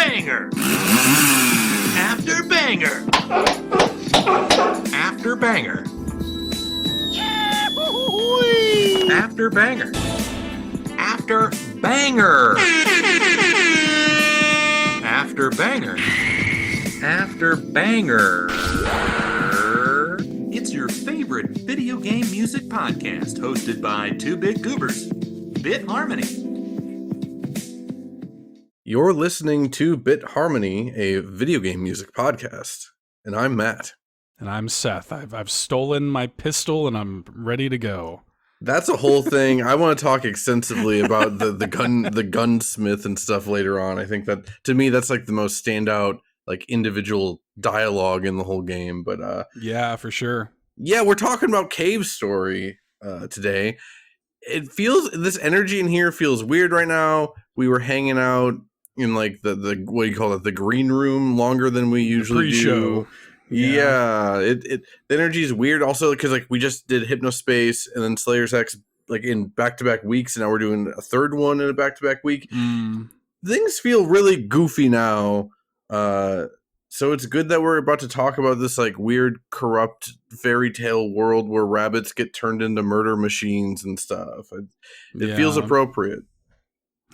banger. After banger. After banger. After banger. After banger. After banger. After banger. It's your favorite video game music podcast hosted by two big goobers, Bit Harmony. You're listening to Bit Harmony, a video game music podcast, and I'm Matt. And I'm Seth. I've stolen my pistol and I'm ready to go. That's a whole thing. I want to talk extensively about the gunsmith and stuff later on. I think that, to me, that's like the most standout, like, individual dialogue in the whole game. But yeah, for sure. Yeah, we're talking about Cave Story today. It feels, this energy in here feels weird right now. We were hanging out in like the what do you call it, the green room longer than we usually do. Yeah, the energy is weird. Also, because like we just did Hypnospace and then Slayer's X like in back-to-back weeks, and now we're doing a third one in a back-to-back week. Things feel really goofy now. So it's good that we're about to talk about this like weird, corrupt fairy tale world where rabbits get turned into murder machines and stuff. It feels appropriate.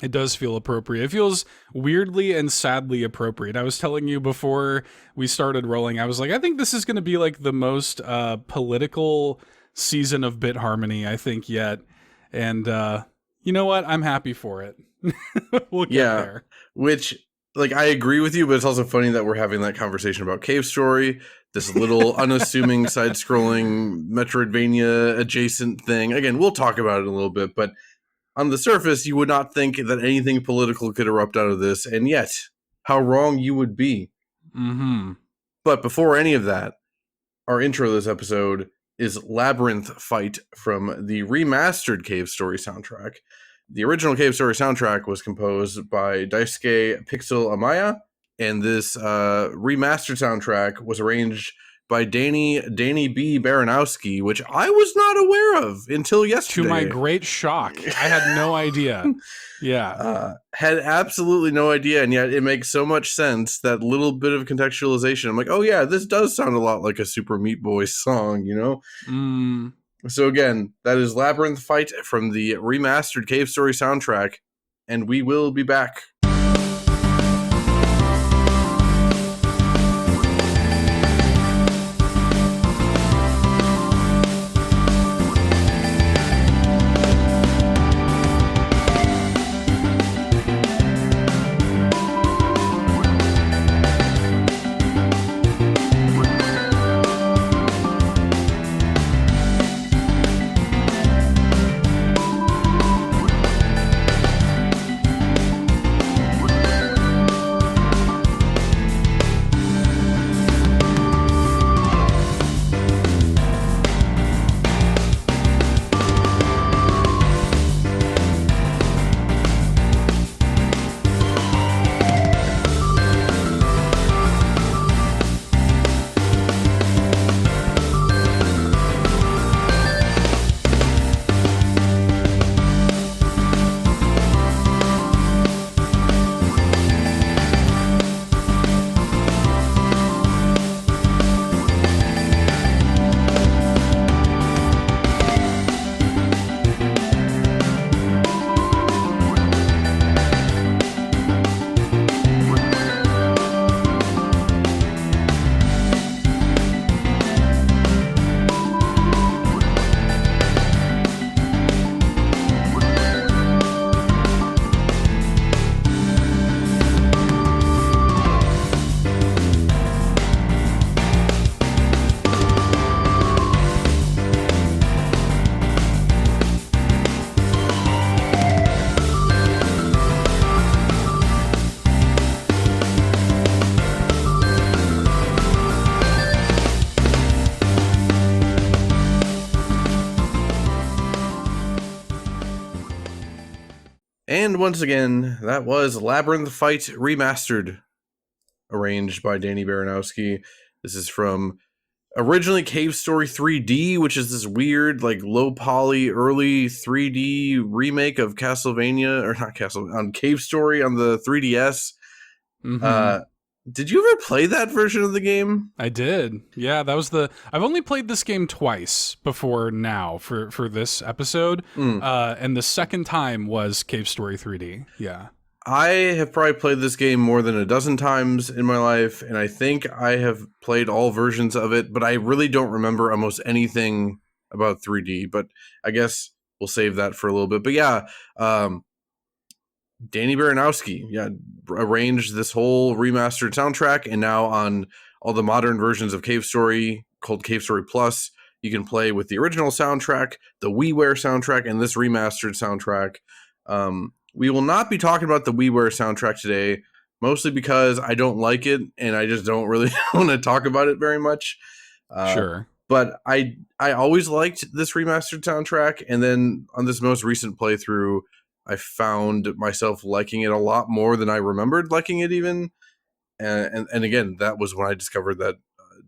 It does feel appropriate. It feels weirdly and sadly appropriate. I was telling you before we started rolling, I was like, I think this is going to be like the most political season of Bit Harmony, I think, yet. And you know what? I'm happy for it. We'll get there. Which, like, I agree with you, but it's also funny that we're having that conversation about Cave Story, this little unassuming side-scrolling Metroidvania adjacent thing. Again, we'll talk about it a little bit, but on the surface, you would not think that anything political could erupt out of this, and yet, how wrong you would be. Mm-hmm. But before any of that, our intro to this episode is Labyrinth Fight from the remastered Cave Story soundtrack. The original Cave Story soundtrack was composed by Daisuke Pixel Amaya, and this remastered soundtrack was arranged by dannyb Baranowsky, which I was not aware of until yesterday. To my great shock. I had no idea. Yeah. Had absolutely no idea, and yet it makes so much sense, that little bit of contextualization. I'm like, oh yeah, this does sound a lot like a Super Meat Boy song, you know? So again, that is Labyrinth Fight from the remastered Cave Story soundtrack, and we will be back. And once again, that was Labyrinth Fight Remastered, arranged by Danny Baranowsky. This is from originally Cave Story 3D, which is this weird, like, low poly, early 3D remake of Castlevania, or not Castlevania, on Cave Story on the 3DS. Mm-hmm. Did you ever play that version of the game? I did. Yeah, that was I've only played this game twice before now for this episode. And the second time was Cave Story 3D. Yeah. I have probably played this game more than a dozen times in my life, and I think I have played all versions of it, but I really don't remember almost anything about 3D, but I guess we'll save that for a little bit. But yeah, Danny Baranowsky, arranged this whole remastered soundtrack, and now on all the modern versions of Cave Story, called Cave Story Plus, you can play with the original soundtrack, the WiiWare soundtrack, and this remastered soundtrack. We will not be talking about the WiiWare soundtrack today, mostly because I don't like it, and I just don't really want to talk about it very much. Sure. But I always liked this remastered soundtrack, and then on this most recent playthrough, I found myself liking it a lot more than I remembered liking it even. And again, that was when I discovered that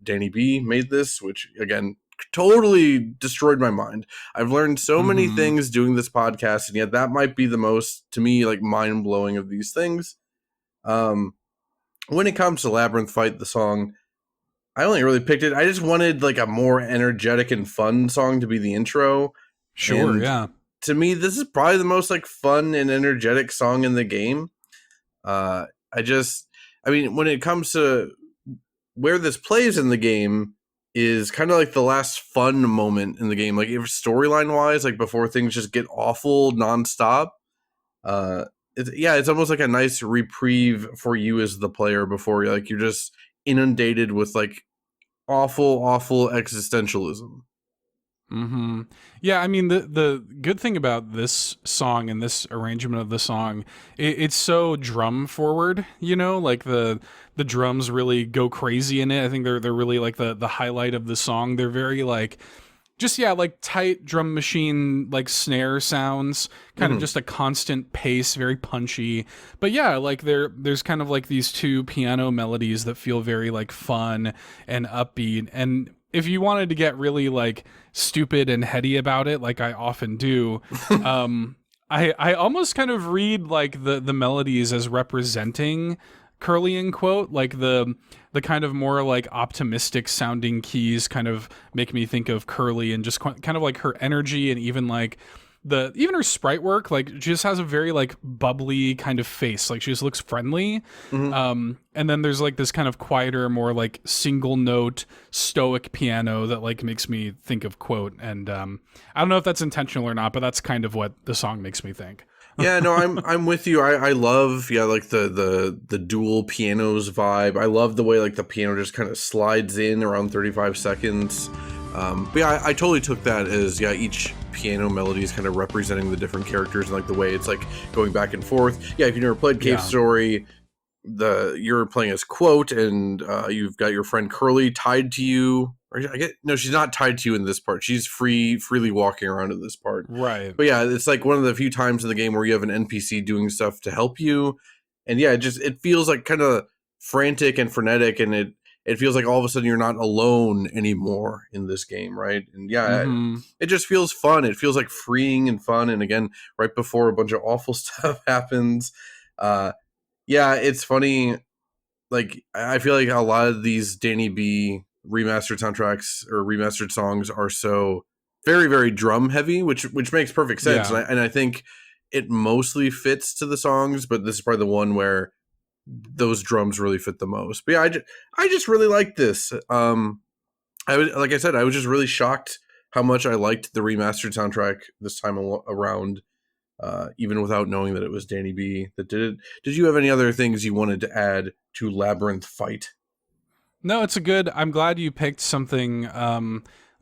Danny B made this, which again, totally destroyed my mind. I've learned so many things doing this podcast, and yet that might be the most, to me, like mind-blowing of these things. When it comes to Labyrinth Fight, the song, I only really picked it. I just wanted like a more energetic and fun song to be the intro. Sure, and yeah. To me, this is probably the most like fun and energetic song in the game. When it comes to where this plays in the game is kind of like the last fun moment in the game. Like if storyline wise, like before things just get awful nonstop. It's almost like a nice reprieve for you as the player before you're just inundated with like awful existentialism. Mm-hmm. Yeah, I mean the good thing about this song and this arrangement of the song, it's so drum forward, like the drums really go crazy in it. I think they're really like the highlight of the song. They're very like like tight drum machine like snare sounds, kind of just a constant pace, very punchy. But yeah, like there's kind of like these two piano melodies that feel very like fun and upbeat. And if you wanted to get really like stupid and heady about it, like I often do, I almost kind of read like the melodies as representing Curly and quote, like the kind of more like optimistic sounding keys kind of make me think of Curly, and just kind of like her energy, and even like even her sprite work, like she just has a very like bubbly kind of face, like she just looks friendly. And then there's like this kind of quieter, more like single note stoic piano that like makes me think of quote. And I don't know if that's intentional or not, but that's kind of what the song makes me think. Yeah, no, I'm with you. I love like the dual pianos vibe. I love the way like the piano just kind of slides in around 35 seconds. But yeah, I totally took that as each piano melody is kind of representing the different characters and like the way it's like going back and forth. Yeah, if you never played Cave Story, you're playing as Quote, and you've got your friend Curly tied to you. No, she's not tied to you in this part. She's freely walking around in this part. Right. But yeah, it's like one of the few times in the game where you have an NPC doing stuff to help you. And yeah, it feels like kind of frantic and frenetic, and it feels like all of a sudden you're not alone anymore in this game, right? And yeah, it just feels fun. It feels like freeing and fun. And again, right before a bunch of awful stuff happens. Yeah, it's funny. Like, I feel like a lot of these Danny B remastered soundtracks or remastered songs are so very, very drum heavy, which makes perfect sense. Yeah. And I think it mostly fits to the songs, but this is probably the one where those drums really fit the most. But yeah, I just really like this. Like I said, I was just really shocked how much I liked the remastered soundtrack this time around, even without knowing that it was Danny B that did it. Did you have any other things you wanted to add to Labyrinth Fight? No, I'm glad you picked something a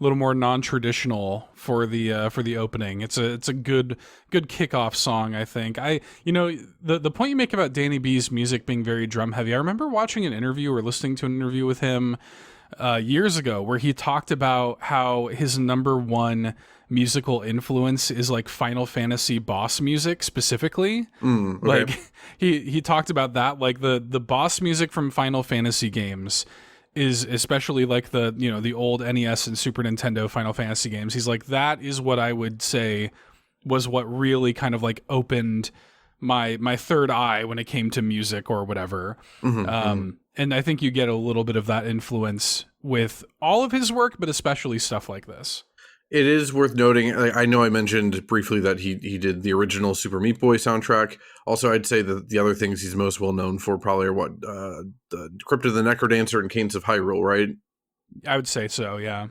little more non-traditional for the opening. It's a good kickoff song, I think. The point you make about Danny B's music being very drum heavy. I remember watching an interview or listening to an interview with him years ago where he talked about how his number one musical influence is like Final Fantasy boss music specifically. Okay. Like he talked about that, like the boss music from Final Fantasy games is especially like the old NES and Super Nintendo Final Fantasy games. He's like, that is what I would say was what really kind of like opened my third eye when it came to music or whatever. And I think you get a little bit of that influence with all of his work, but especially stuff like this. It is worth noting. I know I mentioned briefly that he did the original Super Meat Boy soundtrack. Also, I'd say that the other things he's most well known for probably are the Crypt of the Necrodancer and Cadence of Hyrule, right? I would say so, yeah.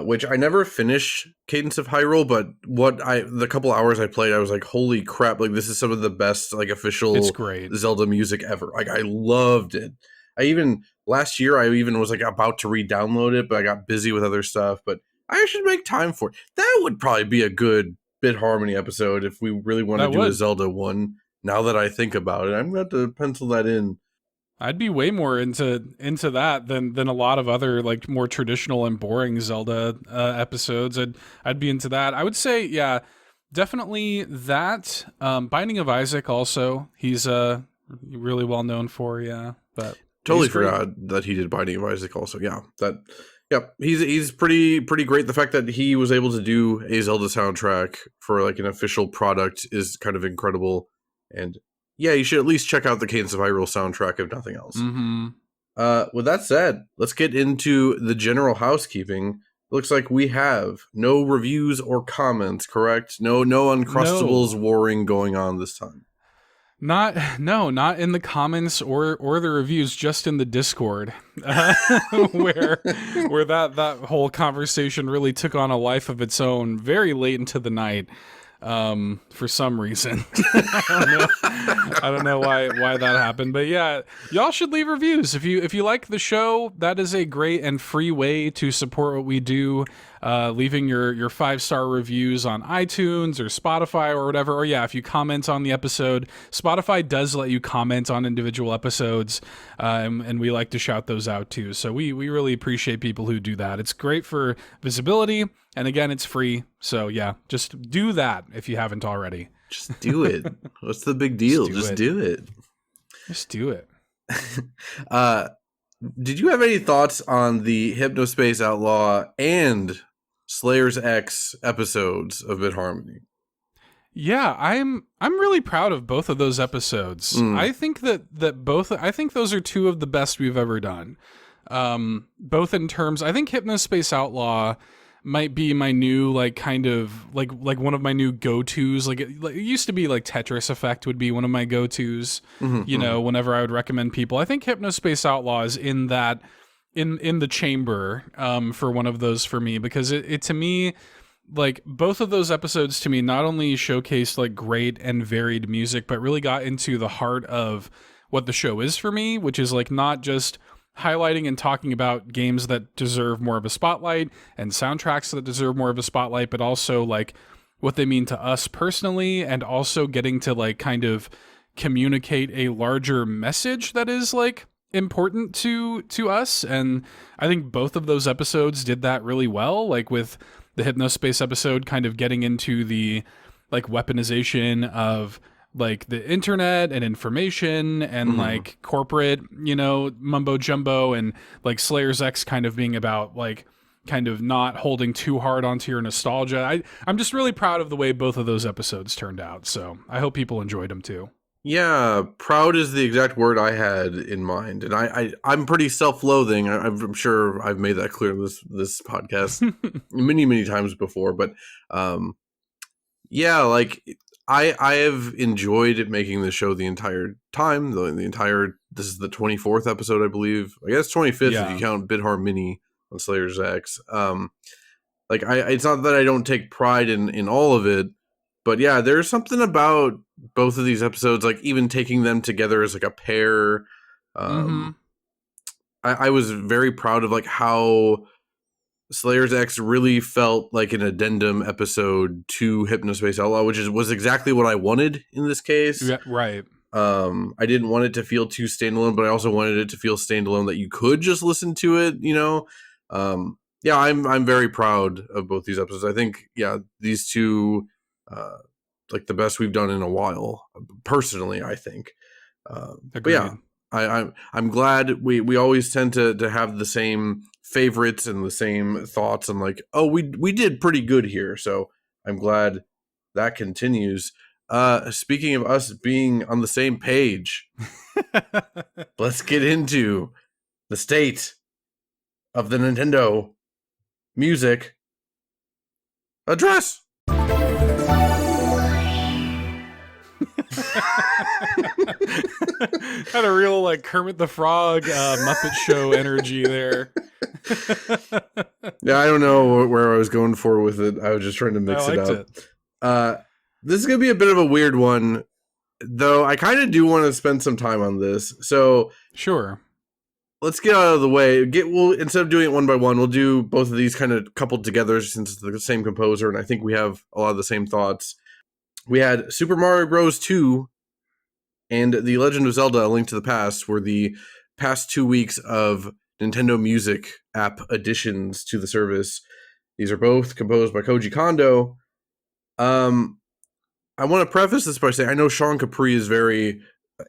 Which I never finished Cadence of Hyrule, but the couple hours I played, I was like, holy crap! Like, this is some of the best official It's great. Zelda music ever. Like, I loved it. Last year I was like about to re-download it, but I got busy with other stuff. But I should make time for it. That would probably be a good Bit Harmony episode if we really want to do a Zelda one. Now that I think about it, I'm going to pencil that in. I'd be way more into that than a lot of other like more traditional and boring Zelda episodes. I'd be into that. I would say, yeah, definitely that. Binding of Isaac also, he's really well known for, yeah. But totally forgot that he did Binding of Isaac also. Yeah, he's pretty great. The fact that he was able to do a Zelda soundtrack for like an official product is kind of incredible. And yeah, you should at least check out the Cadence of Hyrule soundtrack if nothing else. With that said, let's get into the general housekeeping. Looks like we have no reviews or comments, correct? No Uncrustables warring going on this time. Not in the comments or the reviews, just in the Discord, where that whole conversation really took on a life of its own very late into the night. For some reason. I don't know why that happened, but yeah, y'all should leave reviews if you like the show. That is a great and free way to support what we do. Leaving your 5-star reviews on iTunes or Spotify or whatever. Or yeah, if you comment on the episode, Spotify does let you comment on individual episodes, and we like to shout those out too. So we really appreciate people who do that. It's great for visibility, and again, it's free. So yeah, just do that if you haven't already. Just do it. What's the big deal? Just do it. Just do it. Did you have any thoughts on the Hypnospace Outlaw and Slayer's X episodes of Bit Harmony? Yeah, I'm really proud of both of those episodes. I think I think those are two of the best we've ever done. Both in terms, I think Hypnospace Outlaw might be my new kind of one of my new go-tos. Like it used to be like Tetris Effect would be one of my go-tos. Whenever I would recommend people. I think Hypnospace Outlaw is in that in the chamber for one of those for me, because it to me, like both of those episodes to me not only showcased like great and varied music, but really got into the heart of what the show is for me, which is like not just highlighting and talking about games that deserve more of a spotlight and soundtracks that deserve more of a spotlight, but also like what they mean to us personally, and also getting to like kind of communicate a larger message that is like important to us. And I think both of those episodes did that really well, like with the Hypnospace episode kind of getting into the like weaponization of like the internet and information and like corporate, mumbo jumbo, and like Slayer's X kind of being about like kind of not holding too hard onto your nostalgia. I'm just really proud of the way both of those episodes turned out. So I hope people enjoyed them too. Yeah, proud is the exact word I had in mind. And I'm pretty self-loathing. I'm sure I've made that clear in this podcast many, many times before. But yeah, like I have enjoyed making the show the entire time. This is the 24th episode, I believe. I guess 25th if you count Bit Harmony on Slayer's X. It's not that I don't take pride in all of it, but yeah, there's something about both of these episodes, like even taking them together as like a pair. I was very proud of like how Slayer's X really felt like an addendum episode to Hypnospace Outlaw, which was exactly what I wanted in this case. Yeah, right. I didn't want it to feel too standalone, but I also wanted it to feel standalone that you could just listen to it, Yeah, I'm very proud of both these episodes. I think, these two, like the best we've done in a while, personally, I think. But yeah, I'm glad we always tend to have the same favorites and the same thoughts. I'm like, oh, we did pretty good here. So I'm glad that continues. Speaking of us being on the same page, let's get into the state of the Nintendo Music Address. Had a real like Kermit the Frog Muppet Show energy there. Yeah, I don't know where I was going for with it. I was just trying to mix it up. This is gonna be a bit of a weird one, though. I kind of do want to spend some time on this. So sure, let's get out of the way. We'll instead of doing it one by one, we'll do both of these kind of coupled together since it's the same composer, and I think we have a lot of the same thoughts. We had Super Mario Bros. 2 and The Legend of Zelda: A Link to the Past were the past 2 weeks of Nintendo Music app additions to the service. These are both composed by Koji Kondo. I want to preface this by saying I know Sean Capri is very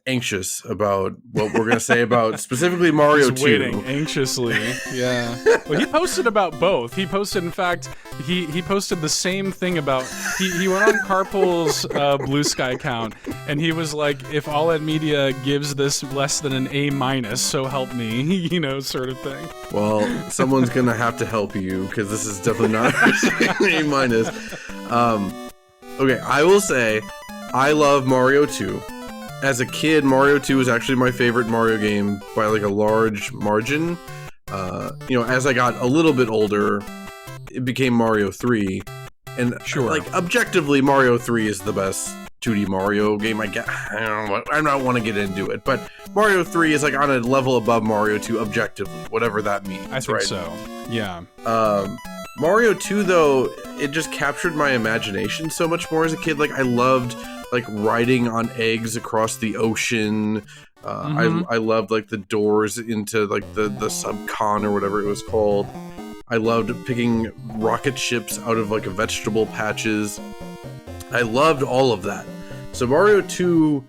anxious about what we're going to say about specifically Mario 2. Waiting anxiously. Yeah. Well, he posted about both. He posted, in fact, he posted the same thing about, he went on Carpool's Blue Sky account, and he was like, if OLED Media gives this less than an A-, so help me, you know, sort of thing. Well, someone's going to have to help you, because this is definitely not an A-. Okay, I will say, I love Mario 2. As a kid, Mario 2 was actually my favorite Mario game by like a large margin. As I got a little bit older, it became Mario 3. And sure, like objectively, Mario 3 is the best 2D Mario game. I don't want to get into it, but Mario 3 is like on a level above Mario 2 objectively, whatever that means. I think so. Yeah. Mario 2 though, it just captured my imagination so much more as a kid. Like I loved like riding on eggs across the ocean. I loved like the doors into like the subcon or whatever it was called. I loved picking rocket ships out of like vegetable patches. I loved all of that. So Mario 2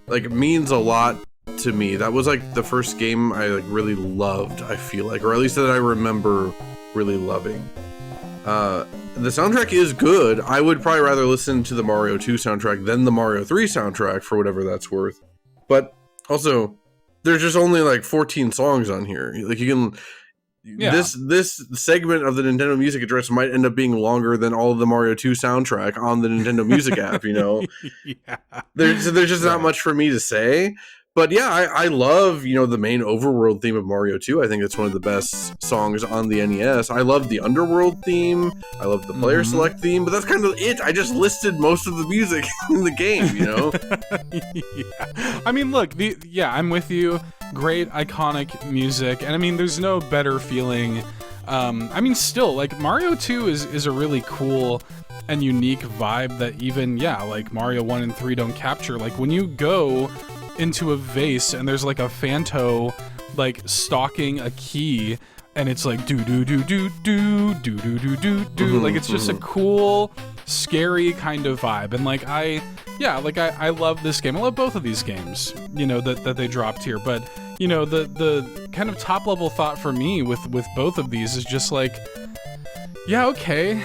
like means a lot to me. That was like the first game I like really loved, I feel like, or at least that I remember really loving. The soundtrack is good. I would probably rather listen to the Mario 2 soundtrack than the Mario 3 soundtrack for whatever that's worth. But also, there's just only like 14 songs on here. Like you can, this segment of the Nintendo Music Address might end up being longer than all of the Mario 2 soundtrack on the Nintendo Music app. You know, there's just not much for me to say. But yeah, I love, the main overworld theme of Mario 2. I think it's one of the best songs on the NES. I love the underworld theme. I love the player select theme, but that's kind of it. I just listed most of the music in the game, Yeah. I mean, look, I'm with you. Great, iconic music. And I mean, there's no better feeling. Still, like, Mario 2 is a really cool and unique vibe that even, like Mario 1 and 3 don't capture. Like, when you go into a vase and there's like a Phanto like stalking a key and it's like do do do do do do do do do do, like it's just a cool scary kind of vibe. And like I love this game. I love both of these games, that they dropped here. But the kind of top level thought for me with both of these is just like, yeah, okay.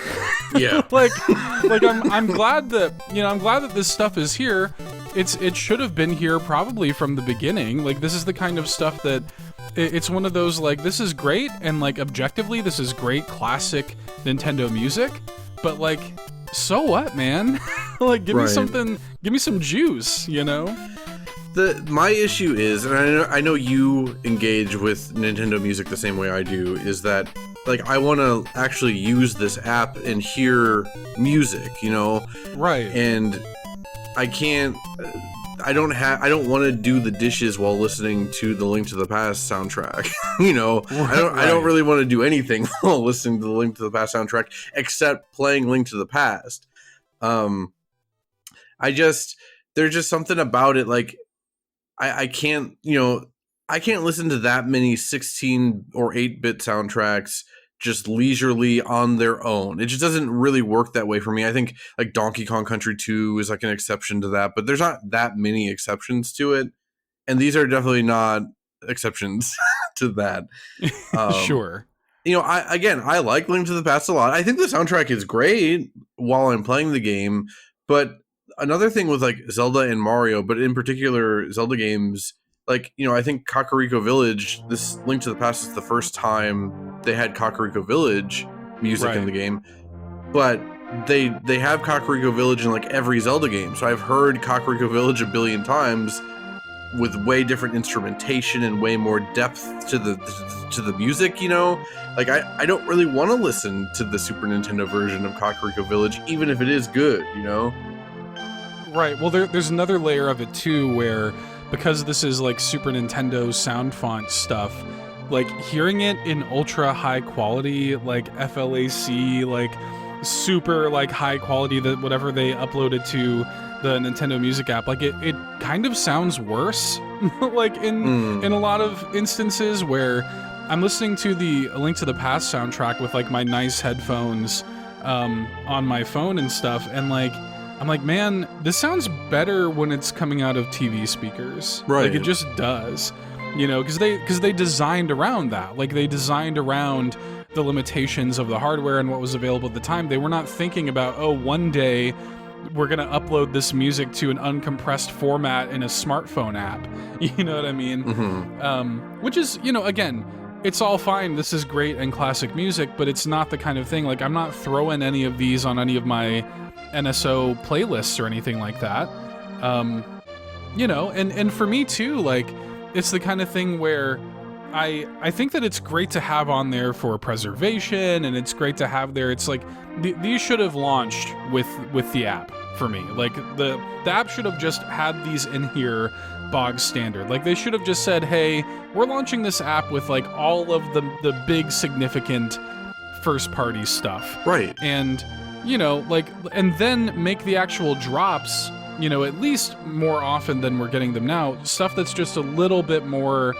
Yeah. like I'm glad that this stuff is here. It should have been here probably from the beginning. Like, this is the kind of stuff that it's one of those, like, this is great, and like objectively this is great classic Nintendo music, but like, so what, man? Like, give me something, give me some juice, My issue is, and I know you engage with Nintendo music the same way I do, is that like I want to actually use this app and hear music, Right. And I can't. I don't want to do the dishes while listening to the Link to the Past soundtrack. I don't really want to do anything while listening to the Link to the Past soundtrack except playing Link to the Past. There's just something about it. Like I can't, I can't listen to that many 16 or 8-bit soundtracks just leisurely on their own. It just doesn't really work that way for me. I think like Donkey Kong Country 2 is like an exception to that, but there's not that many exceptions to it. And these are definitely not exceptions to that. Sure. I like Link to the Past a lot. I think the soundtrack is great while I'm playing the game, but another thing with like Zelda and Mario, but in particular Zelda games, like, I think Kakariko Village, this Link to the Past is the first time they had Kakariko Village music in the game, but they have Kakariko Village in like every Zelda game. So I've heard Kakariko Village a billion times with way different instrumentation and way more depth to the music, Like I don't really want to listen to the Super Nintendo version of Kakariko Village, even if it is good, Right. Well, there's another layer of it too, where because this is like Super Nintendo sound font stuff, like hearing it in ultra high quality, like FLAC, like super like high quality, that whatever they uploaded to the Nintendo Music app, like it kind of sounds worse, like in a lot of instances where I'm listening to the A Link to the Past soundtrack with like my nice headphones on my phone and stuff, and like I'm like, man, this sounds better when it's coming out of TV speakers. Right. Like it just does, because they designed around that. Like they designed around the limitations of the hardware and what was available at the time. They were not thinking about, one day we're going to upload this music to an uncompressed format in a smartphone app. You know what I mean? Mm-hmm. Which is, again, it's all fine. This is great and classic music, but it's not the kind of thing, like I'm not throwing any of these on any of my NSO playlists or anything like that. And for me too, like it's the kind of thing where I think that it's great to have on there for preservation, and it's great to have there. It's like these should have launched with the app for me. Like the app should have just had these in here bog standard. Like they should have just said, hey, we're launching this app with like all of the big significant first party stuff. Right. And and then make the actual drops, at least more often than we're getting them now. Stuff that's just a little bit more,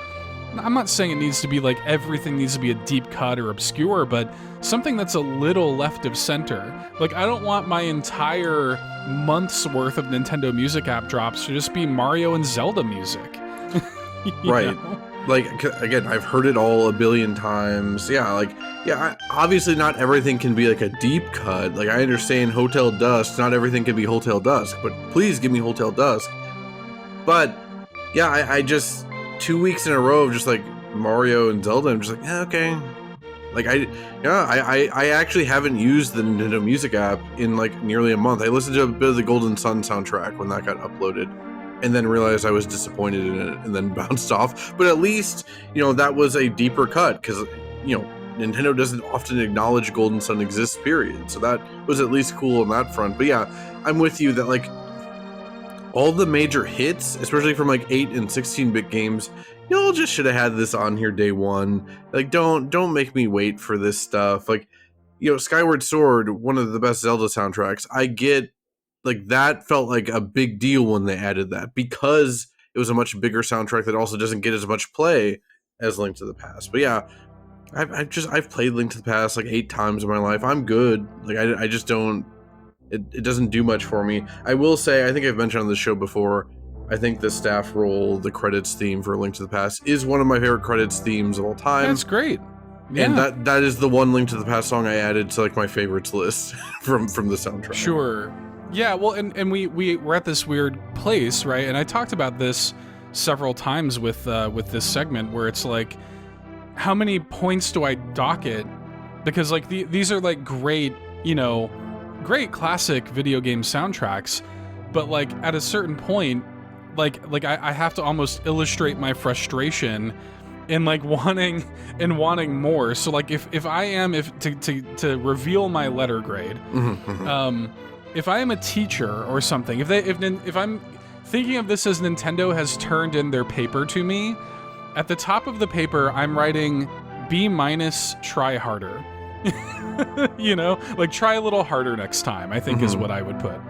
I'm not saying it needs to be like everything needs to be a deep cut or obscure, but something that's a little left of center. Like I don't want my entire month's worth of Nintendo Music app drops to just be Mario and Zelda music. Right. Like, again, I've heard it all a billion times. Obviously not everything can be like a deep cut. Like I understand Hotel Dusk, not everything can be Hotel Dusk, but please give me Hotel Dusk. But yeah, I just 2 weeks in a row of just like Mario and Zelda, I'm just like, okay. Like I actually haven't used the Nintendo Music app in like nearly a month. I listened to a bit of the Golden Sun soundtrack when that got uploaded, and then realized I was disappointed in it, and then bounced off. But at least, that was a deeper cut, because, Nintendo doesn't often acknowledge Golden Sun exists, period. So that was at least cool on that front. But yeah, I'm with you that like all the major hits, especially from like 8 and 16-bit games, y'all just should have had this on here day one. Like don't make me wait for this stuff. Like, Skyward Sword, one of the best Zelda soundtracks. I get, like, that felt like a big deal when they added that, because it was a much bigger soundtrack that also doesn't get as much play as Link to the Past. But yeah, I've played Link to the Past like 8 times in my life. I'm good. Like I just don't. It doesn't do much for me. I will say, I think I've mentioned on this show before, I think the staff roll, the credits theme for Link to the Past, is one of my favorite credits themes of all time. That's great. Yeah. And that is the one Link to the Past song I added to like my favorites list from the soundtrack. Sure. Yeah, well, and we're at this weird place, right? And I talked about this several times with this segment, where it's like, how many points do I dock it? Because like these are like great, great classic video game soundtracks, but like at a certain point, like I have to almost illustrate my frustration in like wanting more. So like if to reveal my letter grade, if I am a teacher or something, if I'm thinking of this as Nintendo has turned in their paper to me, at the top of the paper I'm writing B-, try harder. Like try a little harder next time, I think is what I would put.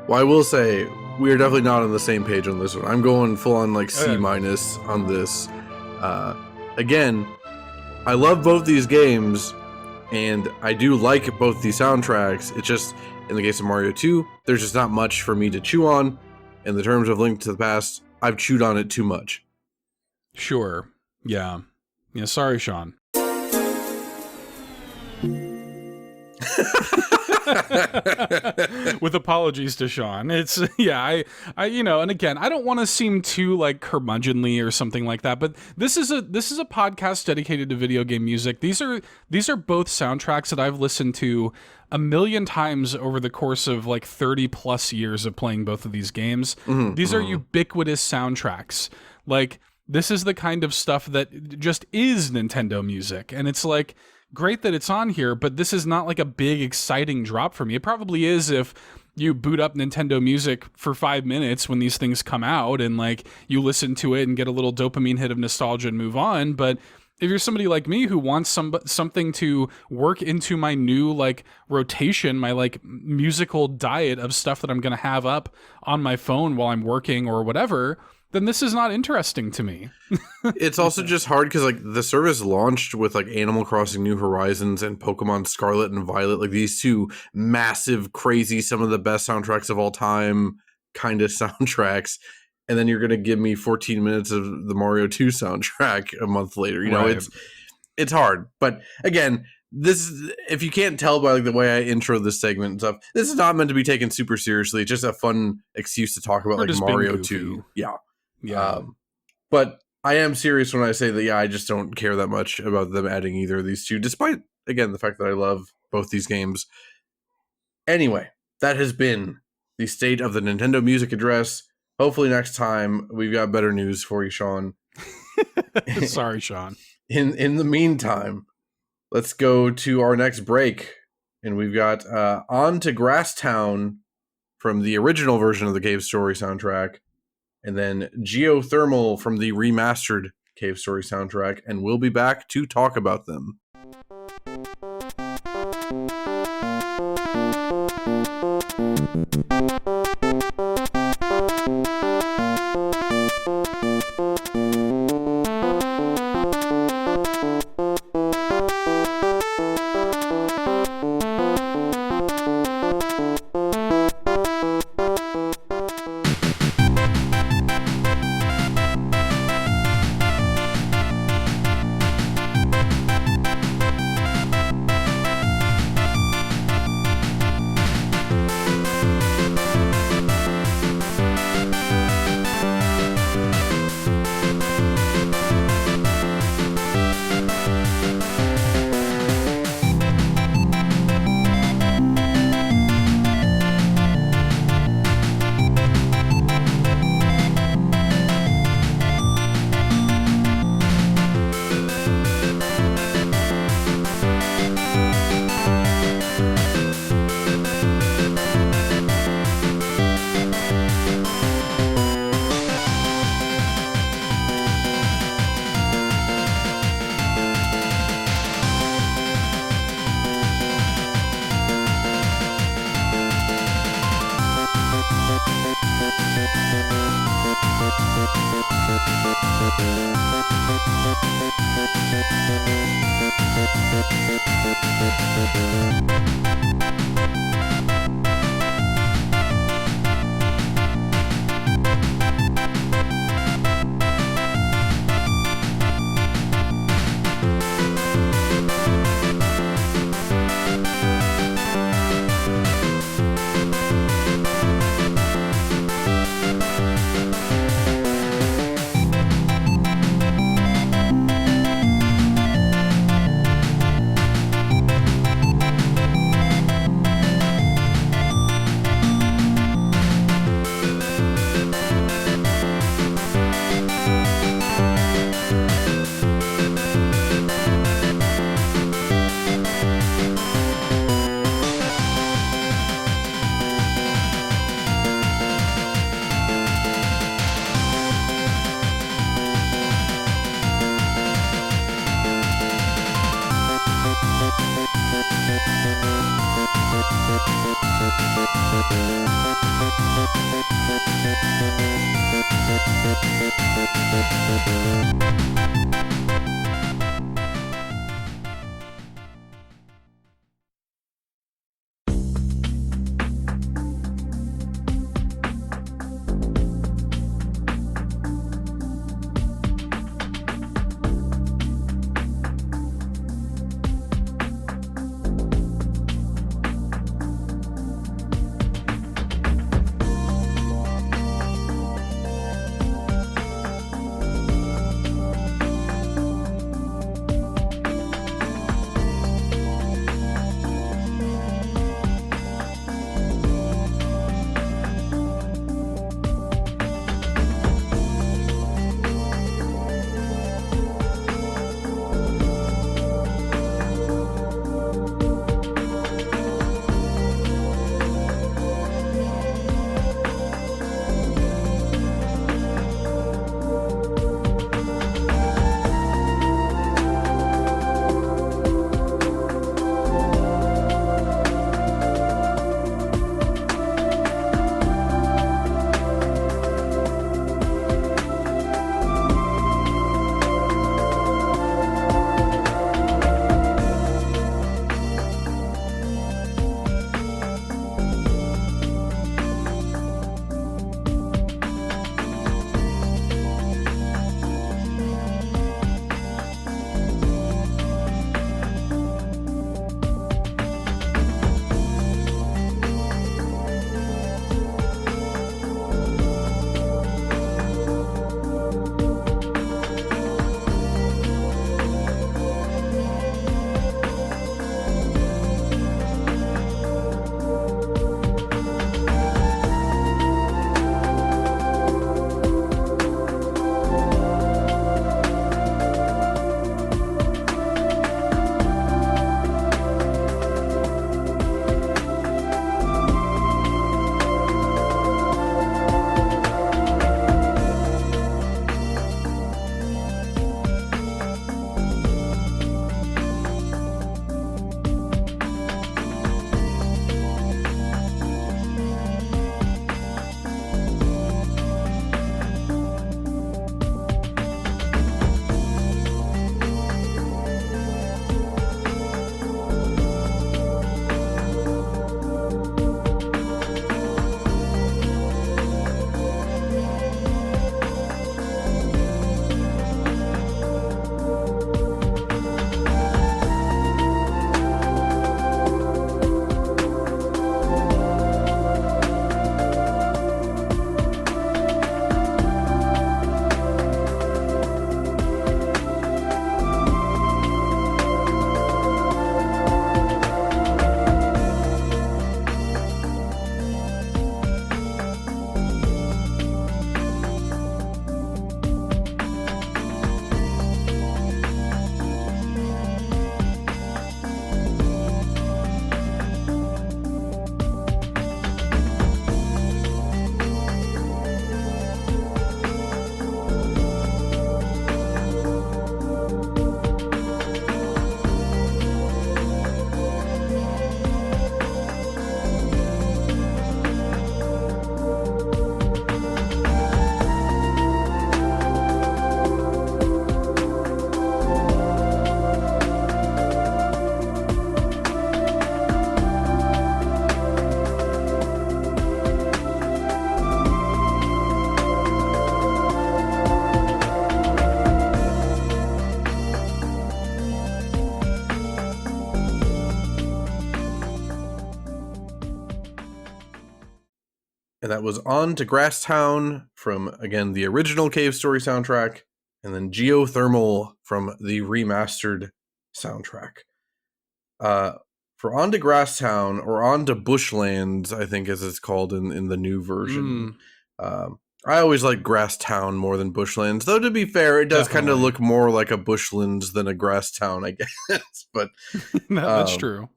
Well, I will say, we are definitely not on the same page on this one. I'm going full on like C- on this. Again, I love both these games, and I do like both these soundtracks. It's just, in the case of Mario 2, there's just not much for me to chew on. In the terms of Link to the Past, I've chewed on it too much. Sure. Yeah. Yeah, sorry, Sean. with apologies to Sean. It's I you know, and again, I don't want to seem too like curmudgeonly or something like that, but this is a podcast dedicated to video game music. These are both soundtracks that I've listened to a million times over the course of like 30 plus years of playing both of these games. These are ubiquitous soundtracks. Like, this is the kind of stuff that just is Nintendo music, and it's like great that it's on here, but this is not like a big exciting drop for me. It probably is if you boot up Nintendo music for 5 minutes when these things come out and like you listen to it and get a little dopamine hit of nostalgia and move on. But if you're somebody like me who wants something to work into my new like rotation, my like musical diet of stuff that I'm going to have up on my phone while I'm working or whatever, then this is not interesting to me. It's also just hard because like the service launched with like Animal Crossing New Horizons and Pokemon Scarlet and Violet, like these two massive, crazy, some of the best soundtracks of all time kind of soundtracks. And then you're going to give me 14 minutes of the Mario 2 soundtrack a month later. You know, Right. it's hard. But again, this is, if you can't tell by like the way I intro this segment and stuff, this is not meant to be taken super seriously. It's just a fun excuse to talk about Or like just being Mario goofy. 2. Yeah. Yeah. But I am serious when I say that, I just don't care that much about them adding either of these two, despite, again, the fact that I love both these games. Anyway, that has been the state of the Nintendo Music Address. Hopefully next time we've got better news for you, Sean. Sorry, Sean. In the meantime, let's go to our next break. And we've got On to Grass Town from the original version of the Cave Story soundtrack. And then Geothermal from the remastered Cave Story soundtrack, and we'll be back to talk about them. And that was On to Grass Town from, again, the original Cave Story soundtrack, and then Geothermal from the remastered soundtrack. For On to Grass Town, or On to Bushlands, I think as it's called in the new version. I always like Grass Town more than Bushlands, though to be fair, it does kind of look more like a Bushlands than a Grass Town, I guess. But that's true.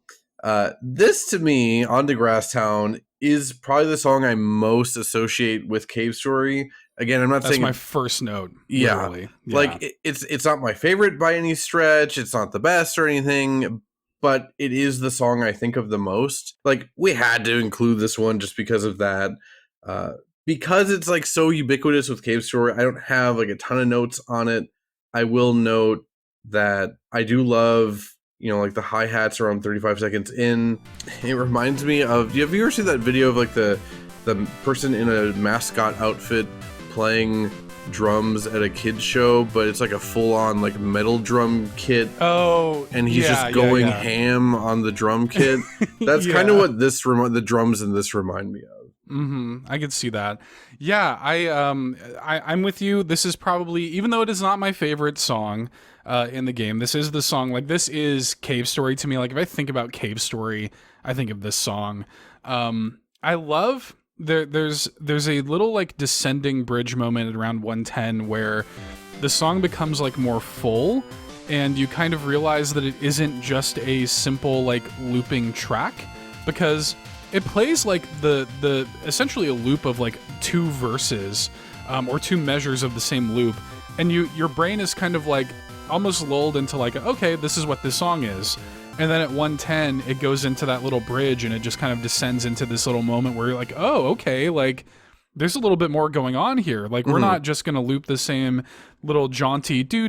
This, to me, On to Grass Town, is probably the song I most associate with Cave Story. Again, I'm not saying that's my first note. Yeah, like it's not my favorite by any stretch. It's not the best or anything, but it is the song I think of the most. Like, we had to include this one just because of that. Because it's like so ubiquitous with Cave Story, I don't have like a ton of notes on it. I will note that I do love, like the hi-hats around 35 seconds in. It reminds me of, have you ever seen that video of like the person in a mascot outfit playing drums at a kid's show, but it's like a full-on like metal drum kit. Oh, and he's just going ham on the drum kit. That's kind of what the drums in this remind me of. I could see that. Yeah, I'm with you. This is probably, even though it is not my favorite song in the game, this is the song, like, this is Cave Story to me. Like, if I think about Cave Story, I think of this song. I love, there's a little like descending bridge moment around 110 where the song becomes like more full, and you kind of realize that it isn't just a simple like looping track, because it plays like the essentially a loop of like two verses, or two measures of the same loop, and your brain is kind of like almost lulled into like, okay, this is what this song is. And then at 110, it goes into that little bridge, and it just kind of descends into this little moment where you're like, oh, okay, like there's a little bit more going on here. Like, we're not just going to loop the same little jaunty do.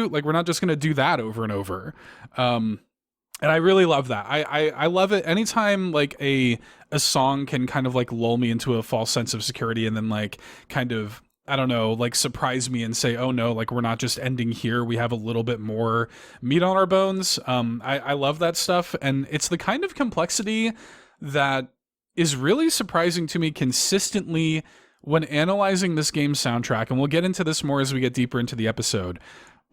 Like, we're not just going to do that over and over. And I really love that. I love it anytime like a song can kind of like lull me into a false sense of security, and then like kind of, I don't know, like surprise me and say, oh no, like we're not just ending here. We have a little bit more meat on our bones. I love that stuff. And it's the kind of complexity that is really surprising to me consistently when analyzing this game's soundtrack. And we'll get into this more as we get deeper into the episode.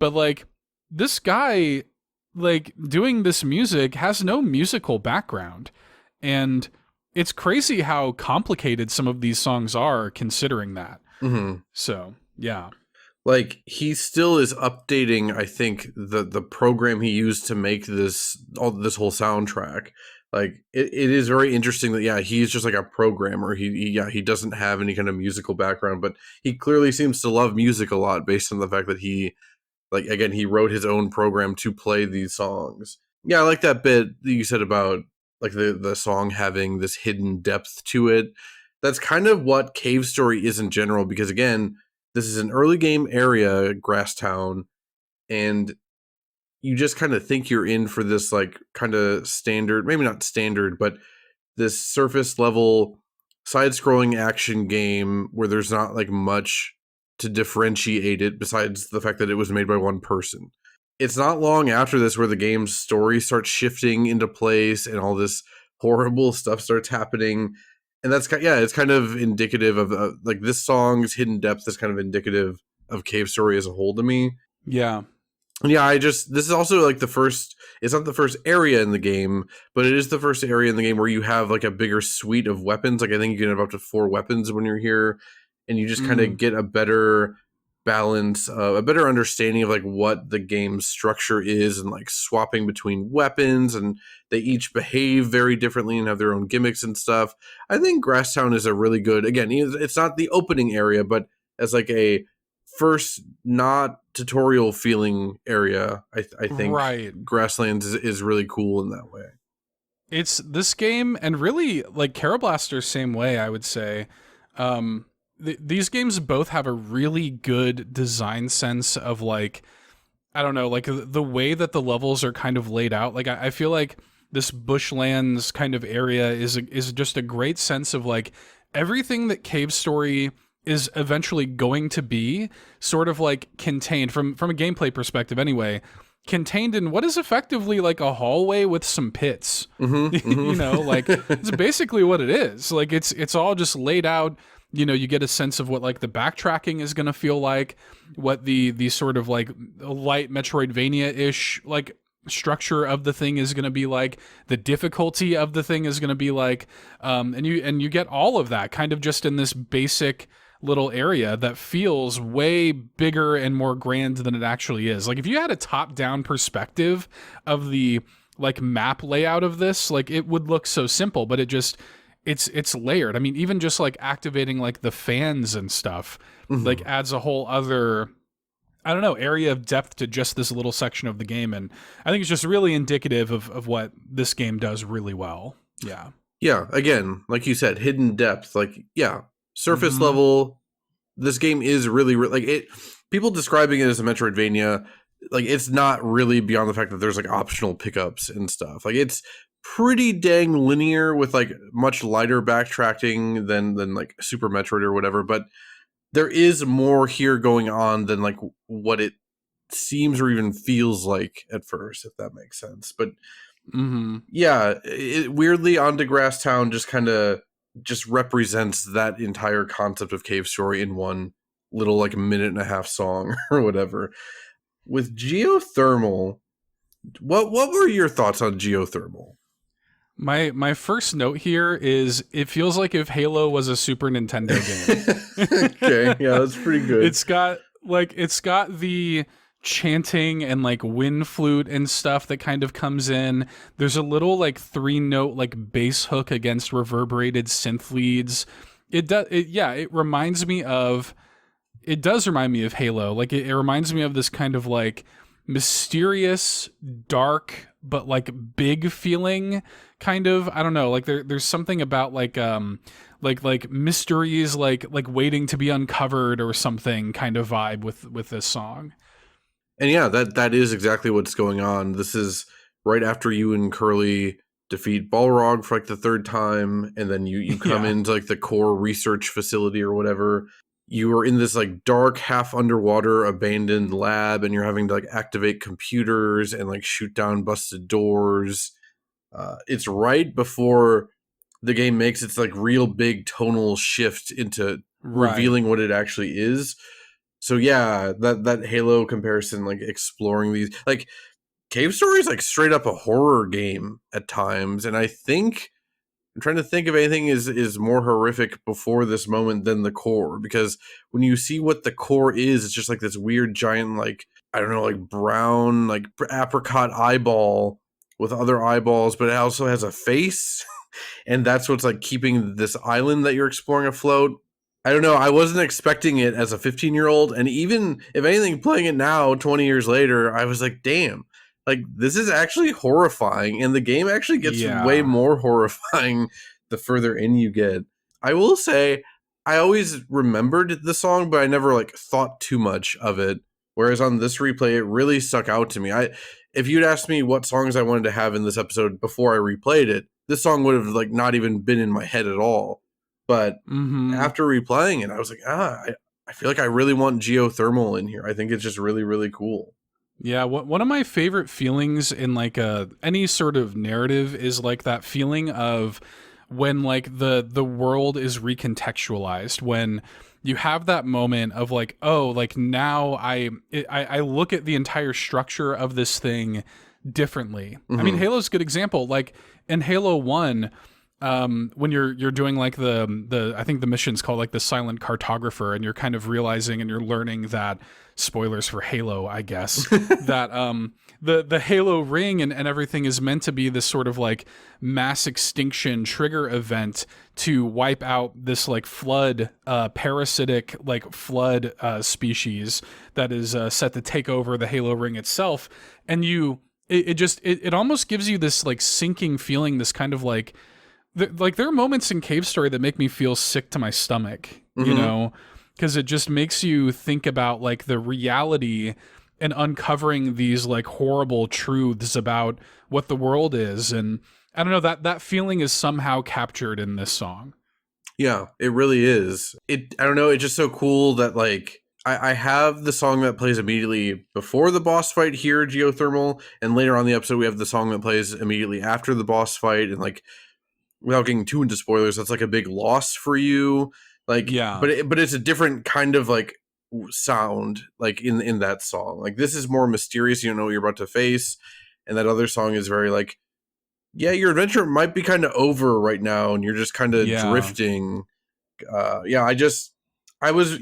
But like, this guy, like, doing this music has no musical background. And it's crazy how complicated some of these songs are considering that. So, yeah. Like, he still is updating, I think, the program he used to make this whole soundtrack. Like, it is very interesting that, he's just like a programmer. He doesn't have any kind of musical background, but he clearly seems to love music a lot based on the fact that he wrote his own program to play these songs. Yeah, I like that bit that you said about like the song having this hidden depth to it. That's kind of what Cave Story is in general, because again, this is an early game area, Grass Town, and you just kind of think you're in for this like kind of standard, maybe not standard, but this surface level side-scrolling action game where there's not like much to differentiate it besides the fact that it was made by one person. It's not long after this where the game's story starts shifting into place and all this horrible stuff starts happening. And that's, it's kind of indicative of like this song's hidden depth is kind of indicative of Cave Story as a whole to me. Yeah. Yeah, this is also like it's not the first area in the game, but it is the first area in the game where you have like a bigger suite of weapons. Like, I think you can have up to 4 weapons when you're here, and you just kind of get a better balance, a better understanding of like what the game's structure is, and like swapping between weapons, and they each behave very differently and have their own gimmicks and stuff. I think Grasstown is a really good, again, it's not the opening area, but as like a first not tutorial feeling area, I think right. Grasslands is really cool in that way. It's this game, and really like Karablaster same way, I would say. These games both have a really good design sense of like, I don't know, like the way that the levels are kind of laid out. Like I feel like this bushlands kind of area is just a great sense of like everything that Cave Story is eventually going to be sort of like contained from a gameplay perspective anyway. contained in what is effectively like a hallway with some pits. Mm-hmm. You know, like it's basically what it is. Like it's all just laid out. You know, you get a sense of what like the backtracking is going to feel like, what the sort of like light Metroidvania-ish like structure of the thing is going to be like, the difficulty of the thing is going to be like, and you get all of that kind of just in this basic little area that feels way bigger and more grand than it actually is. Like if you had a top-down perspective of the like map layout of this, like it would look so simple, but it's layered. I mean, even just like activating like the fans and stuff, like adds a whole other, I don't know, area of depth to just this little section of the game. And I think it's just really indicative of what this game does really well. Yeah. Yeah. Again, like you said, hidden depth. Like, yeah, surface level. This game is really like it. People describing it as a Metroidvania, like it's not really beyond the fact that there's like optional pickups and stuff. Like it's pretty dang linear with like much lighter backtracking than like Super Metroid or whatever. But there is more here going on than like what it seems or even feels like at first, if that makes sense. But yeah, weirdly, On to Grass Town just kind of just represents that entire concept of cave story in one little like minute and a half song or whatever. With Geothermal, what were your thoughts on Geothermal? My first note here is it feels like if Halo was a Super Nintendo game. Okay, yeah, that's pretty good. It's got the chanting and like wind flute and stuff that kind of comes in. There's a little like 3-note like bass hook against reverberated synth leads. It reminds me of Halo. Like it reminds me of this kind of like mysterious, dark, but like big feeling kind of, I don't know, like there's something about like mysteries like waiting to be uncovered or something kind of vibe with this song. And yeah, that is exactly what's going on. This is right after you and Curly defeat Balrog for like the third time, and then you come into like the core research facility or whatever. You are in this like dark, half underwater, abandoned lab, and you're having to like activate computers and like shoot down busted doors. It's right before the game makes its like real big tonal shift into revealing what it actually is. So yeah, that Halo comparison, like exploring these, like Cave Story is like straight up a horror game at times, and I think I'm trying to think if anything is more horrific before this moment than the core, because when you see what the core is, it's just like this weird giant, like, I don't know, like brown, like apricot eyeball with other eyeballs, but it also has a face. And that's what's like keeping this island that you're exploring afloat. I don't know. I wasn't expecting it as a 15-year-old. And even if anything, playing it now, 20 years later, I was like, damn, like this is actually horrifying. And the game actually gets way more horrifying the further in you get. I will say, I always remembered the song, but I never like thought too much of it. Whereas on this replay, it really stuck out to me. If you'd asked me what songs I wanted to have in this episode before I replayed it, this song would have like not even been in my head at all. But after replaying it, I was like, I feel like I really want Geothermal in here. I think it's just really, really cool. Yeah, one of my favorite feelings in like any sort of narrative is like that feeling of when like the world is recontextualized, when you have that moment of like, oh, like now I look at the entire structure of this thing differently. I mean, Halo's a good example. Like in Halo 1, when you're doing like the I think the mission's called like the Silent Cartographer, and you're kind of realizing and you're learning that, spoilers for Halo, I guess, that the Halo ring and everything is meant to be this sort of like mass extinction trigger event to wipe out this like flood, parasitic like flood species that is set to take over the Halo ring itself. And it almost gives you this like sinking feeling, this kind of like there are moments in Cave Story that make me feel sick to my stomach, you know, because it just makes you think about like the reality and uncovering these like horrible truths about what the world is. And I don't know, that feeling is somehow captured in this song. Yeah, it really is. I don't know, it's just so cool that like I have the song that plays immediately before the boss fight here, Geothermal, and later on in the episode we have the song that plays immediately after the boss fight, and like without getting too into spoilers, that's like a big loss for you. Like, Yeah. but it's a different kind of like sound, like in that song. Like this is more mysterious. You don't know what you're about to face, and that other song is very like, yeah, your adventure might be kind of over right now, and you're just kind of drifting. I was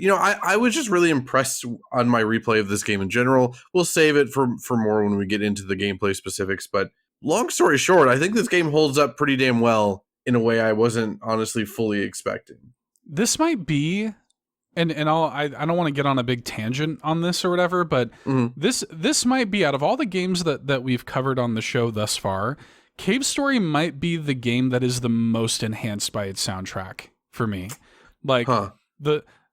just really impressed on my replay of this game in general. We'll save it for more when we get into the gameplay specifics. But long story short, I think this game holds up pretty damn well in a way I wasn't honestly fully expecting. This might be, and I don't want to get on a big tangent on this or whatever, but this might be, out of all the games that we've covered on the show thus far, Cave Story might be the game that is the most enhanced by its soundtrack for me. Like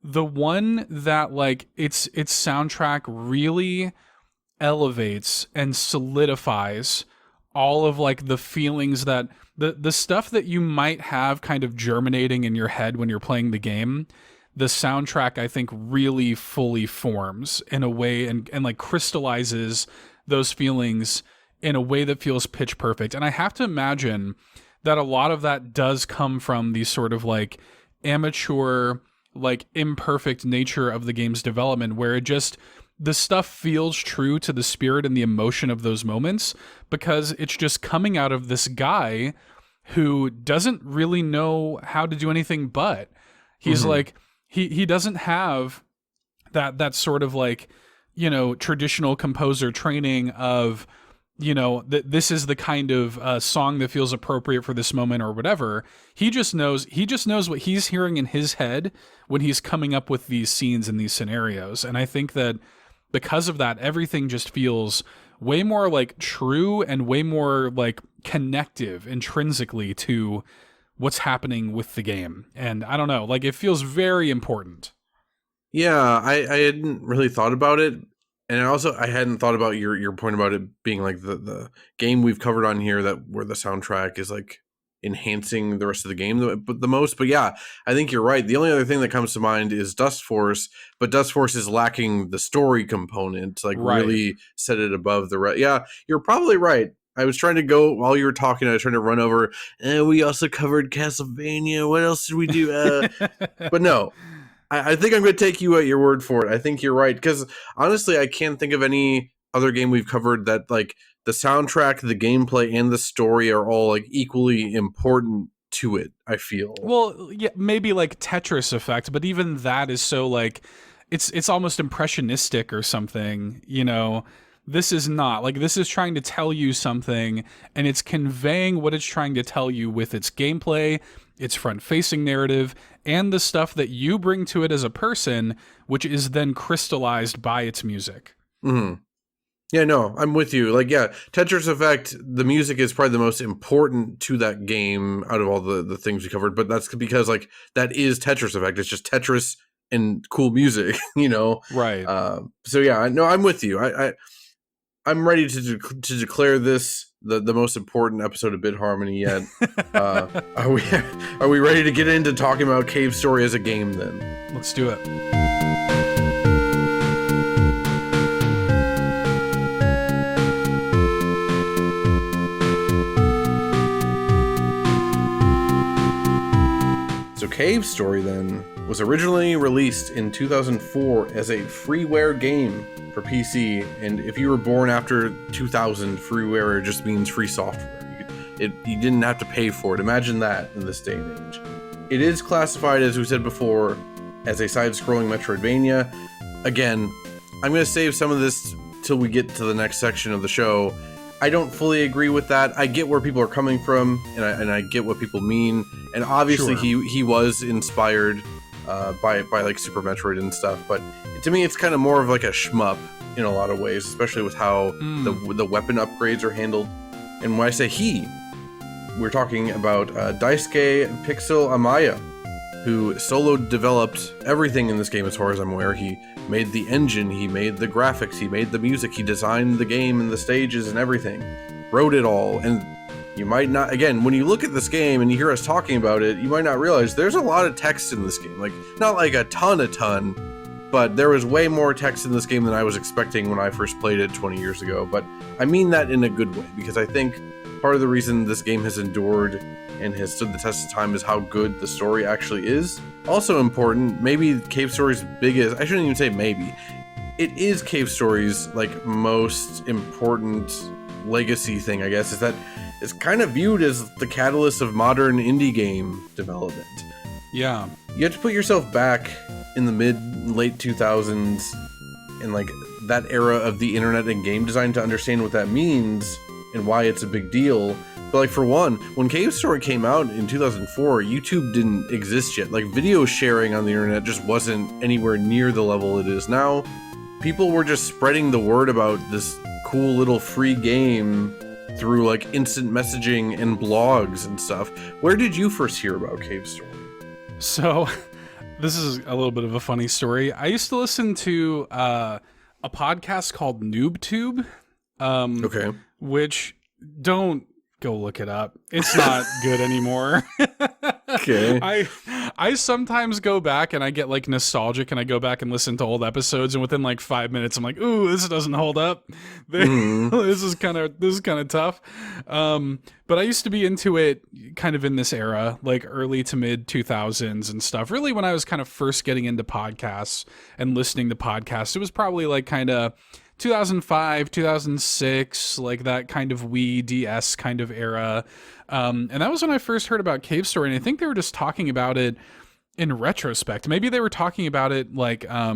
the one that like its soundtrack really elevates and solidifies all of like the feelings that the stuff that you might have kind of germinating in your head when you're playing the game. The soundtrack, I think, really fully forms in a way and like crystallizes those feelings in a way that feels pitch perfect. And I have to imagine that a lot of that does come from the sort of like amateur, like imperfect nature of the game's development, where it just, the stuff feels true to the spirit and the emotion of those moments because it's just coming out of this guy who doesn't really know how to do anything, but he's like, he doesn't have that sort of like, you know, traditional composer training of, you know, that this is the kind of song that feels appropriate for this moment or whatever. He just knows what he's hearing in his head when he's coming up with these scenes and these scenarios. And I think that because of that, everything just feels way more like true and way more like connective intrinsically to what's happening with the game. And I don't know, like it feels very important. Yeah, I hadn't really thought about it. And I hadn't thought about your point about it being like the game we've covered on here that where the soundtrack is like enhancing the rest of the game the most. But yeah, I think you're right. The only other thing that comes to mind is Dust Force, but Dust Force is lacking the story component to like really set it above the rest. Yeah, you're probably right. I was trying to go while you were talking. I was trying to run over. We also covered Castlevania. What else did we do? But no. I think I'm going to take you at your word for it. I think you're right. Because honestly, I can't think of any other game we've covered that like the soundtrack, the gameplay, and the story are all like equally important to it, I feel. Well, yeah, maybe like Tetris Effect, but even that is so like, it's almost impressionistic or something, you know? This is not. Like, this is trying to tell you something, and it's conveying what it's trying to tell you with its gameplay, its front-facing narrative, and the stuff that you bring to it as a person, which is then crystallized by its music. Mm-hmm. Yeah, no, I'm with you. Like, yeah, Tetris Effect, the music is probably the most important to that game out of all the things we covered, but that's because, like, that is Tetris Effect. It's just Tetris and cool music, you know? Right. So, yeah, no, I'm with you. I'm ready to declare this the most important episode of Bit Harmony yet. Are we ready to get into talking about Cave Story as a game then? Let's do it. So Cave Story then was originally released in 2004 as a freeware game for PC, and if you were born after 2000, freeware just means free software. You didn't have to pay for it. Imagine that in this day and age. It is classified, as we said before, as a side-scrolling Metroidvania. Again, I'm going to save some of this till we get to the next section of the show. I don't fully agree with that. I get where people are coming from, and I get what people mean. And obviously, he was inspired by like Super Metroid and stuff. But to me, it's kind of more of like a shmup in a lot of ways, especially with how the weapon upgrades are handled. And when I say he, we're talking about Daisuke Pixel Amaya, who solo developed everything in this game as far as I'm aware. He made the engine, he made the graphics, he made the music, he designed the game and the stages and everything. Wrote it all. And you might not, again, when you look at this game and you hear us talking about it, you might not realize there's a lot of text in this game. Like, not like a ton, but there was way more text in this game than I was expecting when I first played it 20 years ago. But I mean that in a good way, because I think part of the reason this game has endured and has stood the test of time is how good the story actually is. Also important, maybe Cave Story's biggest, I shouldn't even say maybe, it is Cave Story's like most important legacy thing, I guess, is that it's kind of viewed as the catalyst of modern indie game development. Yeah. You have to put yourself back in the late 2000s and like that era of the internet and game design to understand what that means and why it's a big deal. But like for one, when Cave Story came out in 2004, YouTube didn't exist yet. Like video sharing on the internet just wasn't anywhere near the level it is now. People were just spreading the word about this cool little free game through like instant messaging and blogs and stuff. Where did you first hear about Cave Story? So, this is a little bit of a funny story. I used to listen to a podcast called NoobTube. Okay. Which, don't go look it up. It's not good anymore. Okay. I sometimes go back and I get like nostalgic and I go back and listen to old episodes, and within like 5 minutes I'm like, ooh, this doesn't hold up. This is kind of tough. But I used to be into it kind of in this era, like early to mid 2000s and stuff. Really, when I was kind of first getting into podcasts and listening to podcasts, it was probably like kind of 2005, 2006, like that kind of Wii DS kind of era. And that was when I first heard about Cave Story, and I think they were just talking about it in retrospect. Maybe they were talking about it like, I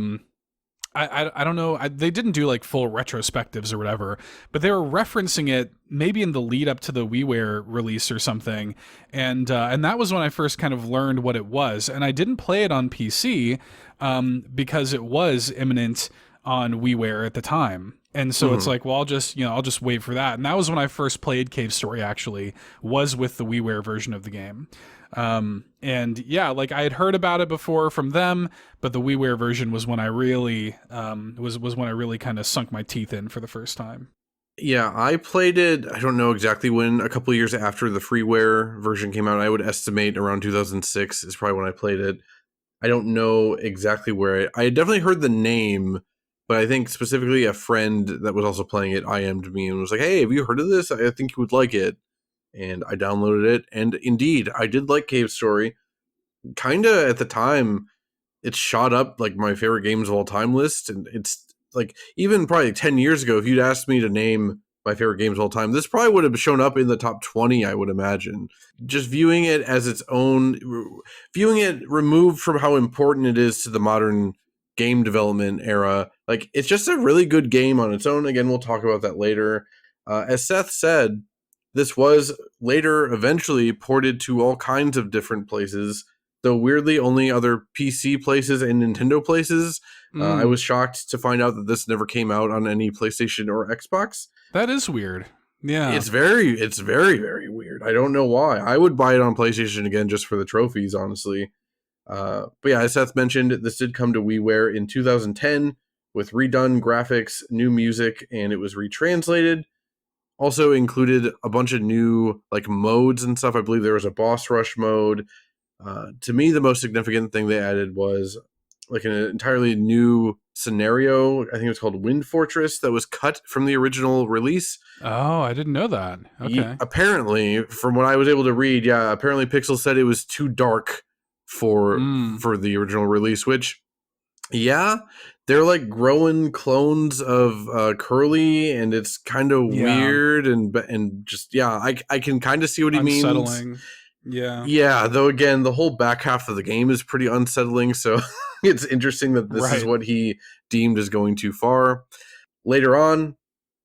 don't know. They didn't do like full retrospectives or whatever, but they were referencing it maybe in the lead up to the WiiWare release or something. And that was when I first kind of learned what it was. And I didn't play it on PC, because it was imminent on WiiWare at the time. And so it's like, well, I'll just wait for that. And that was when I first played Cave Story, actually, was with the WiiWare version of the game. And yeah, like I had heard about it before from them, but the WiiWare version was when I really, was when I really kind of sunk my teeth in for the first time. Yeah, I played it, I don't know exactly when, a couple of years after the freeware version came out. I would estimate around 2006 is probably when I played it. I don't know exactly where I had definitely heard the name, but I think specifically a friend that was also playing it IM'd me and was like, hey, have you heard of this? I think you would like it. And I downloaded it. And indeed, I did like Cave Story. Kind of at the time, it shot up like my favorite games of all time list. And it's like, even probably 10 years ago, if you'd asked me to name my favorite games of all time, this probably would have shown up in the top 20, I would imagine. Just viewing it as its own, viewing it removed from how important it is to the modern game development era, like it's just a really good game on its own. Again, we'll talk about that later. As Seth said, this was later eventually ported to all kinds of different places, though weirdly only other PC places and Nintendo places. I was shocked to find out that this never came out on any PlayStation or Xbox. That is weird. Yeah. It's very, very weird. I don't know why. I would buy it on PlayStation again just for the trophies, honestly. But yeah, as Seth mentioned, this did come to WiiWare in 2010 with redone graphics, new music, and it was retranslated. Also included a bunch of new like modes and stuff. I believe there was a boss rush mode. To me, the most significant thing they added was like an entirely new scenario. I think it was called Wind Fortress, that was cut from the original release. Oh, I didn't know that. Okay. Apparently, from what I was able to read, apparently Pixel said it was too dark for the original release, which they're like growing clones of Curly, and it's kind of weird and just I can kind of see what he means. Unsettling. Yeah, though again, the whole back half of the game is pretty unsettling, so it's interesting that this is what he deemed as going too far. Later on,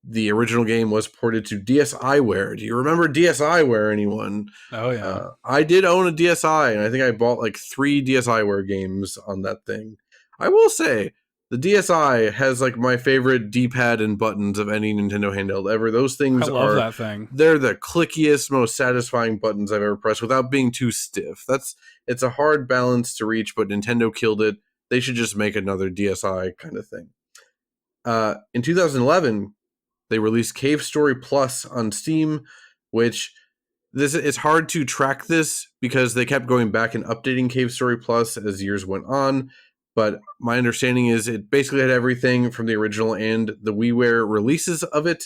the original game was ported to DSiWare. Do you remember DSiWare, anyone? Oh, yeah. I did own a DSi, and I think I bought like 3 DSiWare games on that thing. I will say, the DSi has like my favorite D-pad and buttons of any Nintendo handheld ever. Those things I love that thing. They're the clickiest, most satisfying buttons I've ever pressed without being too stiff. It's a hard balance to reach, but Nintendo killed it. They should just make another DSi kind of thing. In 2011, they released Cave Story Plus on Steam, which it's hard to track this because they kept going back and updating Cave Story Plus as years went on. but my understanding is it basically had everything from the original and the WiiWare releases of it.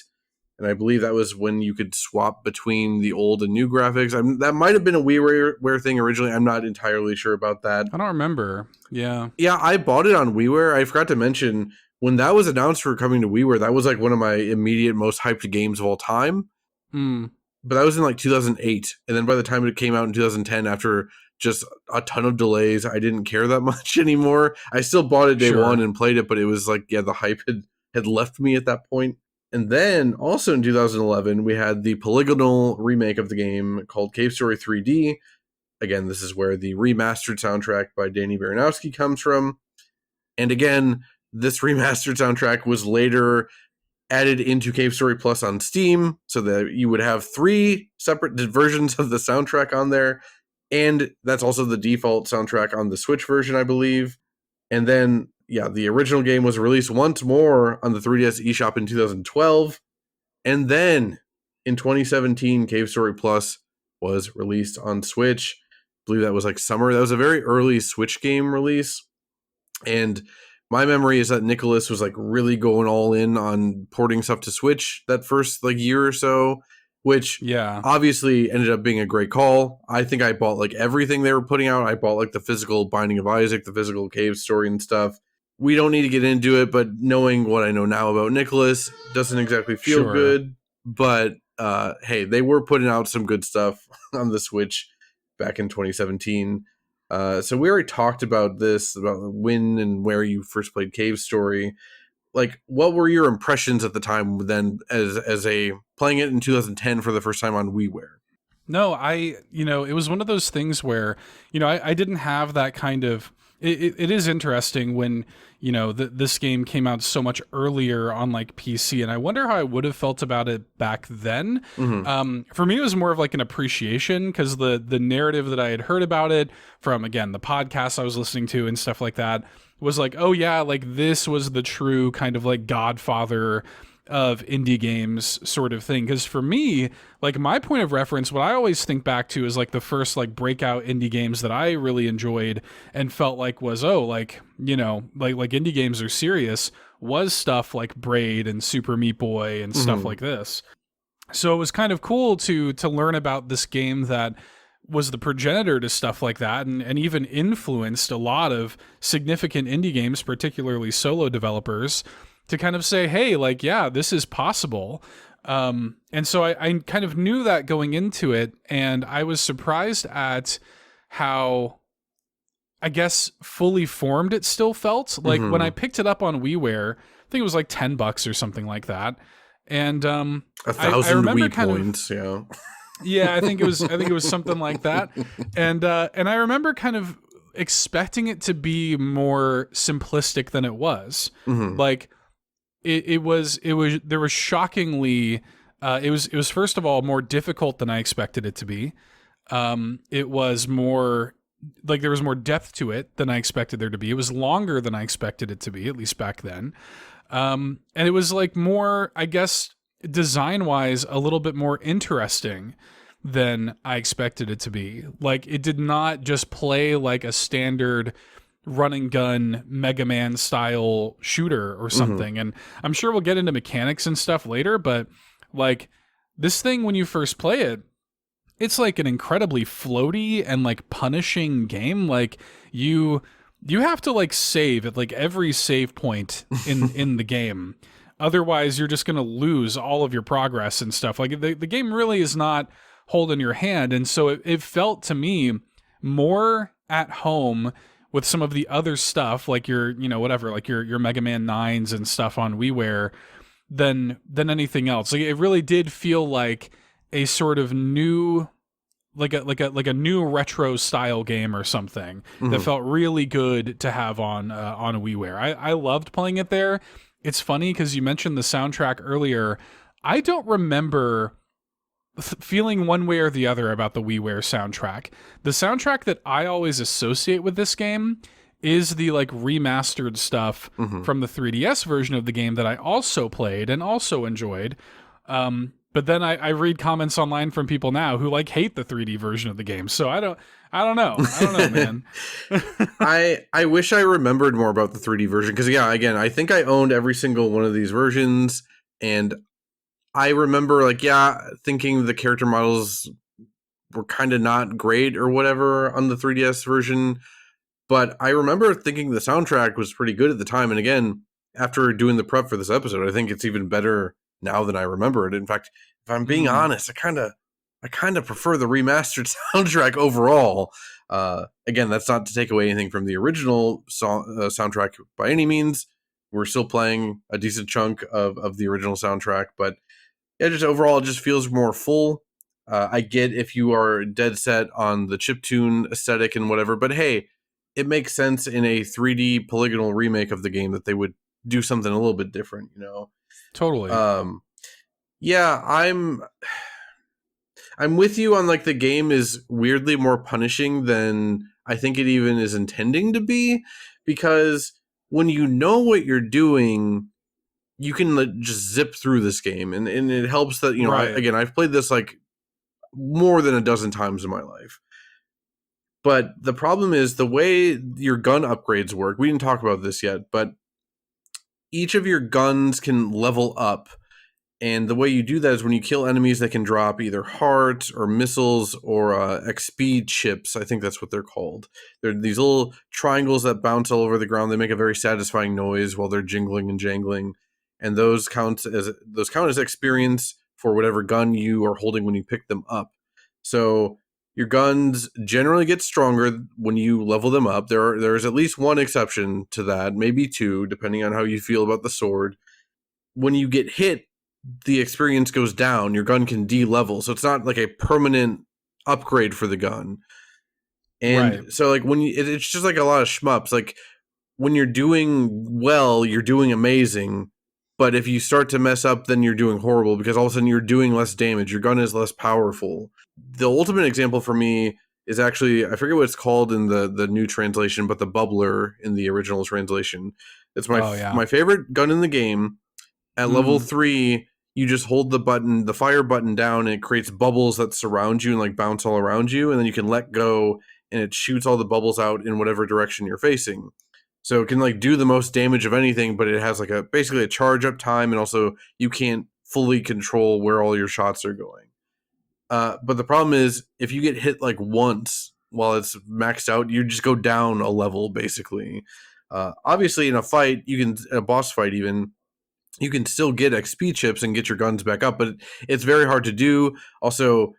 And I believe that was when you could swap between the old and new graphics. That might have been a WiiWare thing originally. I'm not entirely sure about that. I don't remember. Yeah. Yeah, I bought it on WiiWare. I forgot to mention, when that was announced for coming to WiiWare, that was like one of my immediate most hyped games of all time. But that was in like 2008. And then by the time it came out in 2010, after just a ton of delays, I didn't care that much anymore. I still bought it day one and played it, but it was like, yeah, the hype had left me at that point. And then also in 2011, we had the polygonal remake of the game called Cave Story 3D. Again, this is where the remastered soundtrack by Danny Baranowsky comes from. And again, this remastered soundtrack was later added into Cave Story Plus on Steam, so that you would have 3 separate versions of the soundtrack on there. And that's also the default soundtrack on the Switch version, I believe. And then, yeah, the original game was released once more on the 3DS eShop in 2012. And then in 2017, Cave Story Plus was released on Switch. I believe that was like summer. That was a very early Switch game release. And my memory is that Nicholas was like really going all in on porting stuff to Switch that first like year or so, which obviously ended up being a great call. I think I bought like everything they were putting out. I bought like the physical Binding of Isaac, the physical Cave Story and stuff. We don't need to get into it, but knowing what I know now about Nicholas doesn't exactly feel good. But hey, they were putting out some good stuff on the Switch back in 2017. So we already talked about this, about when and where you first played Cave Story. Like, what were your impressions at the time then as a playing it in 2010 for the first time on WiiWare? No, it was one of those things where, I didn't have that kind of, it is interesting when, this game came out so much earlier on like PC, and I wonder how I would have felt about it back then. For me, it was more of like an appreciation, because the narrative that I had heard about it from, again, the podcasts I was listening to and stuff like that was like, oh yeah, like this was the true kind of like godfather of indie games sort of thing. Because for me, like my point of reference, what I always think back to is like the first like breakout indie games that I really enjoyed and felt like was, like indie games are serious, was stuff like Braid and Super Meat Boy and stuff like this. So it was kind of cool to learn about this game that was the progenitor to stuff like that, and even influenced a lot of significant indie games, particularly solo developers, to kind of say, hey, like, yeah, this is possible. And so I kind of knew that going into it, and I was surprised at how, I guess, fully formed it still felt. Like when I picked it up on WiiWare, I think it was like $10 or something like that. And 1,000 Wii points, yeah. Yeah, I think it was something like that. And I remember kind of expecting it to be more simplistic than it was. Like it was shockingly it was first of all more difficult than I expected it to be. It was more like there was more depth to it than I expected there to be. It was longer than I expected it to be, at least back then. And it was like more, I guess, design-wise, a little bit more interesting than I expected it to be. Like, it did not just play like a standard run and gun Mega Man style shooter or something. And I'm sure we'll get into mechanics and stuff later, but like this thing, when you first play it, it's like an incredibly floaty and like punishing game. Like you have to like save at like every save point in the game. Otherwise, you're just going to lose all of your progress and stuff. Like the game really is not holding your hand. And so it felt to me more at home with some of the other stuff, like your, whatever, like your Mega Man 9s and stuff on WiiWare than anything else. Like it really did feel like a sort of new, like a new retro style game or something that felt really good to have on WiiWare. I loved playing it there. It's funny because you mentioned the soundtrack earlier. I don't remember feeling one way or the other about the WiiWare soundtrack. The soundtrack that I always associate with this game is the like remastered stuff from the 3DS version of the game that I also played and also enjoyed. But then I read comments online from people now who like hate the 3D version of the game. So I don't know. I don't know, man. I wish I remembered more about the 3D version because yeah, again, I think I owned every single one of these versions, and I remember like thinking the character models were kind of not great or whatever on the 3DS version, but I remember thinking the soundtrack was pretty good at the time. And again, after doing the prep for this episode, I think it's even better now than I remember it. In fact, if I'm being honest, I kind of prefer the remastered soundtrack overall. Again, that's not to take away anything from the original soundtrack by any means. We're still playing a decent chunk of the original soundtrack, but yeah, just overall, it just feels more full. I get if you are dead set on the chiptune aesthetic and whatever, but hey, it makes sense in a 3D polygonal remake of the game that they would do something a little bit different, you know? Totally. Yeah, I'm with you on like the game is weirdly more punishing than I think it even is intending to be, because when you know what you're doing, you can just zip through this game, and it helps that, you know, Right. I've played this like more than a dozen times in my life. But the problem is the way your gun upgrades work. We didn't talk about this yet, but each of your guns can level up. And the way you do that is when you kill enemies that can drop either hearts or missiles or XP chips. I think that's what they're called. They're these little triangles that bounce all over the ground. They make a very satisfying noise while they're jingling and jangling. And those count as experience for whatever gun you are holding when you pick them up. So your guns generally get stronger when you level them up. There is at least one exception to that, maybe two, depending on how you feel about the sword. When you get hit, the experience goes down. Your gun can de-level, so it's not like a permanent upgrade for the gun. And so like when it's just like a lot of shmups. Like when you're doing well, you're doing amazing. But if you start to mess up, then you're doing horrible because all of a sudden you're doing less damage. Your gun is less powerful. The ultimate example for me is actually, I forget what it's called in the new translation, but the bubbler in the original translation. It's my favorite gun in the game. At level 3, you just hold the fire button down, and it creates bubbles that surround you and like bounce all around you. And then you can let go and it shoots all the bubbles out in whatever direction you're facing. So it can like do the most damage of anything, but it has like basically a charge up time, and also you can't fully control where all your shots are going. But the problem is if you get hit like once while it's maxed out, you just go down a level basically. Obviously in a fight, a boss fight even, you can still get XP chips and get your guns back up, but it's very hard to do. Also,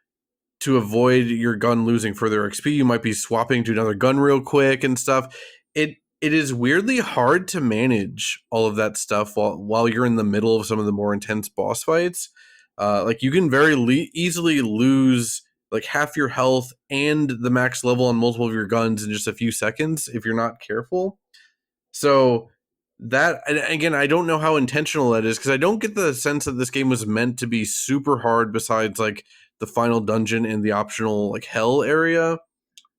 to avoid your gun losing further XP, you might be swapping to another gun real quick and stuff. It is weirdly hard to manage all of that stuff while you're in the middle of some of the more intense boss fights. Like you can very easily lose like half your health and the max level on multiple of your guns in just a few seconds if you're not careful. So that, and again, I don't know how intentional that is, because I don't get the sense that this game was meant to be super hard besides like the final dungeon and the optional like hell area.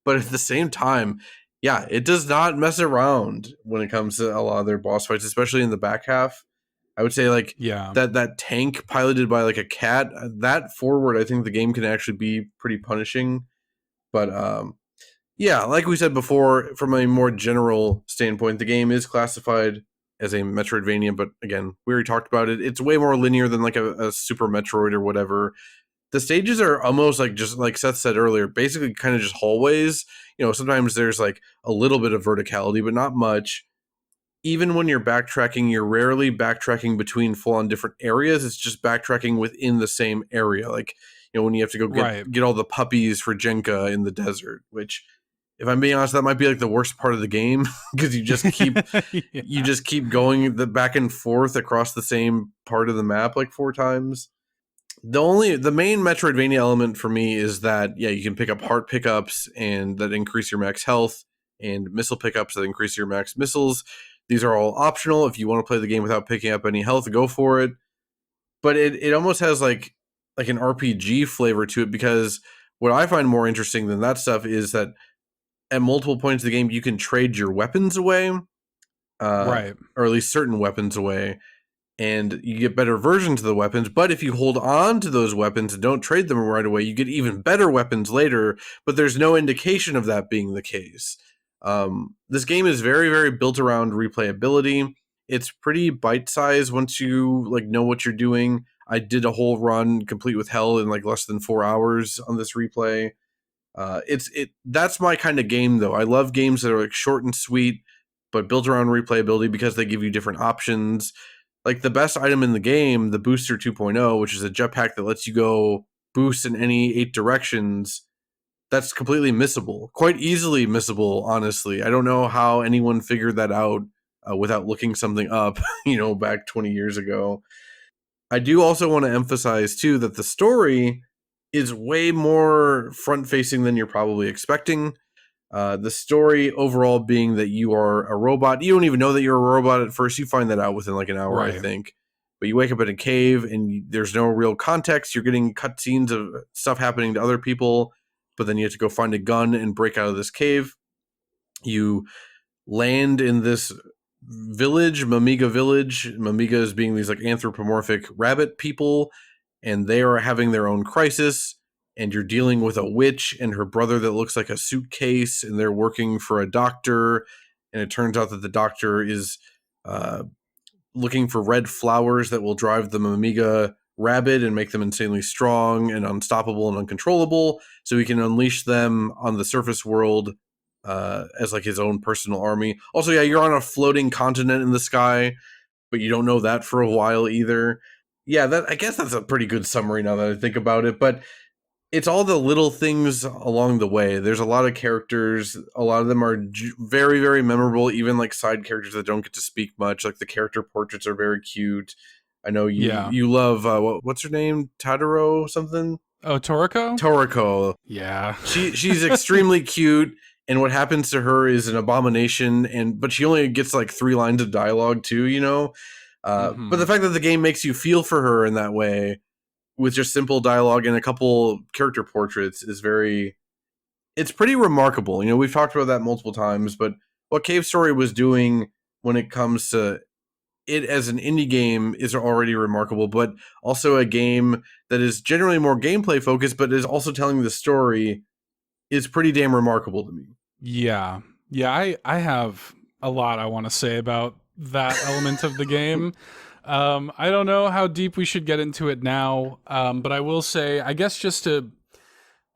But at the same time, yeah, it does not mess around when it comes to a lot of their boss fights, especially in the back half. I would say like that tank piloted by like a cat, that forward, I think the game can actually be pretty punishing. But yeah, like we said before, from a more general standpoint, the game is classified as a Metroidvania, but again, we already talked about it. It's way more linear than like a Super Metroid or whatever. The stages are almost like, just like Seth said earlier, basically kind of just hallways. You know, sometimes there's like a little bit of verticality, but not much. Even when you're backtracking, you're rarely backtracking between full-on different areas. It's just backtracking within the same area. Like, you know, when you have to go get all the puppies for Jenka in the desert, which, if I'm being honest, that might be like the worst part of the game because you just keep you just keep going the back and forth across the same part of the map like 4 times. The main Metroidvania element for me is that you can pick up heart pickups and that increase your max health, and missile pickups that increase your max missiles. These are all optional. If you want to play the game without picking up any health, go for it. But it almost has like an RPG flavor to it, because what I find more interesting than that stuff is that at multiple points of the game, you can trade your weapons away, or at least certain weapons away. and you get better versions of the weapons. But if you hold on to those weapons and don't trade them right away, you get even better weapons later, but there's no indication of that being the case. This game is very, very built around replayability. It's pretty bite-sized once you like know what you're doing. I did a whole run complete with hell in like less than 4 hours on this replay. That's my kind of game though. I love games that are like short and sweet, but built around replayability because they give you different options. Like the best item in the game, the Booster 2.0, which is a jetpack that lets you go boost in any 8 directions, that's completely missable. Quite easily missable, honestly. I don't know how anyone figured that out without looking something up, back 20 years ago. I do also want to emphasize, too, that the story is way more front-facing than you're probably expecting. The story overall being that you are a robot. You don't even know that you're a robot at first. You find that out within like an hour, right. I think. But you wake up in a cave and there's no real context. You're getting cutscenes of stuff happening to other people, but then you have to go find a gun and break out of this cave. You land in this village, Mamiga Village. Mamigas being these like anthropomorphic rabbit people, and they are having their own crisis. And you're dealing with a witch and her brother that looks like a suitcase, and they're working for a doctor. And it turns out that the doctor is looking for red flowers that will drive the Mamiga rabid and make them insanely strong and unstoppable and uncontrollable, so he can unleash them on the surface world as like his own personal army. Also, yeah, you're on a floating continent in the sky, but you don't know that for a while either. Yeah, I guess that's a pretty good summary now that I think about it, but it's all the little things along the way. There's a lot of characters. A lot of them are very, very memorable, even like side characters that don't get to speak much. Like the character portraits are very cute. I know you love, what's her name? Tadaro something? Oh, Toriko? Toriko. Yeah. She's extremely cute, and what happens to her is an abomination, but she only gets like 3 lines of dialogue too, But the fact that the game makes you feel for her in that way, with just simple dialogue and a couple character portraits, it's pretty remarkable. We've talked about that multiple times, but what Cave Story was doing when it comes to it as an indie game is already remarkable, but also a game that is generally more gameplay focused, but is also telling the story, is pretty damn remarkable to me. Yeah. Yeah. I have a lot I want to say about that element of the game. I don't know how deep we should get into it now, but I will say, I guess, just to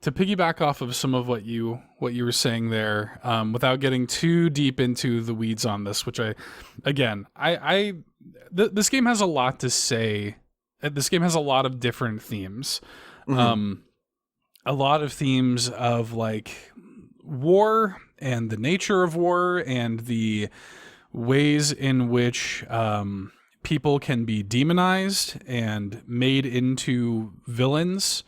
piggyback off of some of what you were saying there, without getting too deep into the weeds on this, which this game has a lot to say. This game has a lot of different themes, a lot of themes of like war and the nature of war and the ways in which people can be demonized and made into villains,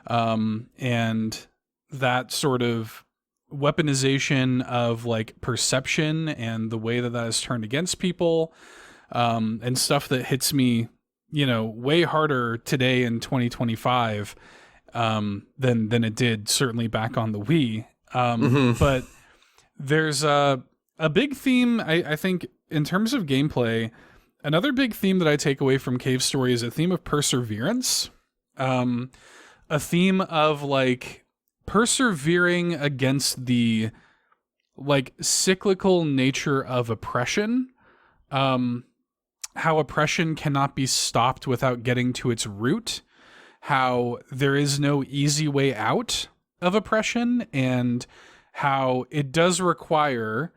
and that sort of weaponization of like perception and the way that is turned against people, and stuff that hits me, way harder today in 2025 than it did certainly back on the Wii. But there's a big theme, I think, in terms of gameplay. Another big theme that I take away from Cave Story is a theme of perseverance. A theme of like persevering against the like cyclical nature of oppression. How oppression cannot be stopped without getting to its root. How there is no easy way out of oppression, and how it does require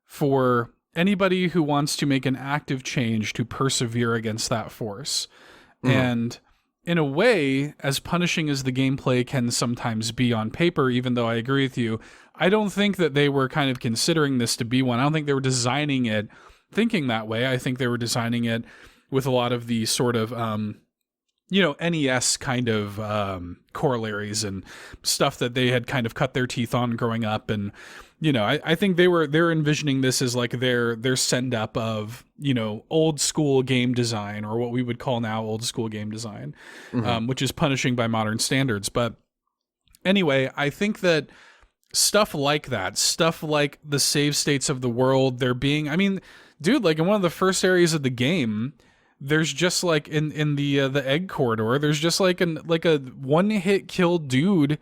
for anybody who wants to make an active change to persevere against that force. And in a way, as punishing as the gameplay can sometimes be on paper, even though I agree with you, I don't think that they were kind of considering this to be one. I don't think they were designing it thinking that way. I think they were designing it with a lot of the sort of, NES kind of corollaries and stuff that they had kind of cut their teeth on growing up. And, I think they're envisioning this as like their send up of, old school game design, or what we would call now old school game design, which is punishing by modern standards. But anyway, I think that stuff like that, stuff like the save states of the world, like in one of the first areas of the game, there's just like in the egg corridor, there's just like a one hit kill dude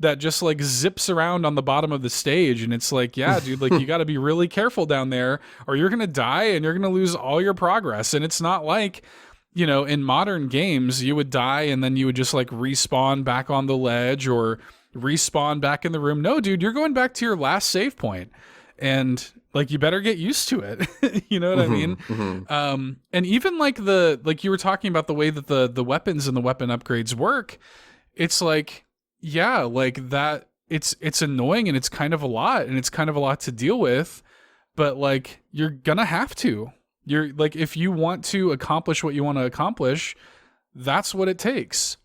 that just like zips around on the bottom of the stage, and it's like, yeah, dude, like you got to be really careful down there, or you're gonna die and you're gonna lose all your progress. And it's not like, you know, in modern games you would die and then you would just like respawn back on the ledge or respawn back in the room. No, dude, you're going back to your last save point, and like you better get used to it. You know what I mean? And even like like you were talking about the way that the weapons and the weapon upgrades work, it's like, yeah, like that, it's annoying and it's kind of a lot, and it's kind of a lot to deal with, but like you're gonna have to. You're like, if you want to accomplish what you want to accomplish, that's what it takes.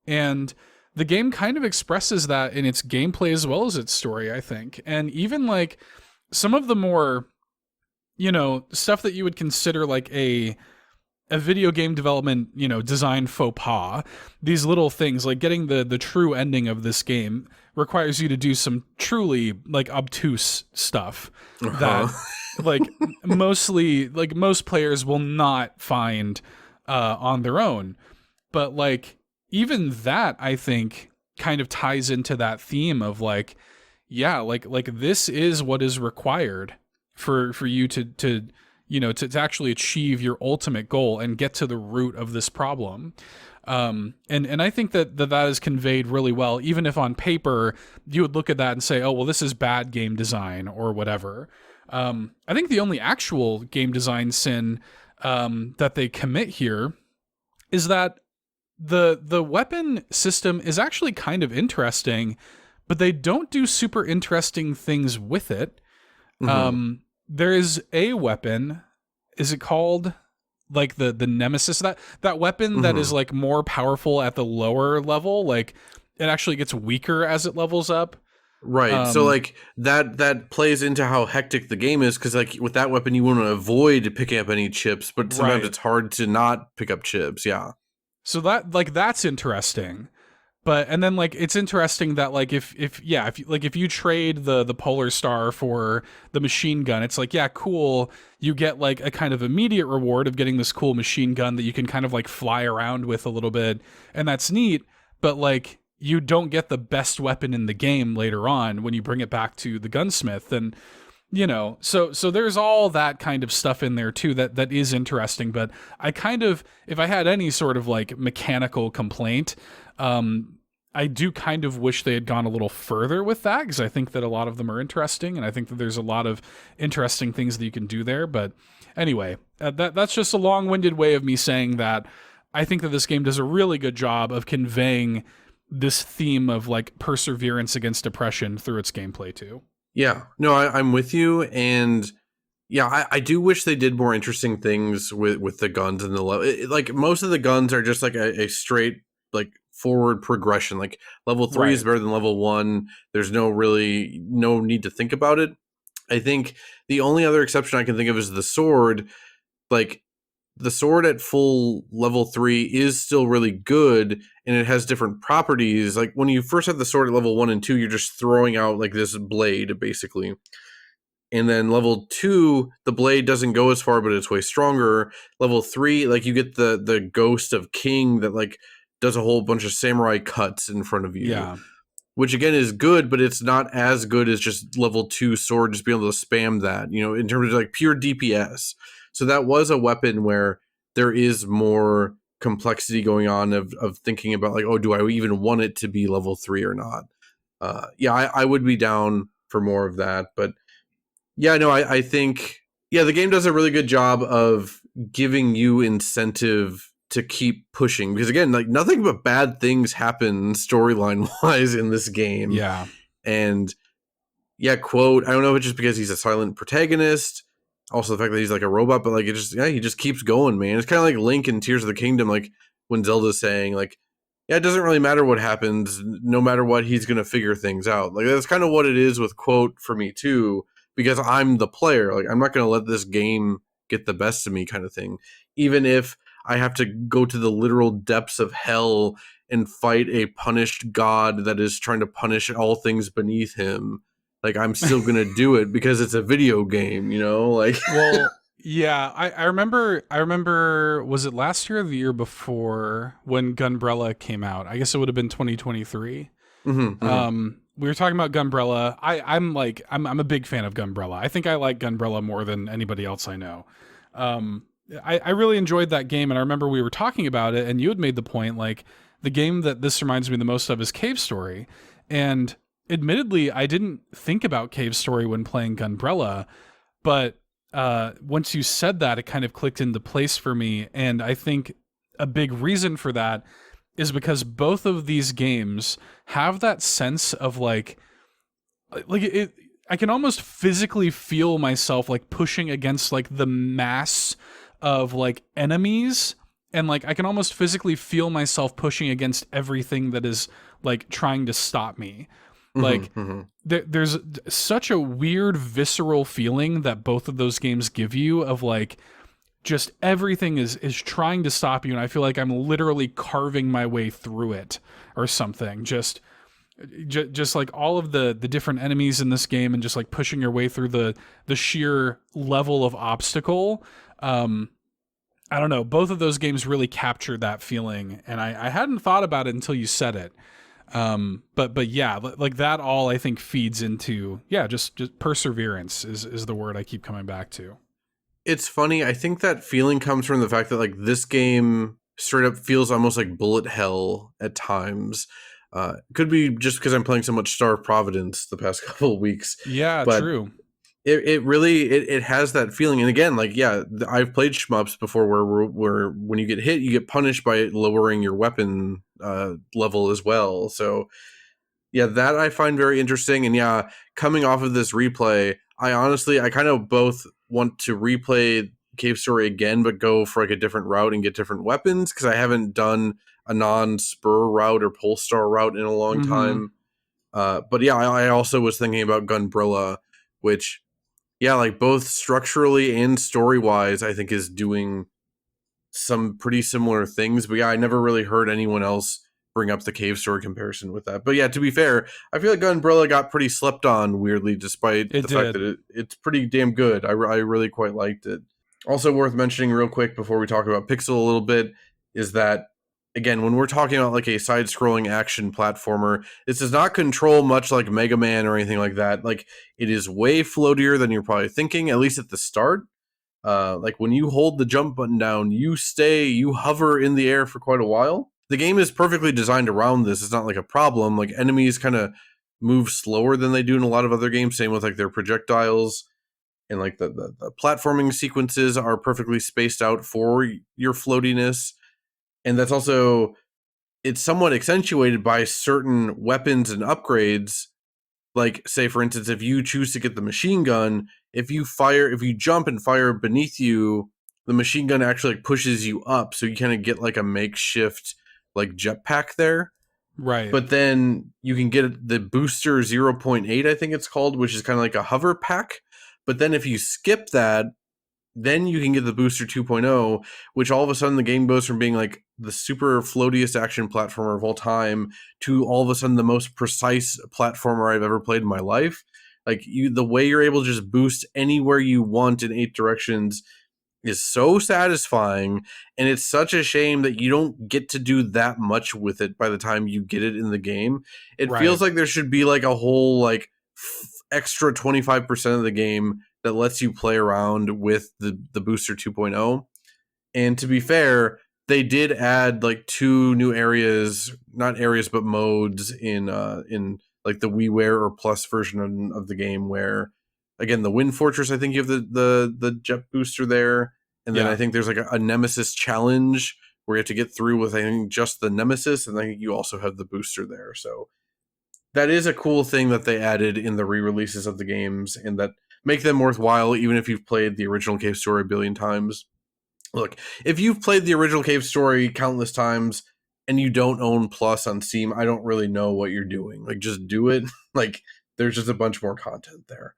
And the game kind of expresses that in its gameplay as well as its story, I think. And even like some of the more, you know, stuff that you would consider like a video game development, you know, design faux pas, these little things like getting the true ending of this game requires you to do some truly like obtuse stuff that like mostly like most players will not find on their own. But like even that, I think, kind of ties into that theme of like, yeah, like this is what is required for you to you know, to actually achieve your ultimate goal and get to the root of this problem. And I think that is conveyed really well, even if on paper you would look at that and say, oh, well, this is bad game design or whatever. I think the only actual game design sin that they commit here is that the weapon system is actually kind of interesting, but they don't do super interesting things with it. There is a weapon. Is it called like the Nemesis? That weapon that is like more powerful at the lower level, like it actually gets weaker as it levels up. Right. So like that plays into how hectic the game is, because like with that weapon you want to avoid picking up any chips, but sometimes it's hard to not pick up chips. Yeah. So that's interesting. But and then like it's interesting that like if you trade the Polar Star for the machine gun, it's like, yeah, cool. You get like a kind of immediate reward of getting this cool machine gun that you can kind of like fly around with a little bit, and that's neat. But like you don't get the best weapon in the game later on when you bring it back to the gunsmith, and you know, so there's all that kind of stuff in there too that is interesting. But I kind of, if I had any sort of like mechanical complaint, I do kind of wish they had gone a little further with that, because I think that a lot of them are interesting, and I think that there's a lot of interesting things that you can do there. But anyway, that's just a long-winded way of me saying that I think that this game does a really good job of conveying this theme of like perseverance against depression through its gameplay too. Yeah, no, I'm with you, and yeah, I do wish they did more interesting things with the guns and the level. Like most of the guns are just like a straight like forward progression. Like level 3 is better than level 1. There's no need to think about it. I think the only other exception I can think of is the sword. Like the sword at full level 3 is still really good, and it has different properties. Like when you first have the sword at level 1 and 2, you're just throwing out like this blade basically. And then level 2, the blade doesn't go as far, but it's way stronger. Level 3, like you get the ghost of king that like does a whole bunch of samurai cuts in front of you. Yeah. Which again is good, but it's not as good as just level 2 sword, just being able to spam that, you know, in terms of like pure DPS. So that was a weapon where there is more complexity going on of thinking about like, oh, do I even want it to be level 3 or not? I would be down for more of that. But yeah, no, I think, yeah, the game does a really good job of giving you incentive to keep pushing, because again, like nothing but bad things happen storyline wise in this game. Yeah. And yeah, quote, I don't know if it's just because he's a silent protagonist, also the fact that he's like a robot, but like he just keeps going, man. It's kind of like Link in Tears of the Kingdom, like when Zelda's saying like, yeah, it doesn't really matter what happens, no matter what, he's gonna figure things out. Like that's kind of what it is with quote for me too, because I'm the player. Like I'm not gonna let this game get the best of me, kind of thing. Even if I have to go to the literal depths of hell and fight a punished god that is trying to punish all things beneath him. Like I'm still going to do it because it's a video game, you know, like, well, Yeah, I remember was it last year or the year before when Gunbrella came out? I guess it would have been 2023. Mm-hmm, mm-hmm. We were talking about Gunbrella. I'm a big fan of Gunbrella. I think I like Gunbrella more than anybody else I know. Um, I really enjoyed that game, and I remember we were talking about it, and you had made the point like the game that this reminds me the most of is Cave Story, and admittedly, I didn't think about Cave Story when playing Gunbrella, but once you said that, it kind of clicked into place for me, and I think a big reason for that is because both of these games have that sense of like it I can almost physically feel myself like pushing against like the mass of like enemies, and like I can almost physically feel myself pushing against everything that is like trying to stop me. Like Mm-hmm, mm-hmm. there's such a weird visceral feeling that both of those games give you of like just everything is trying to stop you, and I feel like I'm literally carving my way through it or something. Just like all of the different enemies in this game, and just like pushing your way through the sheer level of obstacle. I don't know, both of those games really captured that feeling, and I hadn't thought about it until you said it. But yeah, like that all I think feeds into, yeah, just perseverance is the word I keep coming back to. It's funny. I think that feeling comes from the fact that like this game straight up feels almost like bullet hell at times. Could be just because I'm playing so much Star of Providence the past couple of weeks, Yeah, but true. it really it has that feeling. And again, like yeah, I've played shmups before where when you get hit, you get punished by lowering your weapon level as well. So yeah, that I find very interesting. And yeah, coming off of this replay, I kind of both want to replay Cave Story again, but go for like a different route and get different weapons, because I haven't done a non-spur route or pole star route in a long Mm-hmm. time. But yeah, I also was thinking about Gunbrella, which yeah, like both structurally and story wise, I think is doing some pretty similar things. But yeah, I never really heard anyone else bring up the Cave Story comparison with that. But yeah, to be fair, I feel like Umbrella got pretty slept on weirdly, despite It the fact that did. it's pretty damn good. I really quite liked it. Also worth mentioning real quick before we talk about Pixel a little bit is that again, when we're talking about like a side-scrolling action platformer, this does not control much like Mega Man or anything like that. Like it is way floatier than you're probably thinking, at least at the start. Like when you hold the jump button down, you hover in the air for quite a while. The game is perfectly designed around this. It's not like a problem. Like enemies kind of move slower than they do in a lot of other games. Same with like their projectiles, and like the platforming sequences are perfectly spaced out for your floatiness. And that's also, it's somewhat accentuated by certain weapons and upgrades. Like say for instance, if you choose to get the machine gun, if you jump and fire beneath you, the machine gun actually like pushes you up, so you kind of get like a makeshift like jetpack there. Right. But then you can get the booster 0.8, I think it's called, which is kind of like a hover pack. But then if you skip that, then you can get the booster 2.0, which all of a sudden the game goes from being like the super floatiest action platformer of all time to all of a sudden the most precise platformer I've ever played in my life. Like the way you're able to just boost anywhere you want in 8 directions is so satisfying, and it's such a shame that you don't get to do that much with it by the time you get it in the game. It Right. feels like there should be like a whole like extra 25% of the game that lets you play around with the booster 2.0. And to be fair, they did add like 2 new areas, not areas but modes in like the WiiWare or Plus version of the game, where again the Wind Fortress, I think you have the jet booster there, and then I Yeah. think there's like a Nemesis challenge where you have to get through with I think just the Nemesis, and I think you also have the booster there. So that is a cool thing that they added in the re-releases of the games, and that make them worthwhile even if you've played the original Cave Story a billion times. Look, if you've played the original Cave Story countless times and you don't own Plus on Steam, I don't really know what you're doing. Like, just do it. Like, there's just a bunch more content there.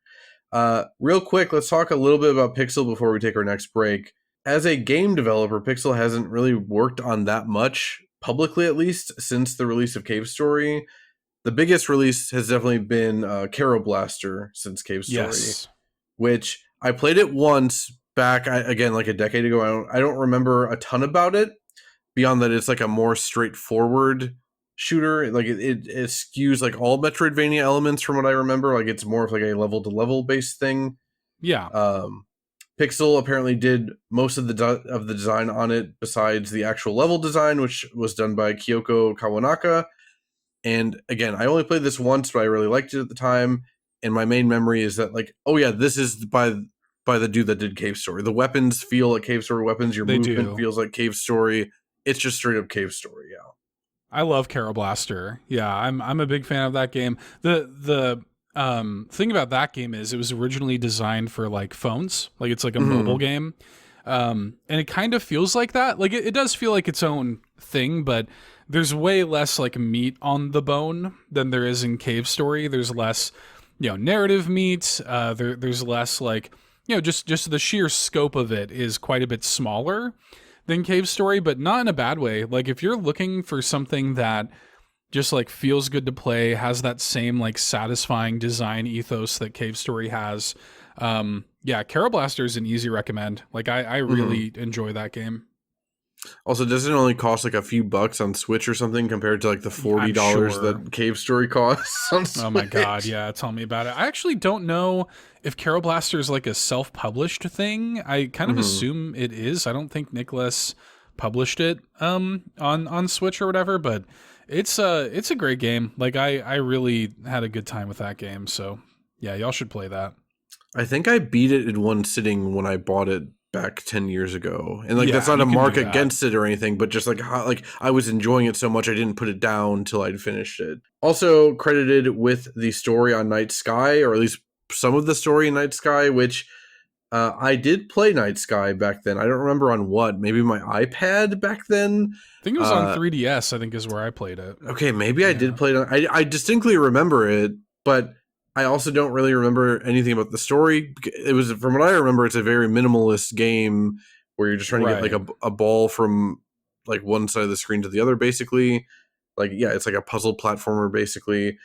Real quick, let's talk a little bit about Pixel before we take our next break. As a game developer, Pixel hasn't really worked on that much, publicly at least, since the release of Cave Story. The biggest release has definitely been Caro Blaster since Cave Story, Yes. which I played it once, back again like a decade ago. I don't remember a ton about it beyond that. It's like a more straightforward shooter. Like it skews like all Metroidvania elements from what I remember. Like it's more of like a level to level based thing. Yeah. Pixel apparently did most of the design on it, besides the actual level design, which was done by Kyoko Kawanaka. And again, I only played this once, but I really liked it at the time. And my main memory is that, like, oh yeah, this is by the dude that did Cave Story. The weapons feel like Cave Story weapons. Your movement feels like Cave Story. It's just straight up Cave Story. Yeah, I love Carol Blaster. Yeah, I'm a big fan of that game. The thing about that game is it was originally designed for like phones. Like it's like a mobile game. And it kind of feels like that. Like it does feel like its own thing, but there's way less like meat on the bone than there is in Cave Story. There's less, narrative meat. There's less like, just the sheer scope of it is quite a bit smaller than Cave Story, but not in a bad way. Like if you're looking for something that just like feels good to play, has that same like satisfying design ethos that Cave Story has, Carol Blaster is an easy recommend. Like I really enjoy that game. Also, doesn't it only cost like a few bucks on Switch or something compared to like the $40 that Cave Story costs on Switch? Oh my god, yeah, tell me about it. I actually don't know if Carol Blaster is like a self-published thing. I kind of assume it is. I don't think Nicholas published it on Switch or whatever, but it's a great game. Like I really had a good time with that game. So yeah, y'all should play that. I think I beat it in one sitting when I bought it back 10 years ago, and like that's not a mark against it or anything, but just like how, like I was enjoying it so much I didn't put it down until I'd finished it. Also credited with the story on Night Sky, or at least some of the story in Night Sky, which I did play Night Sky back then. I don't remember on what, maybe my iPad back then. I think it was on 3DS, I think is where I played it. Okay, maybe I did play it on, I distinctly remember it, but I also don't really remember anything about the story. It was, from what I remember, it's a very minimalist game where you're just trying to get like a ball from like one side of the screen to the other, basically. Like, yeah, it's like a puzzle platformer, basically.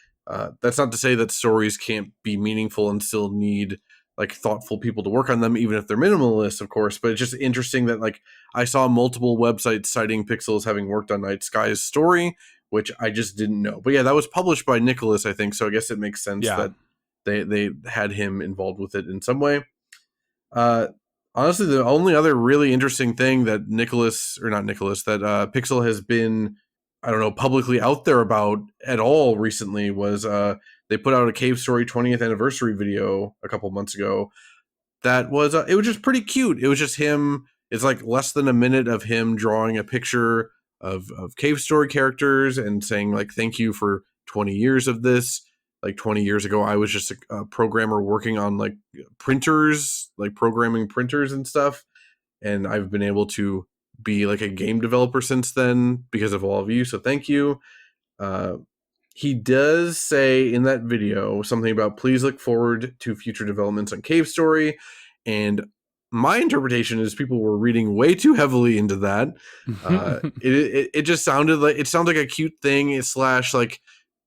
That's not to say that stories can't be meaningful and still need like thoughtful people to work on them, even if they're minimalist, of course. But it's just interesting that like I saw multiple websites citing Pixel as having worked on Night Sky's story, which I just didn't know. But yeah, that was published by Nicholas, I think. So I guess it makes sense that they had him involved with it in some way. Honestly, the only other really interesting thing that Pixel has been, I don't know, publicly out there about at all recently was they put out a Cave Story 20th anniversary video a couple months ago. That was it was just pretty cute. It was just him. It's like less than a minute of him drawing a picture of Cave Story characters and saying like, thank you for 20 years of this. Like 20 years ago, I was just a programmer working on like printers, like programming printers and stuff. And I've been able to be like a game developer since then because of all of you. So thank you. He does say in that video something about please look forward to future developments on Cave Story. And my interpretation is people were reading way too heavily into that. It just sounded like, it sounds like a cute thing / like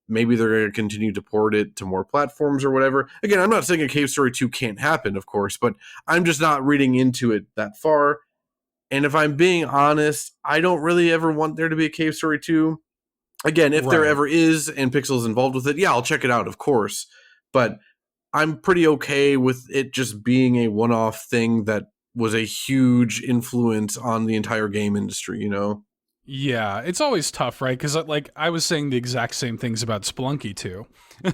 maybe they're going to continue to port it to more platforms or whatever. Again, I'm not saying a Cave Story 2 can't happen, of course, but I'm just not reading into it that far. And if I'm being honest, I don't really ever want there to be a Cave Story 2. Again, if there ever is and Pixel's involved with it, yeah, I'll check it out, of course. But I'm pretty okay with it just being a one-off thing that was a huge influence on the entire game industry, you know? Yeah, it's always tough, right? Because like I was saying the exact same things about Spelunky too.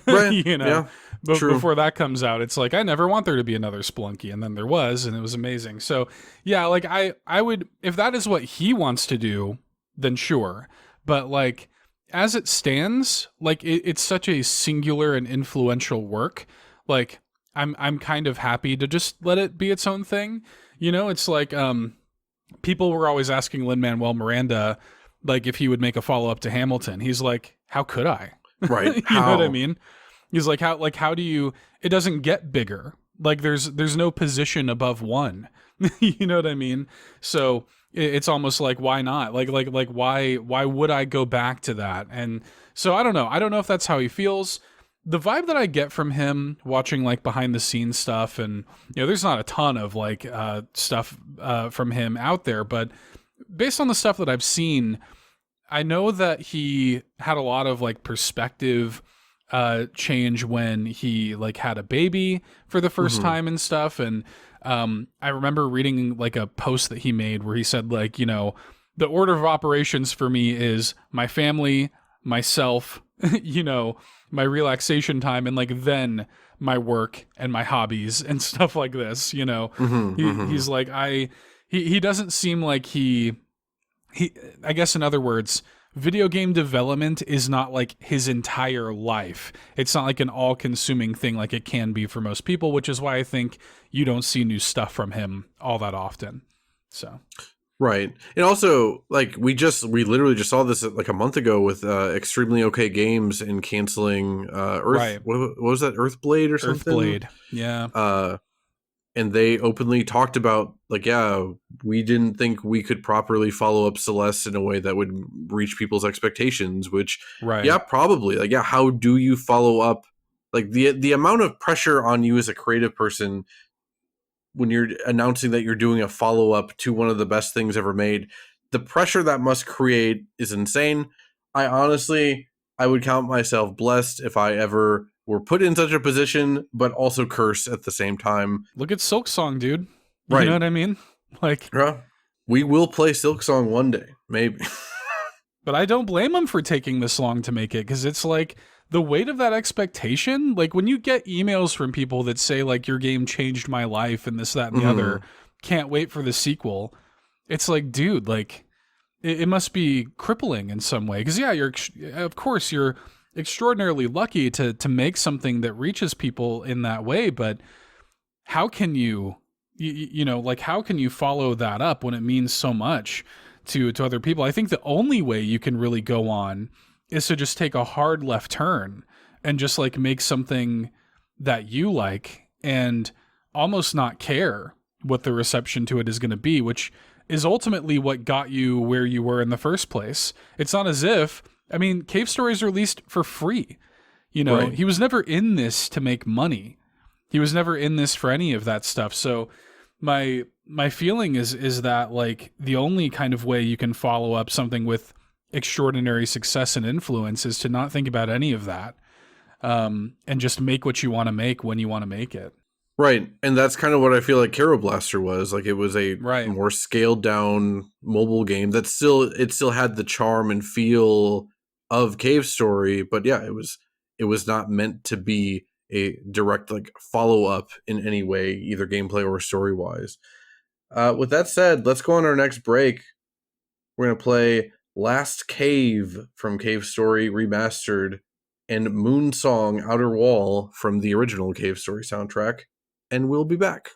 Right. You know, yeah, but before that comes out, it's like I never want there to be another Spelunky, and then there was, and it was amazing. So yeah, like I would, if that is what he wants to do, then sure. But like as it stands, like it's such a singular and influential work. Like I'm kind of happy to just let it be its own thing. You know, it's like people were always asking Lin-Manuel Miranda, like, if he would make a follow-up to Hamilton. He's like, how could I? Right. You know what I mean? He's like, how do you, it doesn't get bigger. Like, there's no position above one. You know what I mean? So it's almost like, why not? Like, why would I go back to that? And so I don't know. I don't know if that's how he feels. the vibe that I get from him watching like behind the scenes stuff, and there's not a ton of like stuff from him out there, but based on the stuff that I've seen, I know that he had a lot of like perspective change when he like had a baby for the first time and stuff. And I remember reading like a post that he made where he said like, the order of operations for me is my family, myself, my relaxation time, and like then my work and my hobbies and stuff like this. He's like, he doesn't seem like he I guess in other words, video game development is not like his entire life. It's not like an all-consuming thing like it can be for most people, which is why I think you don't see new stuff from him all that often. So, right. And also, like, we literally just saw this like a month ago with Extremely Okay Games and canceling Earth. Right. What was that? Earthblade or something? Earthblade. Yeah. And they openly talked about like, yeah, we didn't think we could properly follow up Celeste in a way that would reach people's expectations, which, right. Yeah, probably. Like, yeah, how do you follow up? Like the amount of pressure on you as a creative person when you're announcing that you're doing a follow-up to one of the best things ever made, the pressure that must create is insane. I would count myself blessed if I ever were put in such a position, but also curse at the same time. Look at Silksong, dude. You Right. know what I mean? Like, yeah, we will play Silksong one day, maybe. But I don't blame him for taking this long to make it, because it's like the weight of that expectation. Like when you get emails from people that say like your game changed my life and this, that, and the other, can't wait for the sequel. It's like, dude, like it must be crippling in some way. Because yeah, you're extraordinarily lucky to make something that reaches people in that way, but how can you how can you follow that up when it means so much to other people? I think the only way you can really go on is to just take a hard left turn and just like make something that you like and almost not care what the reception to it is going to be, which is ultimately what got you where you were in the first place. It's not as if, Cave Story is released for free. Right. He was never in this to make money. He was never in this for any of that stuff. So my feeling is that like the only kind of way you can follow up something with extraordinary success and influence is to not think about any of that, and just make what you want to make when you want to make it. Right. And that's kind of what I feel like Carol Blaster was. Like it was a more scaled down mobile game that still had the charm and feel of Cave Story, but yeah, it was not meant to be a direct like follow up in any way, either gameplay or story wise. With that said, let's go on our next break. We're going to play Last Cave from Cave Story Remastered and Moon Song Outer Wall from the original Cave Story soundtrack. And we'll be back.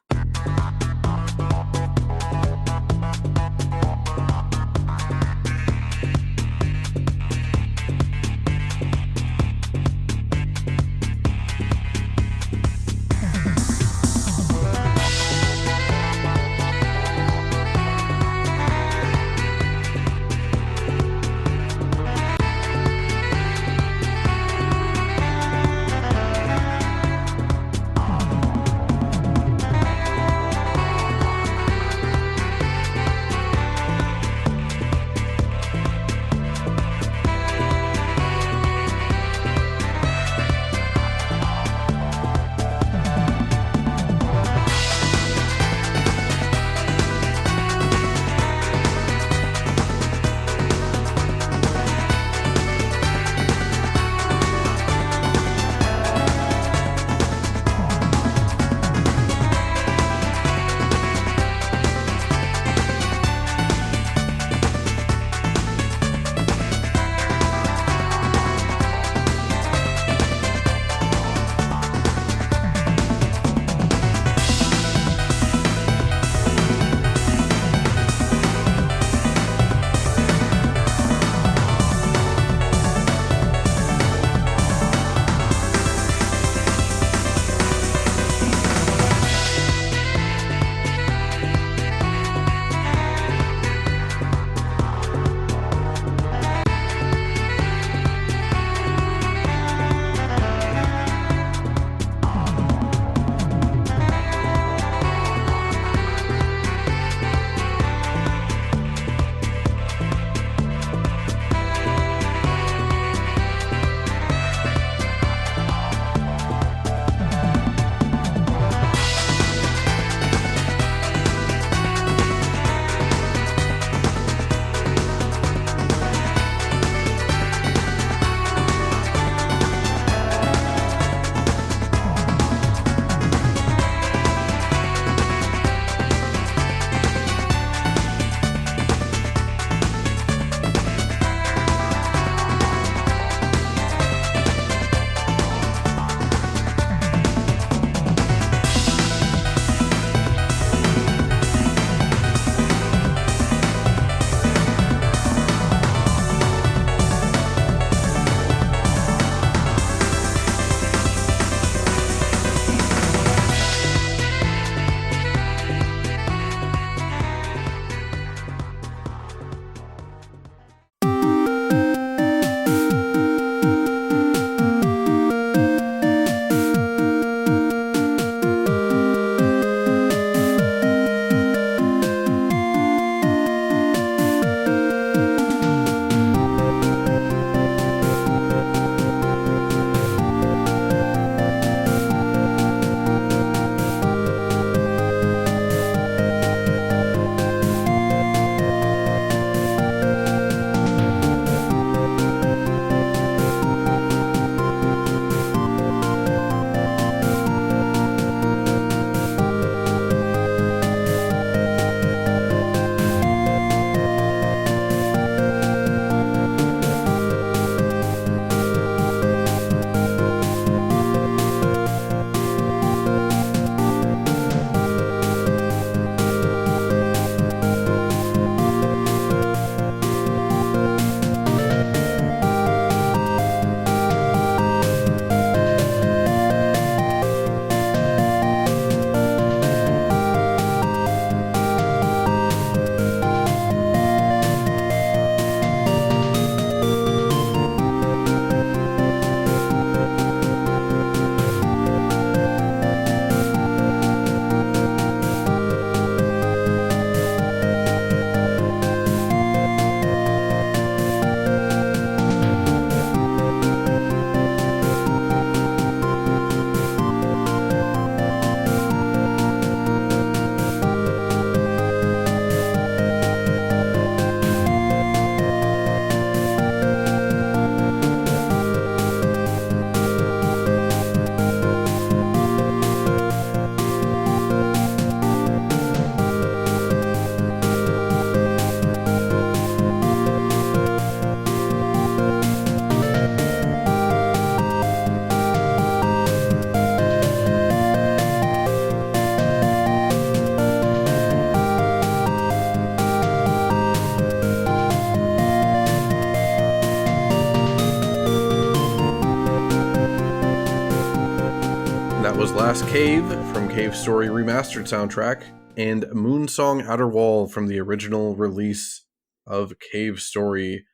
Last Cave from Cave Story Remastered soundtrack, and Moonsong Outer Wall from the original release of Cave Story.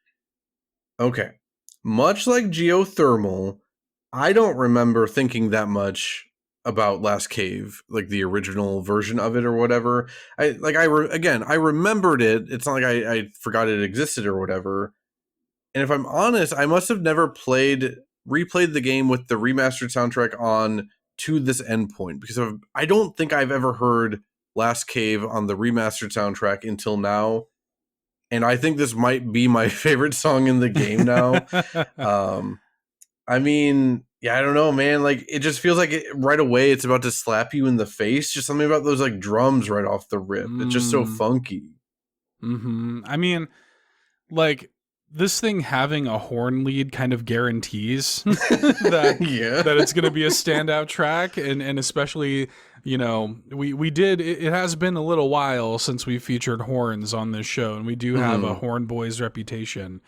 Okay. Much like Geothermal, I don't remember thinking that much about Last Cave, like the original version of it or whatever. I remembered it. It's not like I forgot it existed or whatever. And if I'm honest, I must have never replayed the game with the remastered soundtrack on to this endpoint, because I don't think I've ever heard Last Cave on the remastered soundtrack until now. And I think this might be my favorite song in the game now. I mean, yeah, I don't know, man. Like, it just feels like right away it's about to slap you in the face. Just something about those like drums right off the rip. It's just so funky. Mm-hmm. I mean, like, this thing having a horn lead kind of guarantees that it's going to be a standout track, and especially, you know, we did it has been a little while since we featured horns on this show, and we do have a horn boy's reputation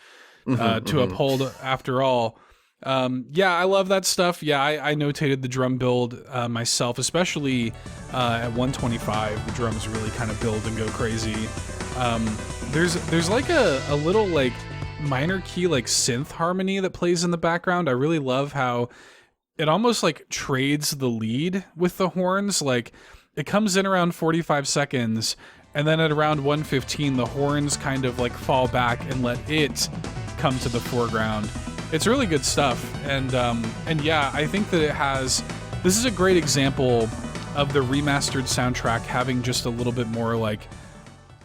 to uphold after all. Yeah, I love that stuff. Yeah, I notated the drum build myself, especially at 125. The drums really kind of build and go crazy. There's like a little like minor key like synth harmony that plays in the background. I really love how it almost like trades the lead with the horns. Like, it comes in around 45 seconds, and then at around 115 the horns kind of like fall back and let it come to the foreground. It's really good stuff. And yeah, I think that this is a great example of the remastered soundtrack having just a little bit more like,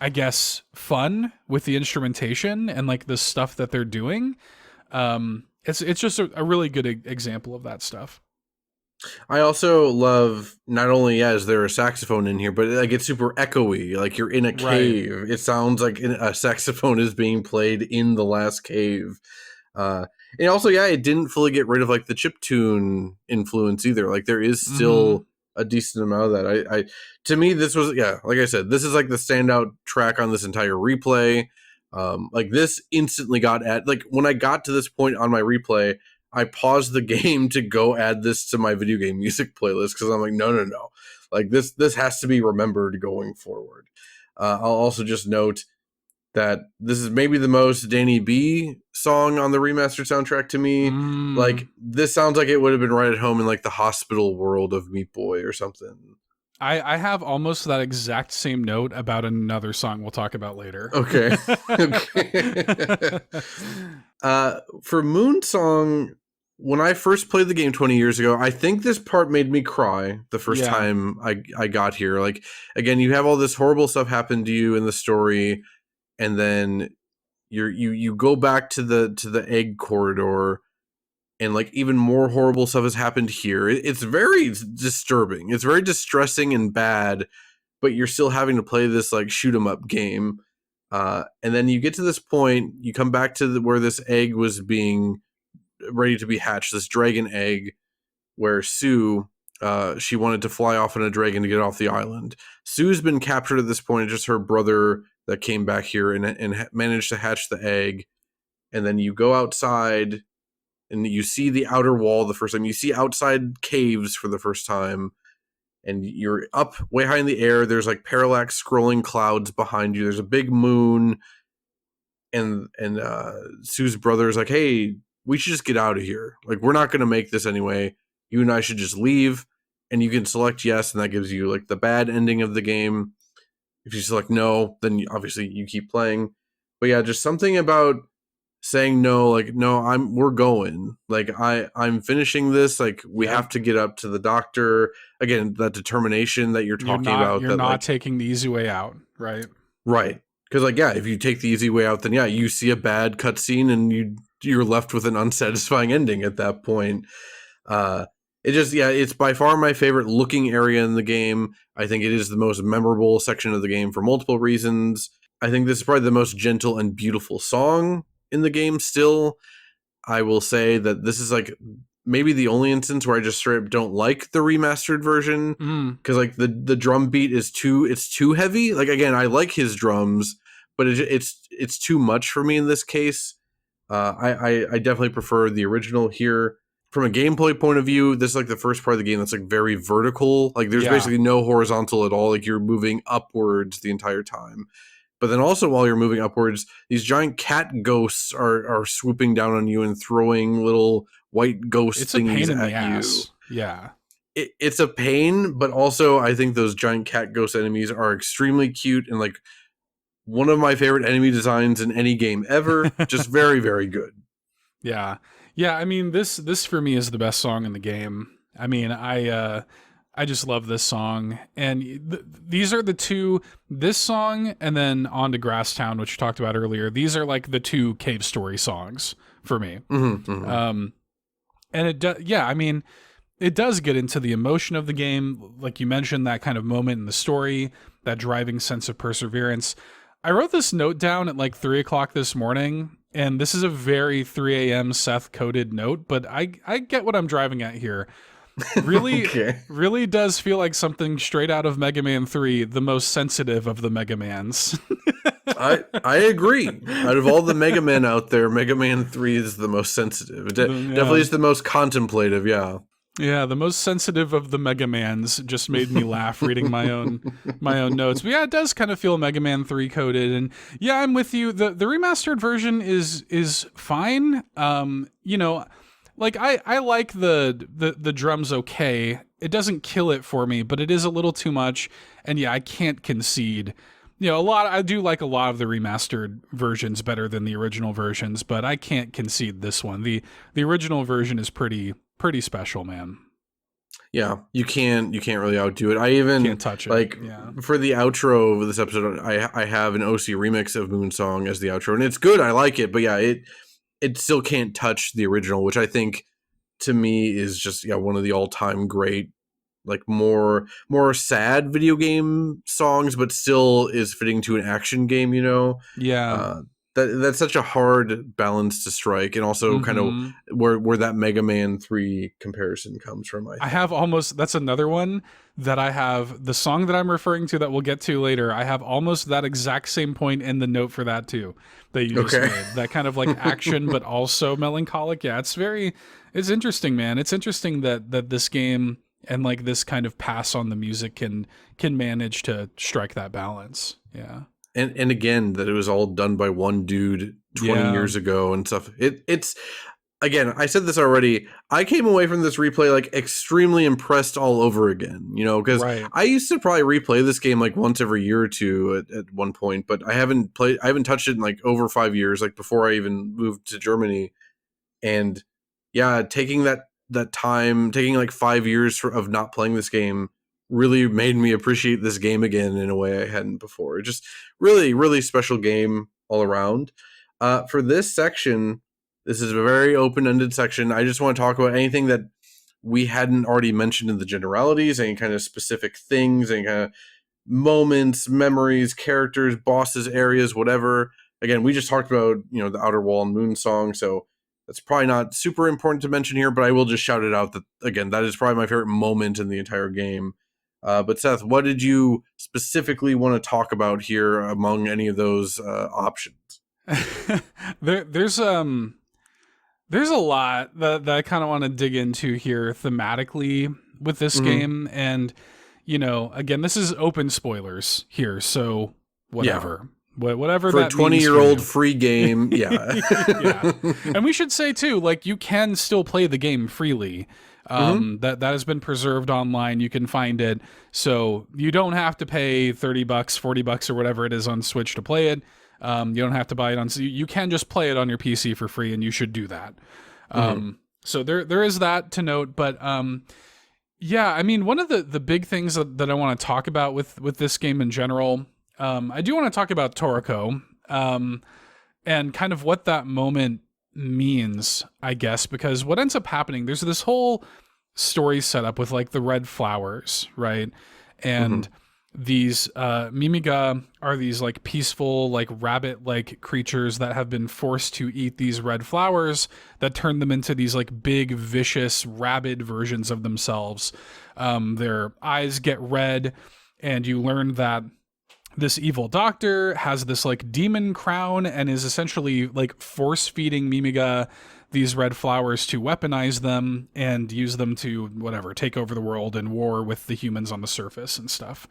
I guess, fun with the instrumentation and like the stuff that they're doing. It's just a really good example of that stuff. I also love, not only is there a saxophone in here, but like it's super echoey. Like you're in a cave. Right. It sounds like a saxophone is being played in the Last Cave. And also, yeah, it didn't fully get rid of like the chiptune influence either. Like there is still a decent amount of that. To me, this was, like I said, this is like the standout track on this entire replay. Like this instantly like when I got to this point on my replay, I paused the game to go add this to my video game music playlist, because I'm like, no. Like this has to be remembered going forward. I'll also just note that this is maybe the most dannyb song on the remastered soundtrack to me. Like, this sounds like it would have been right at home in like the hospital world of Meat Boy or something. I have almost that exact same note about another song we'll talk about later. Okay. For Moonsong, when I first played the game 20 years ago, I think this part made me cry the first time I got here. Like, again, you have all this horrible stuff happen to you in the story, and then you go back to the egg corridor, and like even more horrible stuff has happened here. It's very disturbing. It's very distressing and bad, but you're still having to play this like shoot 'em up game. And then you get to this point, you come back to where this egg was being ready to be hatched, this dragon egg, where Sue, she wanted to fly off on a dragon to get off the island. Sue's been captured at this point. It's just her brother that came back here and managed to hatch the egg. And then you go outside and you see the outer wall the first time. You see outside caves for the first time, and you're up way high in the air. There's like parallax scrolling clouds behind you. There's a big moon, and Sue's brother's like, hey, we should just get out of here. Like, we're not going to make this anyway. You and I should just leave. And you can select yes, and that gives you like the bad ending of the game. If you select no, then obviously you keep playing. But yeah, just something about saying no, like, no, we're going. Like, I'm finishing this. Like, we have to get up to the doctor. Again, that determination that you're talking about. You're not taking the easy way out, right? Right. Because, like, yeah, if you take the easy way out, then yeah, you see a bad cutscene and you're left with an unsatisfying ending at that point. It's by far my favorite looking area in the game. I think it is the most memorable section of the game for multiple reasons. I think this is probably the most gentle and beautiful song in the game still. I will say that this is like maybe the only instance where I just straight up don't like the remastered version, because like the drum beat is too heavy. Like, again, I like his drums, but it's too much for me in this case. I definitely prefer the original here. from a gameplay point of view, this is like the first part of the game that's like very vertical. Like there's basically no horizontal at all. Like you're moving upwards the entire time. But then also while you're moving upwards, these giant cat ghosts are swooping down on you and throwing little white ghost It's a thingies pain in at the you. ass. Yeah. It's a pain, but also I think those giant cat ghost enemies are extremely cute and like one of my favorite enemy designs in any game ever. Just very, very good. Yeah. Yeah, I mean this for me is the best song in the game. I mean, I just love this song, and these are the two. This song, and then On to Grasstown, which we talked about earlier. These are like the two Cave Story songs for me. And I mean, it does get into the emotion of the game, like you mentioned, that kind of moment in the story, that driving sense of perseverance. I wrote this note down at like 3:00 this morning, and this is a very 3 a.m. Seth coded note, but I get what I'm driving at here. Really, really does feel like something straight out of Mega Man 3, the most sensitive of the Mega Mans. I agree. Out of all the Mega Men out there, Mega Man 3 is the most sensitive. It definitely is the most contemplative, yeah. Yeah, the most sensitive of the Mega Mans. Just made me laugh reading my own notes. But yeah, it does kind of feel Mega Man 3 coded, and yeah, I'm with you. The remastered version is fine. You know, like I like the drums okay. It doesn't kill it for me, but it is a little too much. And yeah, I can't concede. You know, I do like a lot of the remastered versions better than the original versions, but I can't concede this one. The original version is pretty special, man. Yeah, you can't really outdo it. I even can't touch it. Like for the outro of this episode, I have an OC remix of Moonsong as the outro, and it's good. I like it, but yeah, it still can't touch the original, which I think to me is just one of the all-time great, like more sad video game songs, but still is fitting to an action game. You know, that's such a hard balance to strike, and also kind of where that Mega Man 3 comparison comes from. I have almost, that's another one that I have, the song that I'm referring to that we'll get to later, I have almost that exact same point in the note for that too, that you just made. That kind of like action, but also melancholic. Yeah, it's interesting, man. It's interesting that this game and like this kind of pass on the music can manage to strike that balance. Yeah. And again, that it was all done by one dude 20 years ago and stuff. It's again, I said this already. I came away from this replay like extremely impressed all over again, you know, because I used to probably replay this game like once every year or two at one point, but I haven't touched it in like over 5 years, like before I even moved to Germany. And yeah, taking that time, taking like 5 years of not playing this game really made me appreciate this game again in a way I hadn't before. Just really, really special game all around. For this section, this is a very open-ended section. I just want to talk about anything that we hadn't already mentioned in the generalities, any kind of specific things, any kind of moments, memories, characters, bosses, areas, whatever. Again, we just talked about, the Outer Wall and Moonsong, so that's probably not super important to mention here, but I will just shout it out that, again, that is probably my favorite moment in the entire game. But Seth, what did you specifically want to talk about here among any of those options? There's a lot that I kind of want to dig into here thematically with this game, and again, this is open spoilers here, so whatever. Whatever for that a 20-year-old free game, yeah. And we should say too, like, you can still play the game freely. That has been preserved online. You can find it, so you don't have to pay $30, $40 or whatever it is on Switch to play it. You don't have to buy it so you can just play it on your PC for free, and you should do that. So there is that to note, but yeah, I mean, one of the big things that I want to talk about with this game in general, I do want to talk about Toriko, and kind of what that moment means, I guess, because what ends up happening, there's this whole story set up with like the red flowers, right? And these Mimiga are these like peaceful, like rabbit-like creatures that have been forced to eat these red flowers that turn them into these like big, vicious, rabid versions of themselves. Their eyes get red, and you learn that this evil doctor has this like demon crown and is essentially like force feeding Mimiga these red flowers to weaponize them and use them to whatever, take over the world and war with the humans on the surface and stuff.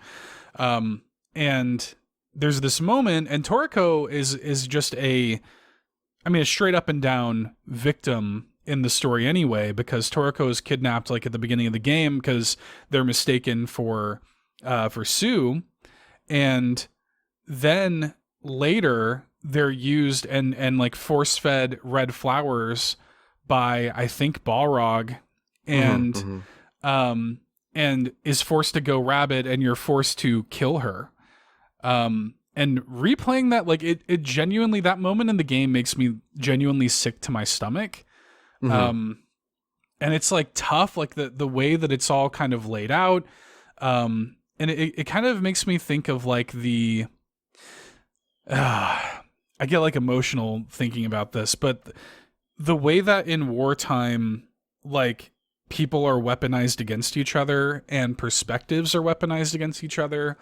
And there's this moment, and Toriko is just a straight up and down victim in the story anyway, because Toriko is kidnapped like at the beginning of the game because they're mistaken for Sue, and then later they're used and like force-fed red flowers by, I think, Balrog, and and is forced to go rabid, and you're forced to kill her. And replaying that, like it genuinely, that moment in the game makes me genuinely sick to my stomach. And it's like tough, like the way that it's all kind of laid out. And it kind of makes me think of like I get like emotional thinking about this, but the way that in wartime, like people are weaponized against each other and perspectives are weaponized against each other.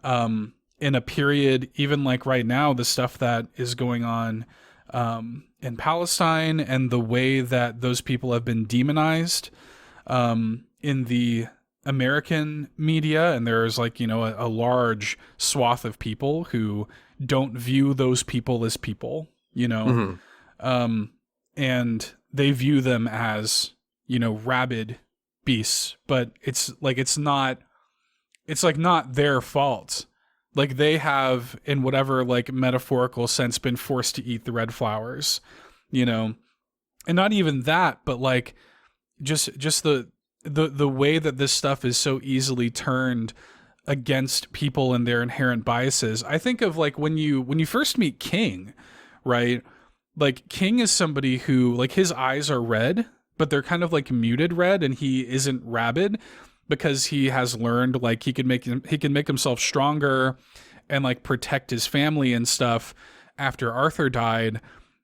In a period, even like right now, the stuff that is going on in Palestine and the way that those people have been demonized in the American media, and there's like, you know, a large swath of people who don't view those people as people, you know, and they view them as, you know, rabid beasts, but it's like not their fault. Like they have, in whatever like metaphorical sense, been forced to eat the red flowers, you know, and not even that, but like just the way that this stuff is so easily turned against people and their inherent biases. I think of like when you first meet King, right? Like King is somebody who, like, his eyes are red, but they're kind of like muted red, and he isn't rabid because he has learned like he can make himself stronger and like protect his family and stuff after Arthur died.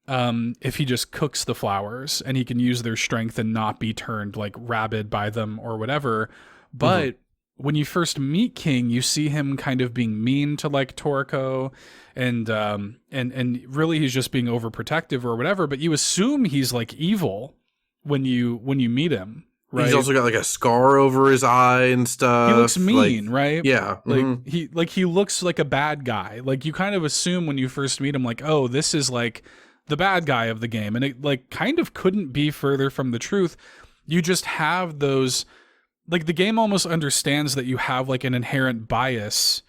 If he just cooks the flowers, and he can use their strength and not be turned like rabid by them or whatever. But when you first meet King, you see him kind of being mean to like Toriko, and really he's just being overprotective or whatever. But you assume he's like evil when you meet him. Right? He's also got like a scar over his eye and stuff. He looks mean, like, right? Yeah. Like he looks like a bad guy. Like you kind of assume when you first meet him, like, oh, this is like the bad guy of the game. And it like kind of couldn't be further from the truth. You just have those, like the game almost understands that you have like an inherent bias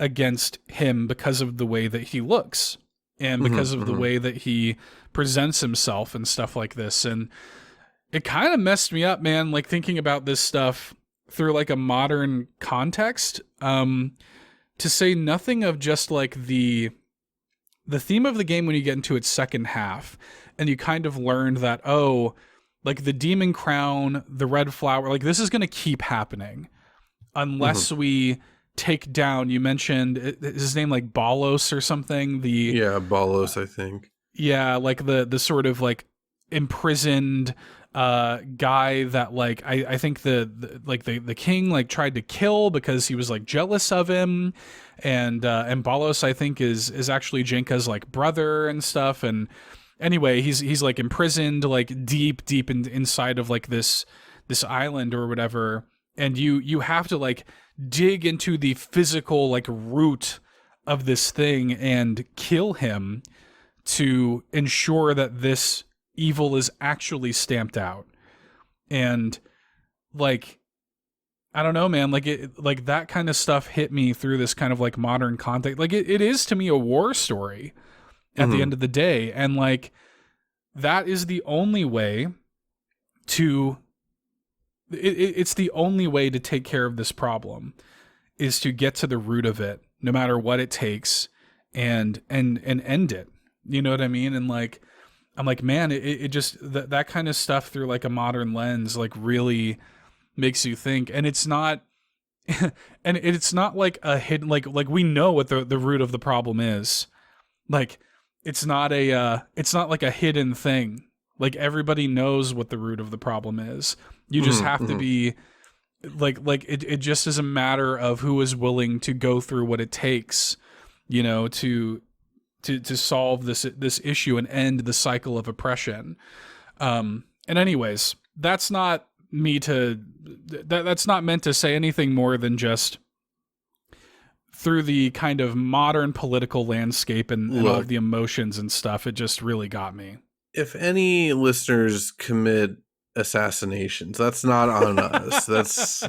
against him because of the way that he looks and because of the way that he presents himself and stuff like this. And it kind of messed me up, man, like thinking about this stuff through like a modern context, to say nothing of just like the theme of the game when you get into its second half, and you kind of learned that, oh, like the demon crown, the red flower, like this is going to keep happening unless we take down, you mentioned, is his name like Balos or something? Balos, I think. Yeah, like the sort of like imprisoned guy that like I think the king like tried to kill because he was like jealous of him, and Balos I think is actually Jenka's like brother and stuff. And anyway, he's like imprisoned like deep inside of like this island or whatever, and you have to like dig into the physical like root of this thing and kill him to ensure that this evil is actually stamped out. And like, I don't know, man, like it, like that kind of stuff hit me through this kind of like modern context. Like it is to me a war story at the end of the day. And like, that is the only way to, it's the only way to take care of this problem, is to get to the root of it, no matter what it takes, and end it. You know what I mean? And like, I'm like, man, it just, that kind of stuff through like a modern lens, like really makes you think. And it's not, and it's not like a hidden, like we know what the root of the problem is. Like, it's not like a hidden thing. Like everybody knows what the root of the problem is. You just have to be like it just is a matter of who is willing to go through what it takes, you know, to solve this issue and end the cycle of oppression. And anyways, that's not that's not meant to say anything more than just through the kind of modern political landscape and all of the emotions and stuff, it just really got me. If any listeners commit assassinations, that's not on us. That's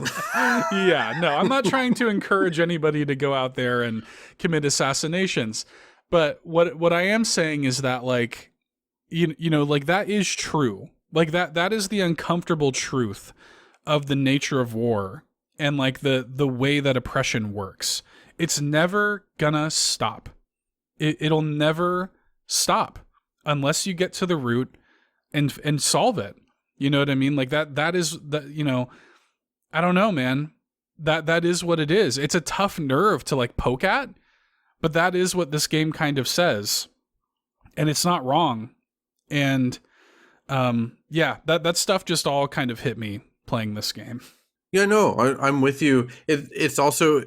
yeah, no, I'm not trying to encourage anybody to go out there and commit assassinations. But what I am saying is that, like, you know, like, that is true. Like, that is the uncomfortable truth of the nature of war and, like, the way that oppression works. It's never gonna stop. It'll never stop unless you get to the root and solve it. You know what I mean? Like, that is that, you know, I don't know, man. That is what it is. It's a tough nerve to, like, poke at, but that is what this game kind of says. And it's not wrong. And yeah, that stuff just all kind of hit me playing this game. Yeah, no, I'm with you. It's also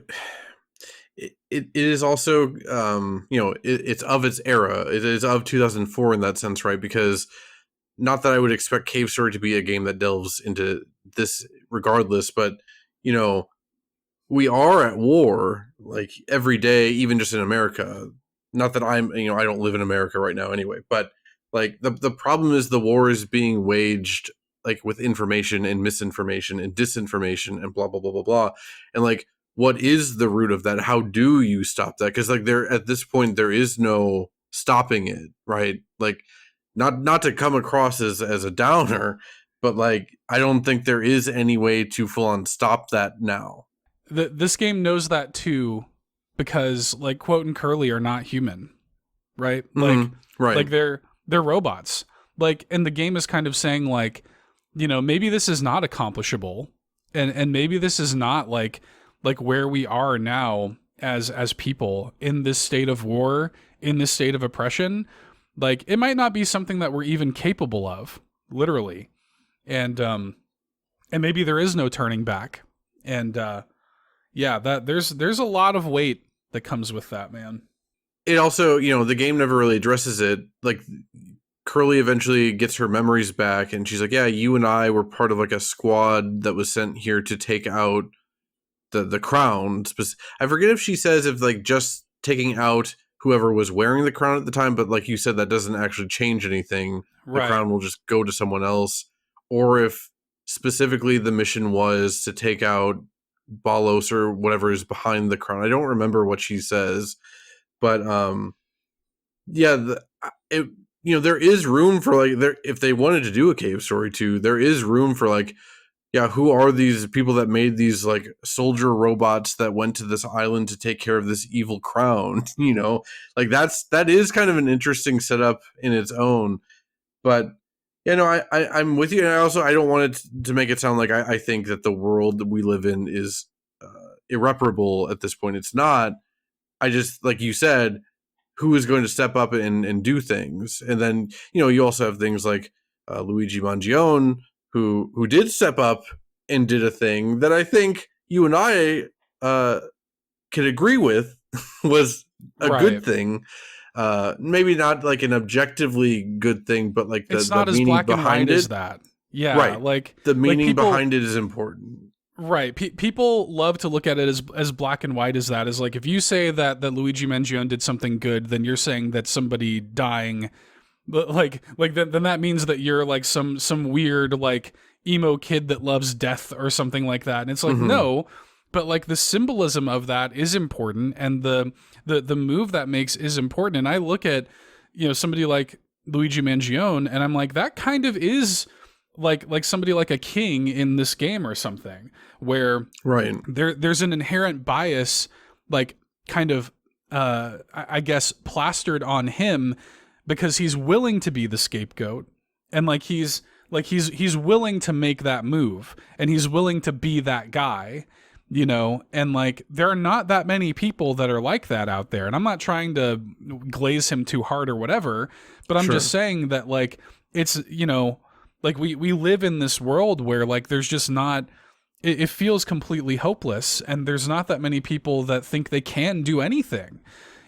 it is also you know, it's of its era. It is of 2004 in that sense, right? Because not that I would expect Cave Story to be a game that delves into this regardless, but, you know, we are at war, like, every day, even just in America. Not that I'm, you know, I don't live in America right now anyway, but, like, the problem is the war is being waged, like, with information and misinformation and disinformation and blah, blah, blah, blah, blah. And, like, what is the root of that? How do you stop that? Because, like, at this point, there is no stopping it, right? Like, not to come across as a downer, but, like, I don't think there is any way to full on stop that now. This game knows that too, because, like, Quote and Curly are not human, right? Like, right. Like, they're robots. Like, and the game is kind of saying, like, you know, maybe this is not accomplishable, and maybe this is not like where we are now as people in this state of war, in this state of oppression. Like, it might not be something that we're even capable of, literally. And maybe there is no turning back. And yeah, that there's a lot of weight that comes with that, man. It also, you know, the game never really addresses it. Like, Curly eventually gets her memories back, and she's like, yeah, you and I were part of, like, a squad that was sent here to take out the crown. I forget if she says if, like, just taking out whoever was wearing the crown at the time, but like you said, that doesn't actually change anything. Right. The crown will just go to someone else. Or if specifically the mission was to take out Balos or whatever is behind the crown. I don't remember what she says, but yeah, you know, there is room for, like, if they wanted to do a Cave Story 2, there is room for, like, yeah, who are these people that made these, like, soldier robots that went to this island to take care of this evil crown? You know, like, that is kind of an interesting setup in its own. But, you know, I'm with you. And I don't want it to make it sound like I think that the world that we live in is irreparable at this point. It's not. I just, like you said, who is going to step up and do things? And then, you know, you also have things like Luigi Mangione, who did step up and did a thing that I think you and I can agree with was a good thing. Maybe not like an objectively good thing, but like it's the not as meaning black and behind white it. as that. Yeah, right. like the meaning like people, behind it is important. Right. People love to look at it as black and white as that. Is like, if you say that Luigi Mangione did something good, then you're saying that somebody dying, but like then that means that you're like some weird like emo kid that loves death or something like that. And it's like, no, but like the symbolism of that is important, and the move that makes is important. And I look at, you know, somebody like Luigi Mangione, and I'm like, that kind of is like somebody like a king in this game or something, where there's an inherent bias, like kind of I guess plastered on him, because he's willing to be the scapegoat, and like he's willing to make that move, and he's willing to be that guy, you know. And like, there are not that many people that are like that out there, and I'm not trying to glaze him too hard or whatever, but I'm just saying that, like, it's, you know, like we live in this world where like there's just not, it feels completely hopeless, and there's not that many people that think they can do anything,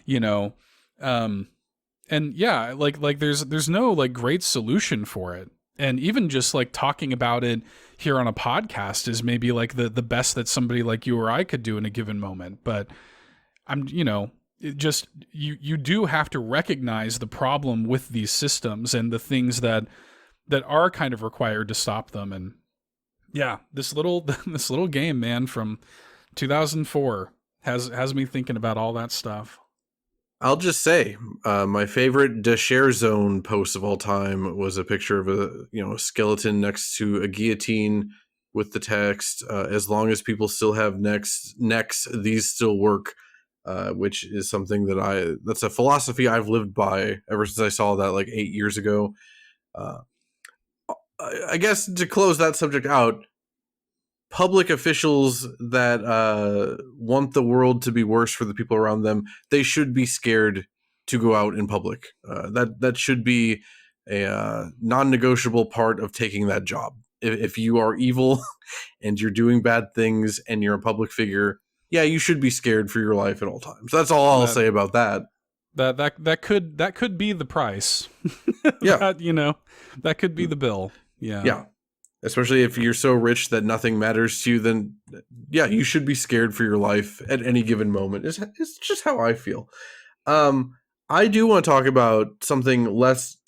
you know. And yeah, like there's no like great solution for it. And even just like talking about it here on a podcast is maybe like the best that somebody like you or I could do in a given moment. But I'm, it just you do have to recognize the problem with these systems and the things that are kind of required to stop them. And yeah, this little game, man, from 2004 has me thinking about all that stuff. I'll just say, my favorite De Share Zone post of all time was a picture of a skeleton next to a guillotine with the text, "As long as people still have necks, these still work," which is something that's a philosophy I've lived by ever since I saw that like 8 years ago. I guess to close that subject out, public officials that want the world to be worse for the people around them, they should be scared to go out in public. That should be a non-negotiable part of taking that job. If you are evil and you're doing bad things and you're a public figure, yeah, you should be scared for your life at all times. That's all I'll say about that. That could be the price. Yeah, that could be the bill. Yeah. Especially if you're so rich that nothing matters to you, then yeah, you should be scared for your life at any given moment. It's just how I feel. I do want to talk about something less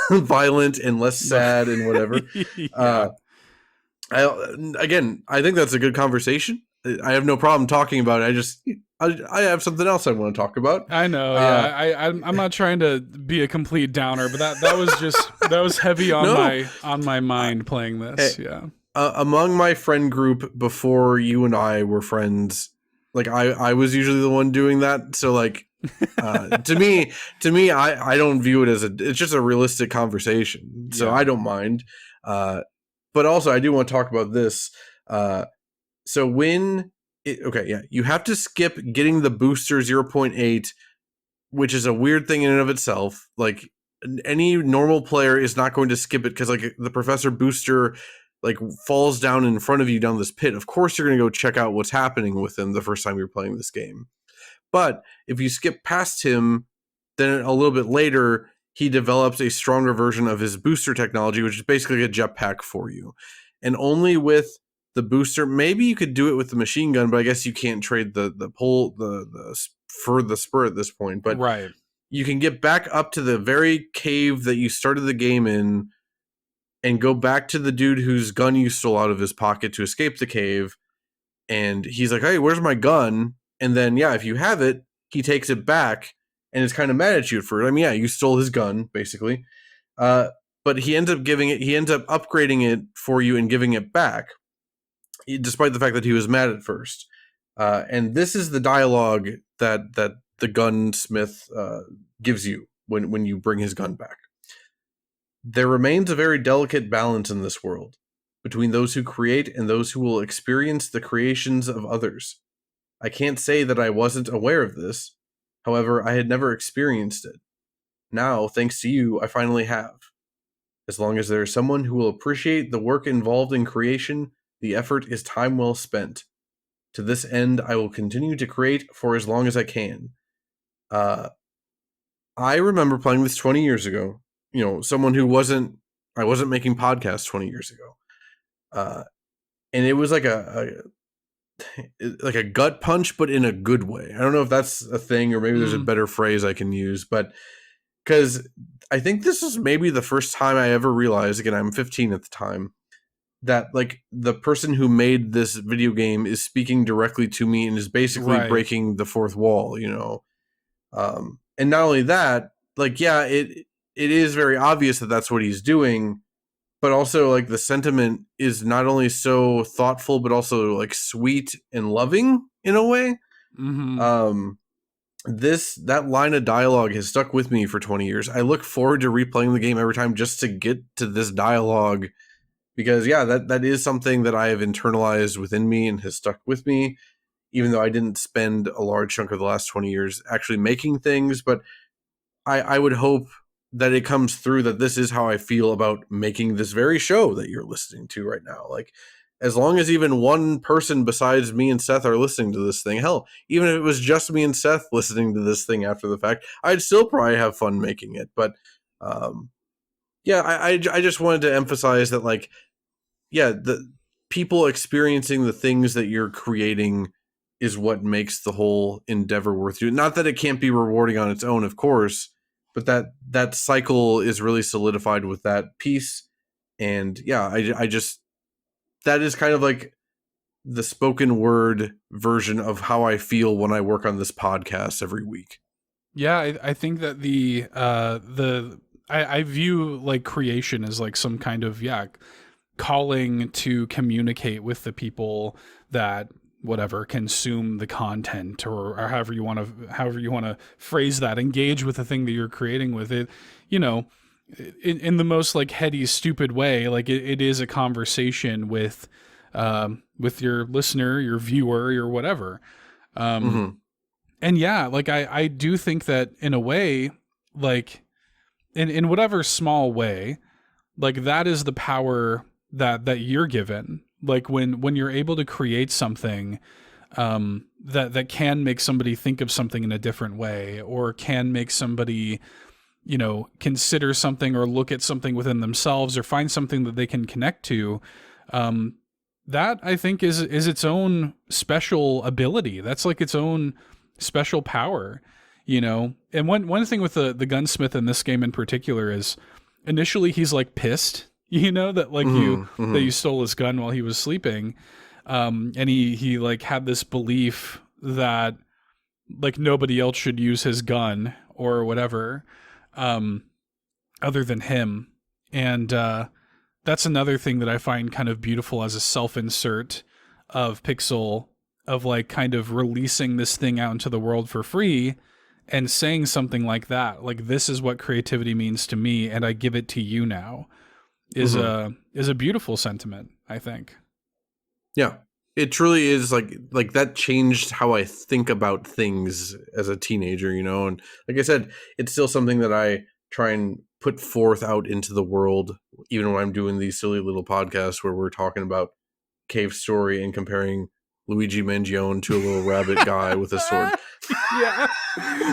violent and less sad and whatever. Yeah. I think that's a good conversation. I have no problem talking about it. I have something else I want to talk about. I know. Yeah, I'm not trying to be a complete downer, but that was heavy on my mind playing this. Hey, yeah. Among my friend group before you and I were friends, like I was usually the one doing that. So like, to me, I don't view it as it's just a realistic conversation. So I don't mind. But also I do want to talk about this. So you have to skip getting the booster 0.8, which is a weird thing in and of itself. Like any normal player is not going to skip it because like the professor booster like falls down in front of you down this pit. Of course you're going to go check out what's happening with him the first time you're playing this game. But if you skip past him, then a little bit later he develops a stronger version of his booster technology, which is basically a jetpack for you. And only with the booster, maybe you could do it with the machine gun, but I guess you can't trade the pull for the spur at this point. But right, you can get back up to the very cave that you started the game in and go back to the dude whose gun you stole out of his pocket to escape the cave. And he's like, "Hey, where's my gun?" And then if you have it, he takes it back and is kind of mad at you for it. I mean, you stole his gun basically, but he ends up upgrading it for you and giving it back, despite the fact that he was mad at first. And this is the dialogue that the gunsmith gives you when you bring his gun back. "There remains a very delicate balance in this world between those who create and those who will experience the creations of others. I can't say that I wasn't aware of this. However, I had never experienced it. Now, thanks to you, I finally have. As long as there is someone who will appreciate the work involved in creation, the effort is time well spent. To this end, I will continue to create for as long as I can." I remember playing this 20 years ago. Someone who I wasn't making podcasts 20 years ago. And it was like a gut punch, but in a good way. I don't know if that's a thing or maybe there's a better phrase I can use, but because I think this is maybe the first time I ever realized, again, I'm 15 at the time, that like the person who made this video game is speaking directly to me and is basically breaking the fourth wall, and not only that, like, it is very obvious that that's what he's doing, but also like the sentiment is not only so thoughtful, but also like sweet and loving in a way. Mm-hmm. That line of dialogue has stuck with me for 20 years. I look forward to replaying the game every time just to get to this dialogue, because that is something that I have internalized within me and has stuck with me, even though I didn't spend a large chunk of the last 20 years actually making things. But I would hope that it comes through that this is how I feel about making this very show that you're listening to right now. Like, as long as even one person besides me and Seth are listening to this thing, hell, even if it was just me and Seth listening to this thing after the fact, I'd still probably have fun making it. But Yeah, I just wanted to emphasize that, like, yeah, the people experiencing the things that you're creating is what makes the whole endeavor worth doing. Not that it can't be rewarding on its own, of course, but that cycle is really solidified with that piece. And yeah, I just, that is kind of like the spoken word version of how I feel when I work on this podcast every week. Yeah, I think that I view like creation as like some kind of calling to communicate with the people that whatever consume the content, or however you want to phrase that, engage with the thing that you're creating with it, you know, in the most like heady, stupid way. Like it is a conversation with your listener, your viewer, your whatever. And yeah, like I do think that in a way, like in whatever small way, like that is the power that you're given. Like when you're able to create something that can make somebody think of something in a different way, or can make somebody, you know, consider something or look at something within themselves or find something that they can connect to. That I think is its own special ability. That's like its own special power, you know. And one thing with the gunsmith in this game in particular is initially he's like pissed, you know, that like that you stole his gun while he was sleeping. And he like had this belief that like nobody else should use his gun or whatever, other than him. And that's another thing that I find kind of beautiful as a self-insert of Pixel, of like kind of releasing this thing out into the world for free and saying something like that, like, this is what creativity means to me and I give it to you now, is a beautiful sentiment, I think. Yeah, it truly is. Like that changed how I think about things as a teenager, you know. And like I said, it's still something that I try and put forth out into the world, even when I'm doing these silly little podcasts where we're talking about Cave Story and comparing Luigi Mangione to a little rabbit guy with a sword. Yeah,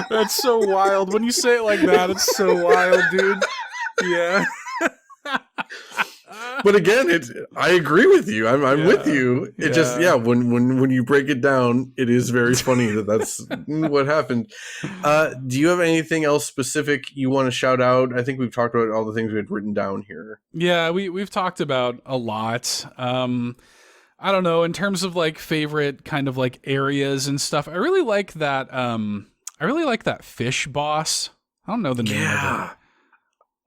that's so wild. When you say it like that, it's so wild, dude. Yeah. But again, I agree with you. I'm with you. It just, when you break it down, it is very funny that's what happened. Do you have anything else specific you want to shout out? I think we've talked about all the things we had written down here. Yeah, we've talked about a lot. I don't know, in terms of like favorite kind of like areas and stuff, I really like that fish boss. I don't know the name of it.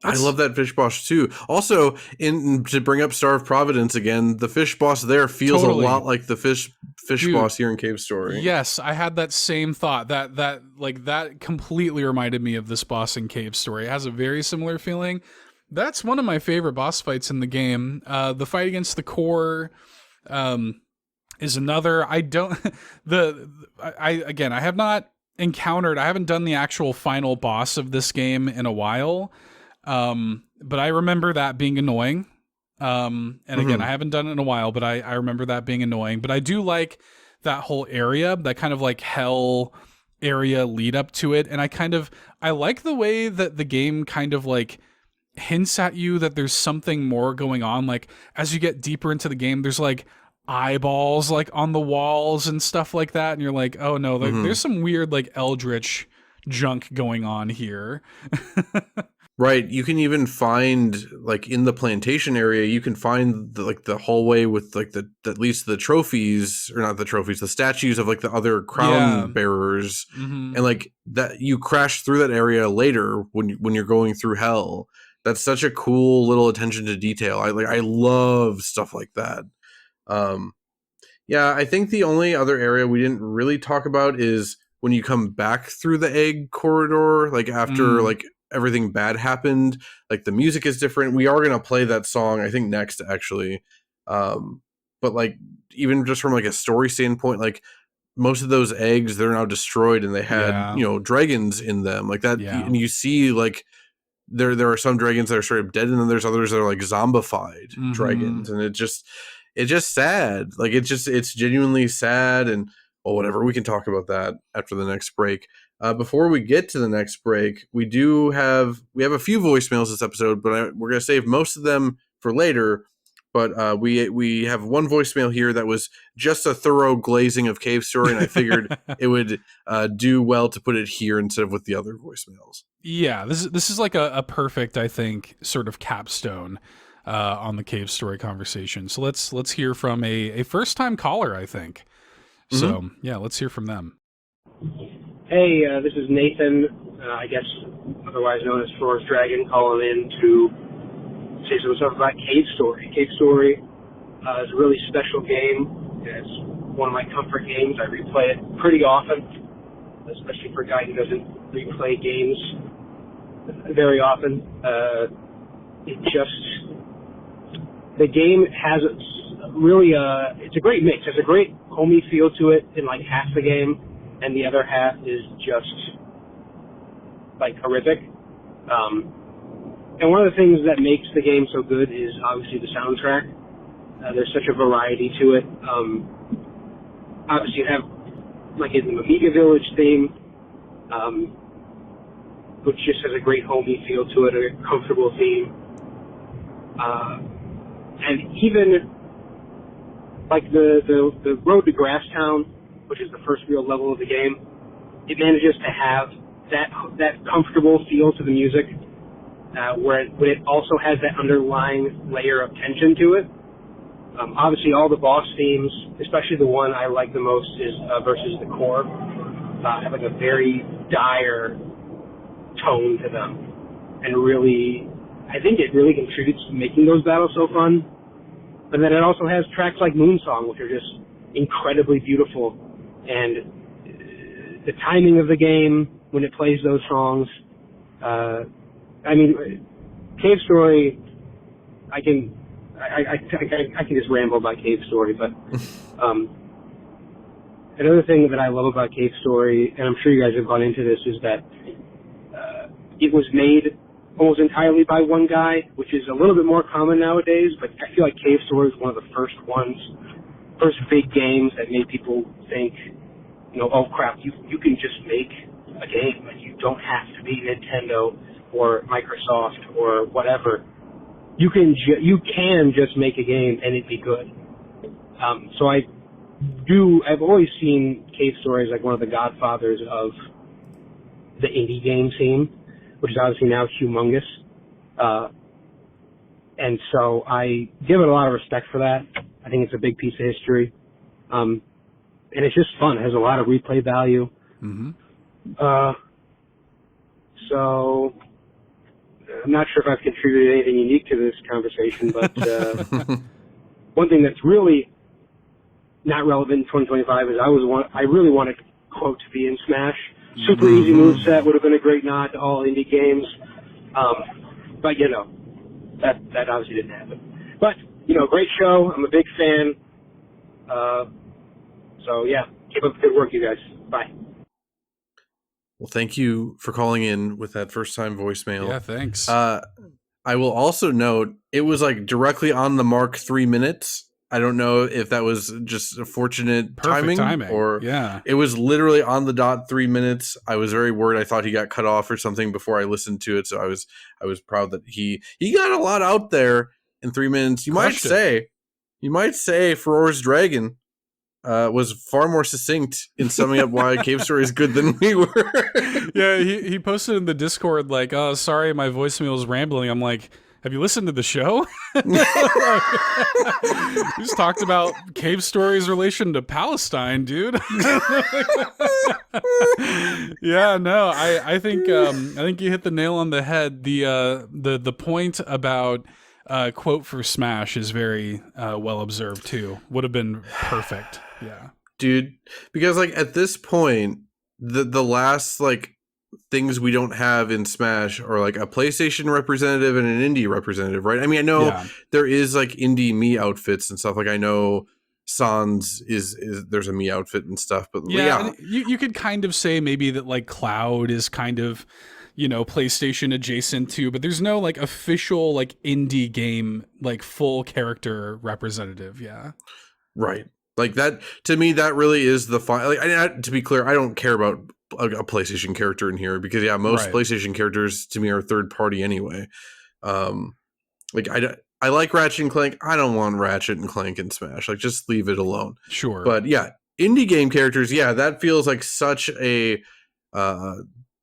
I love that fish boss too. Also, to bring up Star of Providence again, the fish boss there feels a lot like the fish Dude, boss here in Cave Story. Yes, I had that same thought. That completely reminded me of this boss in Cave Story. It has a very similar feeling. That's one of my favorite boss fights in the game. The fight against the core is another. I have not encountered. I haven't done the actual final boss of this game in a while. But I remember that being annoying. And again, I haven't done it in a while, but I remember that being annoying. But I do like that whole area, that kind of like hell area lead up to it. And I like the way that the game kind of like hints at you that there's something more going on. Like as you get deeper into the game, there's like eyeballs like on the walls and stuff like that. And you're like, oh no, like, there's some weird like eldritch junk going on here. Right. You can even find like in the plantation area, you can find the hallway with like at least the trophies, or not the trophies, the statues of like the other crown bearers. And like that, you crash through that area later when you're going through hell. That's such a cool little attention to detail. I love stuff like that. I think the only other area we didn't really talk about is when you come back through the egg corridor, like after like everything bad happened, like the music is different. We are going to play that song, I think, next actually. But like, even just from like a story standpoint, like most of those eggs, they're now destroyed and they had, dragons in them like that. And you see like, there are some dragons that are straight up dead, and then there's others that are like zombified dragons. And it's just sad. Like it's genuinely sad. And well, whatever. We can talk about that after the next break. Before we get to the next break, we have a few voicemails this episode, but we're going to save most of them for later. But we have one voicemail here that was just a thorough glazing of Cave Story, and I figured it would do well to put it here instead of with the other voicemails. Yeah, this is like a perfect, I think, sort of capstone on the Cave Story conversation. So let's hear from a first-time caller, I think. So yeah, let's hear from them. Hey, this is Nathan, I guess otherwise known as Floor's Dragon, calling in to say some stuff about Cave Story. Cave Story is a really special game. It's one of my comfort games. I replay it pretty often, especially for a guy who doesn't replay games very often. The game has really it's a great mix. There's a great homey feel to it in like half the game, and the other half is just like horrific. And one of the things that makes the game so good is obviously the soundtrack. There's such a variety to it. Obviously you have like in the Amiga Village theme, which just has a great homey feel to it, a comfortable theme. And even like the Road to Grasstown, which is the first real level of the game, it manages to have that comfortable feel to the music, where it also has that underlying layer of tension to it. Obviously, all the boss themes, especially the one I like the most, is Versus the Core, have like a very dire tone to them, and really, I think it really contributes to making those battles so fun. But then it also has tracks like Moonsong, which are just incredibly beautiful, and the timing of the game when it plays those songs. I mean, Cave Story, I can just ramble about Cave Story, but another thing that I love about Cave Story, and I'm sure you guys have gone into this, is that it was made almost entirely by one guy, which is a little bit more common nowadays, but I feel like Cave Story is one of the first big games that made people think, oh crap, you can just make a game, and you don't have to be Nintendo or Microsoft or whatever. You can just make a game and it'd be good. So I've always seen Cave Story as like one of the godfathers of the indie game scene, which is obviously now humongous. And so I give it a lot of respect for that. I think it's a big piece of history. And it's just fun. It has a lot of replay value. Mm-hmm. So I'm not sure if I've contributed anything unique to this conversation, but one thing that's really not relevant in 2025 is I really wanted Quote to be in Smash. Super easy moveset would have been a great nod to all indie games. But that obviously didn't happen. But great show. I'm a big fan. So yeah, keep up the good work, you guys. Bye. Well, thank you for calling in with that first-time voicemail. Yeah, thanks. I will also note it was like directly on the mark 3 minutes. I don't know if that was just a fortunate timing or it was literally on the dot 3 minutes. I was very worried. I thought he got cut off or something before I listened to it. So I was proud that he got a lot out there in 3 minutes. You might say Floor's Dragon was far more succinct in summing up why Cave Story is good than we were. Yeah, he posted in the Discord like, "Oh, sorry, my voicemail is rambling." I'm like, have you listened to the show? We just talked about Cave Story's relation to Palestine, dude. Yeah, no, I think you hit the nail on the head. The point about Quote for Smash is very well observed too. Would have been perfect. Yeah, dude. Because like at this point, the last like things we don't have in Smash are like a PlayStation representative and an indie representative, right? I mean, I know there is like indie Mii outfits and stuff. Like I know Sans is there's a Mii outfit and stuff, but yeah. You could kind of say maybe that like Cloud is kind of PlayStation adjacent to, but there's no like official like indie game like full character representative. Yeah, right. Like that to me, that really is the fun. Like, to be clear, I don't care about a PlayStation character in here because most Right. PlayStation characters to me are third party anyway. Like I like Ratchet and Clank. I don't want Ratchet and Clank in Smash. Like just leave it alone. Sure. But yeah, indie game characters. Yeah, that feels like such a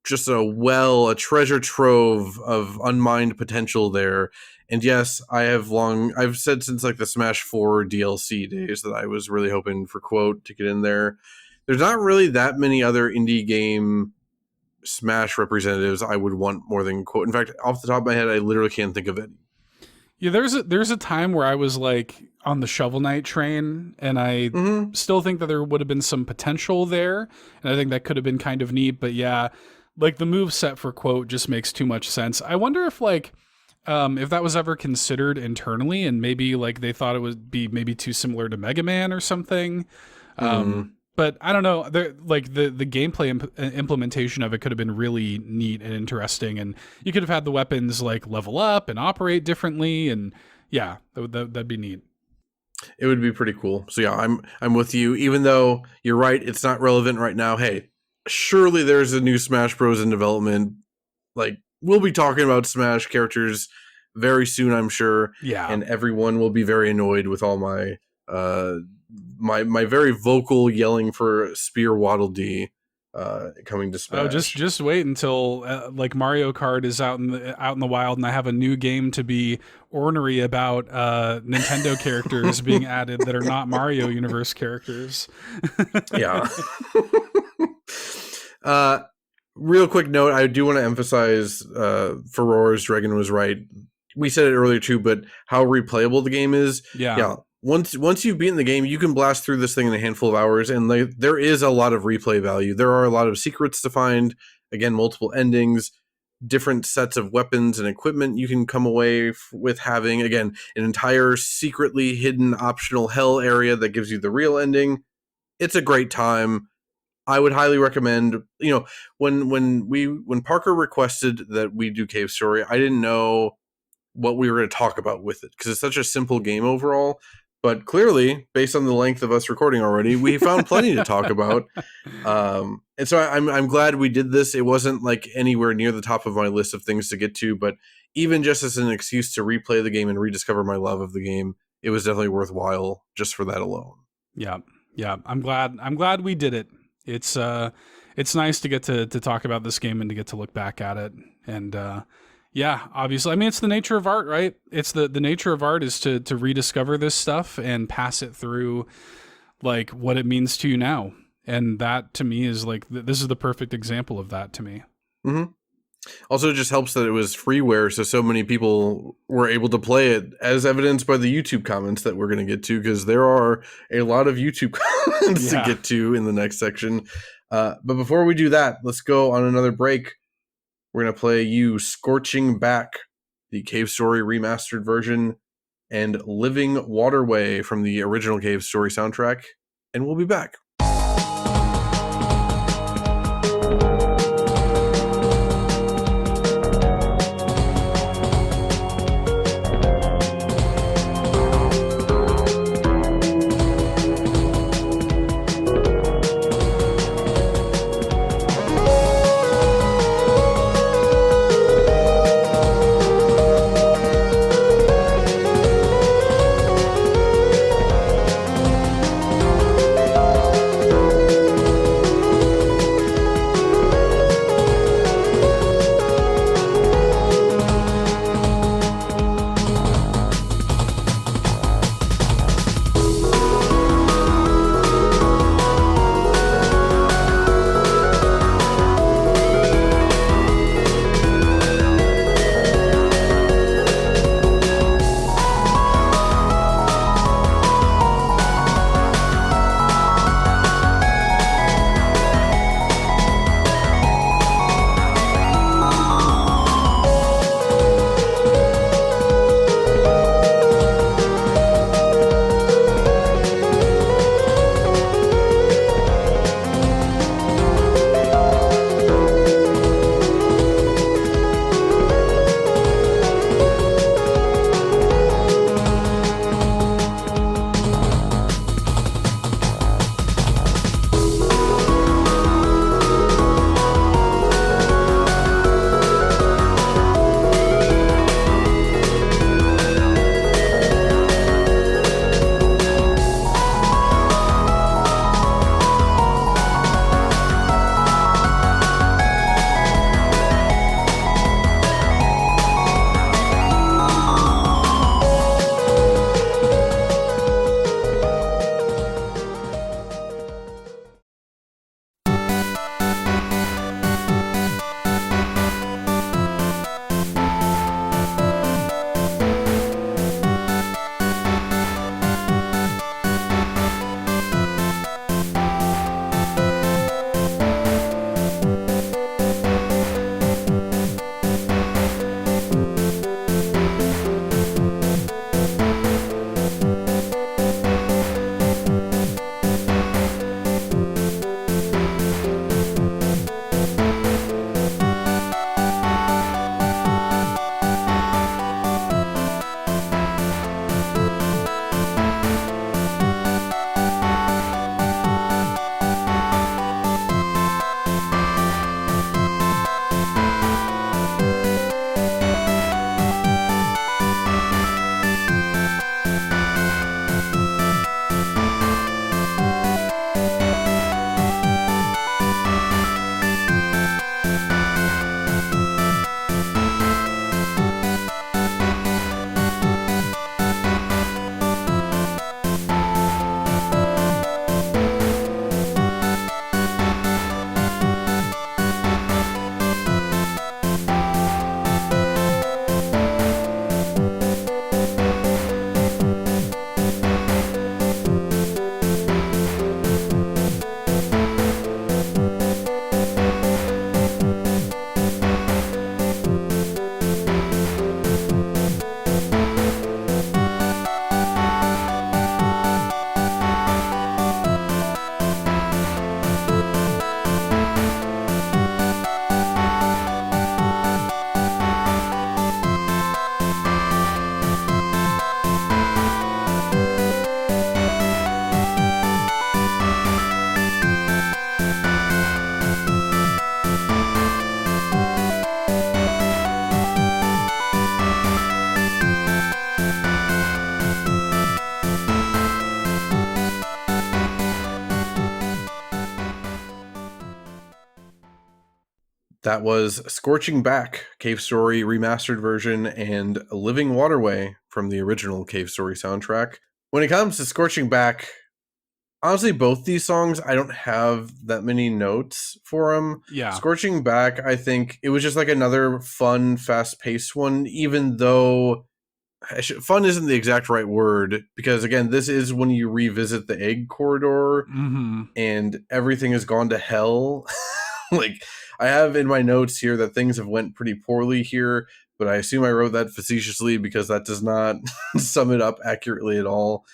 just a treasure trove of unmined potential there. And yes, I've said since like the Smash 4 DLC days that I was really hoping for Quote to get in there. There's not really that many other indie game Smash representatives I would want more than Quote. In fact, off the top of my head, I literally can't think of any. Yeah, there's a time where I was like on the Shovel Knight train, and I still think that there would have been some potential there, and I think that could have been kind of neat. But yeah, like the move set for Quote just makes too much sense. I wonder if if that was ever considered internally, and maybe like they thought it would be maybe too similar to Mega Man or something. But I don't know. Like the gameplay implementation of it could have been really neat and interesting, and you could have had the weapons like level up and operate differently, and yeah, that'd be neat. It would be pretty cool. So yeah, I'm with you. Even though you're right, it's not relevant right now. Hey, surely there's a new Smash Bros. In development. Like we'll be talking about Smash characters very soon, I'm sure. Yeah, and everyone will be very annoyed with all my my very vocal yelling for Spear Waddle Dee coming to Smash. Oh, just wait until like Mario Kart is out in the wild, and I have a new game to be ornery about Nintendo characters being added that are not Mario Universe characters. Yeah. Real quick note, I do want to emphasize Ferror's Dragon was right. We said it earlier too, but how replayable the game is. Yeah. Once you've beaten the game, you can blast through this thing in a handful of hours, and there is a lot of replay value. There are a lot of secrets to find. Again, multiple endings, different sets of weapons and equipment you can come away with having. Again, an entire secretly hidden optional hell area that gives you the real ending. It's a great time. I would highly recommend. When Parker requested that we do Cave Story, I didn't know what we were going to talk about with it because it's such a simple game overall. But clearly, based on the length of us recording already, we found plenty to talk about. And so I'm glad we did this. It wasn't like anywhere near the top of my list of things to get to, but even just as an excuse to replay the game and rediscover my love of the game, it was definitely worthwhile just for that alone. Yeah. I'm glad we did it. It's nice to get to talk about this game and to get to look back at it. And yeah, obviously. I mean, it's the nature of art, right? It's the nature of art is to rediscover this stuff and pass it through like what it means to you now. And that to me is like, this is the perfect example of that to me. Mm-hmm. Also, it just helps that it was freeware. So many people were able to play it, as evidenced by the YouTube comments that we're going to get to, because there are a lot of YouTube comments to get to in the next section. But before we do that, let's go on another break. We're going to play you Scorching Back, the Cave Story remastered version, and Living Waterway from the original Cave Story soundtrack, and we'll be back. That was Scorching Back, Cave Story remastered version, and Living Waterway from the original Cave Story soundtrack. When it comes to Scorching Back, honestly, both these songs, I don't have that many notes for them. Yeah. Scorching Back, I think it was just like another fun, fast-paced one, even though fun isn't the exact right word, because again, this is when you revisit the egg corridor and everything has gone to hell. Like, I have in my notes here that things have went pretty poorly here, but I assume I wrote that facetiously because that does not sum it up accurately at all.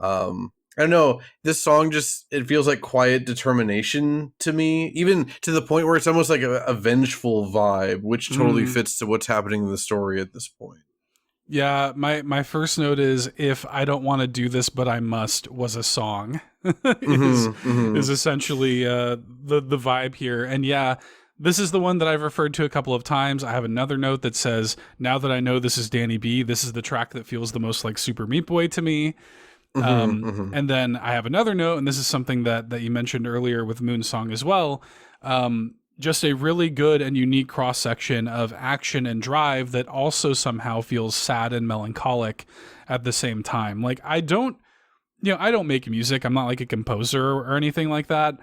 I don't know. This song just, it feels like quiet determination to me, even to the point where it's almost like a vengeful vibe, which totally fits to what's happening in the story at this point. Yeah, my first note is if I don't want to do this, but I must was a song is essentially the vibe here. And yeah, this is the one that I've referred to a couple of times. I have another note that says, now that I know this is Danny B, this is the track that feels the most like Super Meat Boy to me. And then I have another note, and this is something that you mentioned earlier with Moon Song as well. Just a really good and unique cross-section of action and drive that also somehow feels sad and melancholic at the same time. Like, I don't make music. I'm not like a composer or anything like that.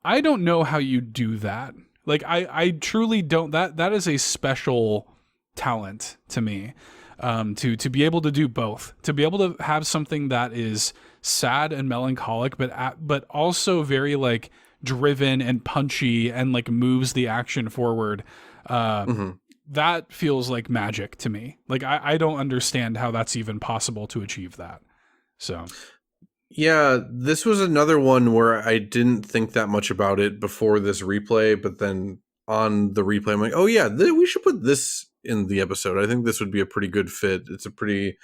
I don't know how you do that. Like, I truly don't. That is a special talent to me, to be able to do both, to be able to have something that is sad and melancholic, but also very like driven and punchy and like moves the action forward. That feels like magic to me. Like, I don't understand how that's even possible to achieve that. So yeah, this was another one where I didn't think that much about it before this replay, but then on the replay I'm like, oh yeah, we should put this in the episode. I think this would be a pretty good fit. It's a pretty,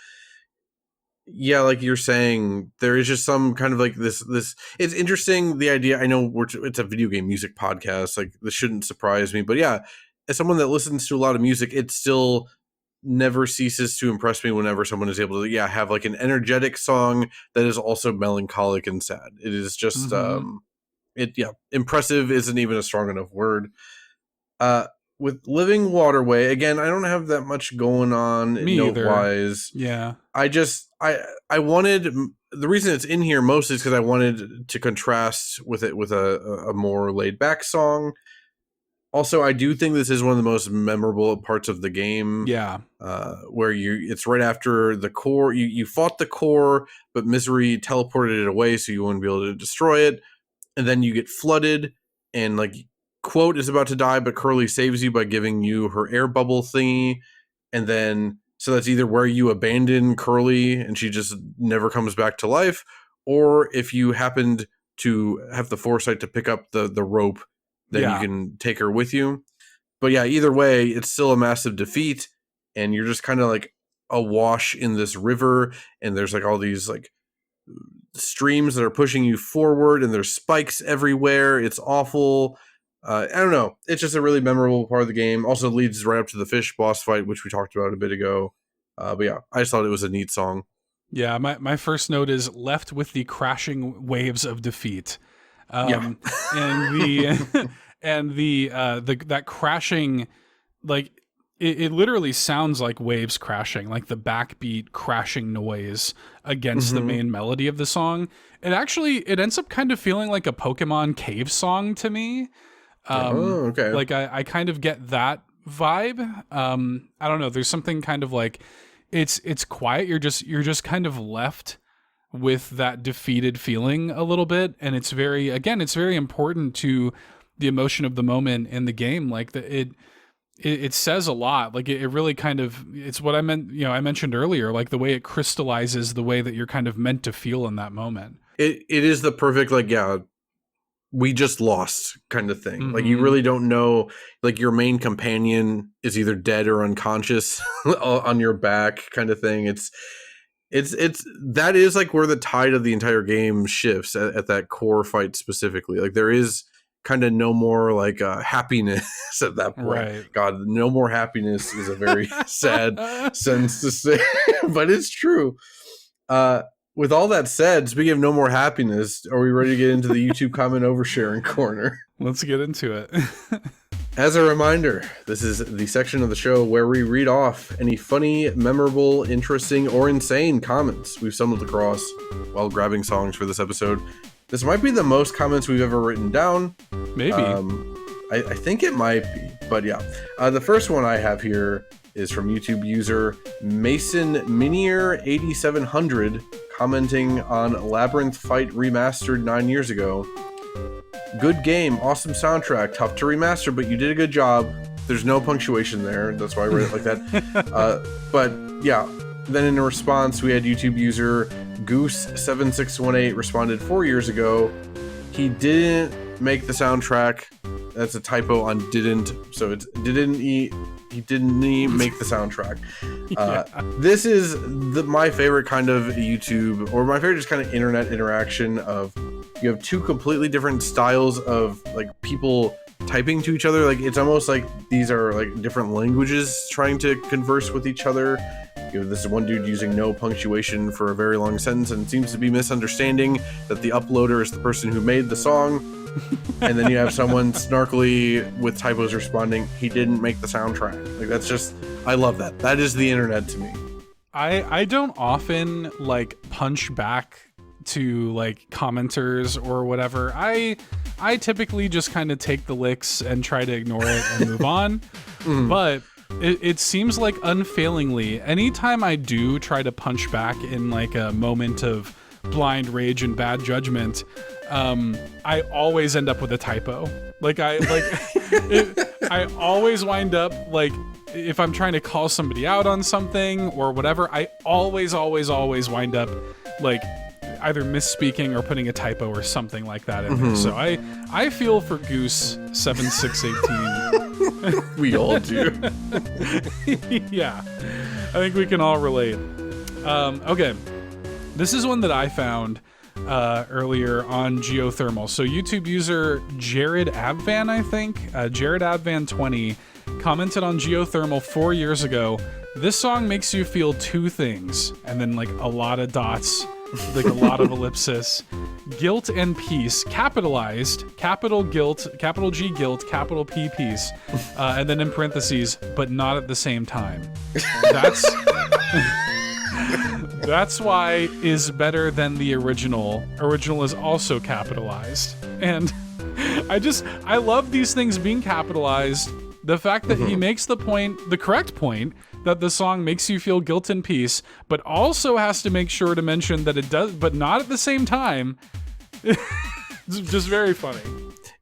yeah, like you're saying, there is just some kind of like this. It's interesting, the idea. I know it's a video game music podcast. Like, this shouldn't surprise me, but yeah, as someone that listens to a lot of music, it still never ceases to impress me whenever someone is able to, have like an energetic song that is also melancholic and sad. It is just, impressive isn't even a strong enough word. With Living Waterway, again, I don't have that much going on note-wise. Yeah. I wanted, the reason it's in here mostly is because I wanted to contrast with it with a more laid-back song. Also, I do think this is one of the most memorable parts of the game. Yeah. Where it's right after the core, you fought the core, but Misery teleported it away so you wouldn't be able to destroy it. And then you get flooded, and like, Quote is about to die, but Curly saves you by giving you her air bubble thingy. And then, so that's either where you abandon Curly and she just never comes back to life, or if you happened to have the foresight to pick up the rope, then you can take her with you. But yeah, either way, it's still a massive defeat, and you're just kind of like awash in this river, and there's like all these like streams that are pushing you forward, and there's spikes everywhere. It's awful. I don't know. It's just a really memorable part of the game. Also leads right up to the fish boss fight, which we talked about a bit ago. But yeah, I just thought it was a neat song. Yeah, my first note is left with the crashing waves of defeat. And the and the that crashing, like it literally sounds like waves crashing, like the backbeat crashing noise against the main melody of the song. It ends up kind of feeling like a Pokemon cave song to me. Okay. Like I kind of get that vibe. I don't know. There's something kind of like it's quiet. You're just kind of left with that defeated feeling a little bit, and it's very important to the emotion of the moment in the game. Like it says a lot. Like it really kind of, it's what I meant. I mentioned earlier, like the way it crystallizes the way that you're kind of meant to feel in that moment. It is the perfect we just lost kind of thing. Like, you really don't know, like, your main companion is either dead or unconscious on your back kind of thing. It's that is like where the tide of the entire game shifts at that core fight specifically. Like, there is kind of no more like happiness at that point. Right. God, no more happiness is a very sad sentence to say, but it's true. With all that said, speaking of no more happiness, are we ready to get into the YouTube comment oversharing corner? Let's get into it. As a reminder, this is the section of the show where we read off any funny, memorable, interesting, or insane comments we've stumbled across while grabbing songs for this episode. This might be the most comments we've ever written down. Maybe. I think it might be, but yeah. The first one I have here is from YouTube user Mason Minier 8700 commenting on Labyrinth Fight Remastered 9 years ago. Good game, awesome soundtrack, tough to remaster, but you did a good job. There's no punctuation there, that's why I read it like that. But yeah, then in response, we had YouTube user Goose7618 responded 4 years ago. He didn't make the soundtrack. That's a typo on didn't, so it's he didn't make the soundtrack. This is my favorite kind of YouTube, or my favorite just kind of internet interaction of, you have two completely different styles of like people typing to each other. Like it's almost like these are like different languages trying to converse with each other. You know, this is one dude using no punctuation for a very long sentence and seems to be misunderstanding that the uploader is the person who made the song. And then you have someone snarkily with typos responding, he didn't make the soundtrack. Like that's just, I love that. That is the internet to me. I don't often like punch back to like commenters or whatever. I typically just kind of take the licks and try to ignore it and move on. But it seems like unfailingly, anytime I do try to punch back in like a moment of blind rage and bad judgment, I always end up with a typo. I always wind up like, if I'm trying to call somebody out on something or whatever, I always wind up like either misspeaking or putting a typo or something like that in there. So I feel for Goose 7618. We all do. Yeah, I think we can all relate. Okay, this is one that I found earlier on Geothermal. So YouTube user Jared Abvan, I think, Jared Abvan 20 commented on Geothermal 4 years ago. This song makes you feel two things, and then like a lot of dots, like a lot of ellipsis. Guilt and peace, capitalized, capital guilt, capital G guilt, capital P peace, and then in parentheses, but not at the same time. That's why is better than the original. Original is also capitalized. And I love these things being capitalized. The fact that he makes the correct point, that the song makes you feel guilt and peace, but also has to make sure to mention that it does, but not at the same time. It's just very funny.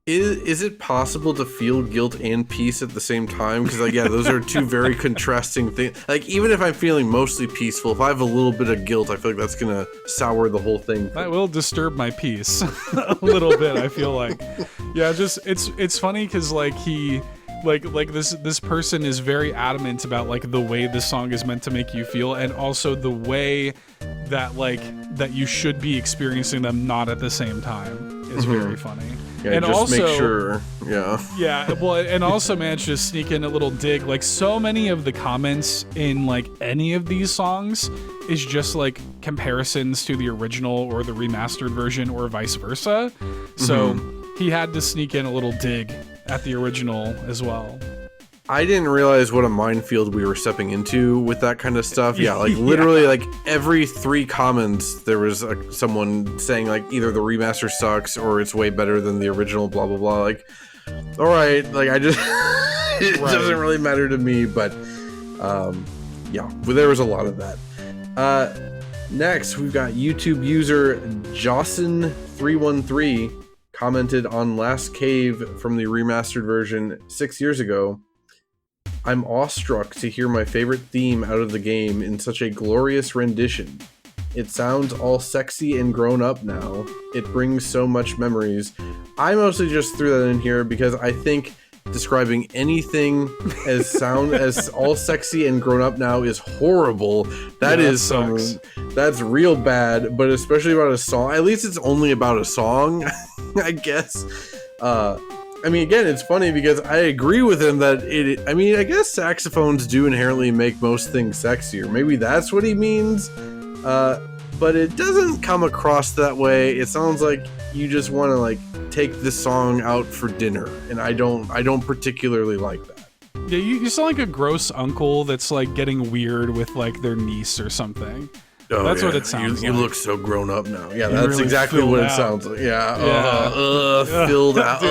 Is it possible to feel guilt and peace at the same time? Because like, yeah, those are two very contrasting things. Like even if I'm feeling mostly peaceful, if I have a little bit of guilt, I feel like that's gonna sour the whole thing. That will disturb my peace a little bit. I feel like, yeah, just it's funny because like he. Like this person is very adamant about like the way the song is meant to make you feel, and also the way that that you should be experiencing them not at the same time is very funny. Yeah, and just also make sure. Yeah, well, and also managed to sneak in a little dig. Like so many of the comments in like any of these songs is just like comparisons to the original or the remastered version or vice versa. So he had to sneak in a little dig at the original as well. I didn't realize what a minefield we were stepping into with that kind of stuff. Yeah, like literally like every 3 comments there was someone saying like either the remaster sucks or it's way better than the original, blah blah blah. Like, all right, like I just it doesn't really matter to me, but yeah, there was a lot of that. Next we've got YouTube user Jocelyn313 commented on Last Cave from the remastered version 6 years ago. I'm awestruck to hear my favorite theme out of the game in such a glorious rendition. It sounds all sexy and grown up now. It brings so much memories. I mostly just threw that in here because I think describing anything as all sexy and grown up now is horrible. That's real bad, but especially about a song. At least it's only about a song, I guess. I mean, again, it's funny because I agree with him that I guess saxophones do inherently make most things sexier. Maybe that's what he means. but it doesn't come across that way. It sounds like you just want to like take this song out for dinner, and I don't particularly like that. Yeah, you sound like a gross uncle that's like getting weird with like their niece or something. Oh, that's yeah. what it sounds You like. look so grown up now. Yeah, You that's really exactly filled what it out. sounds like. Yeah. Filled out.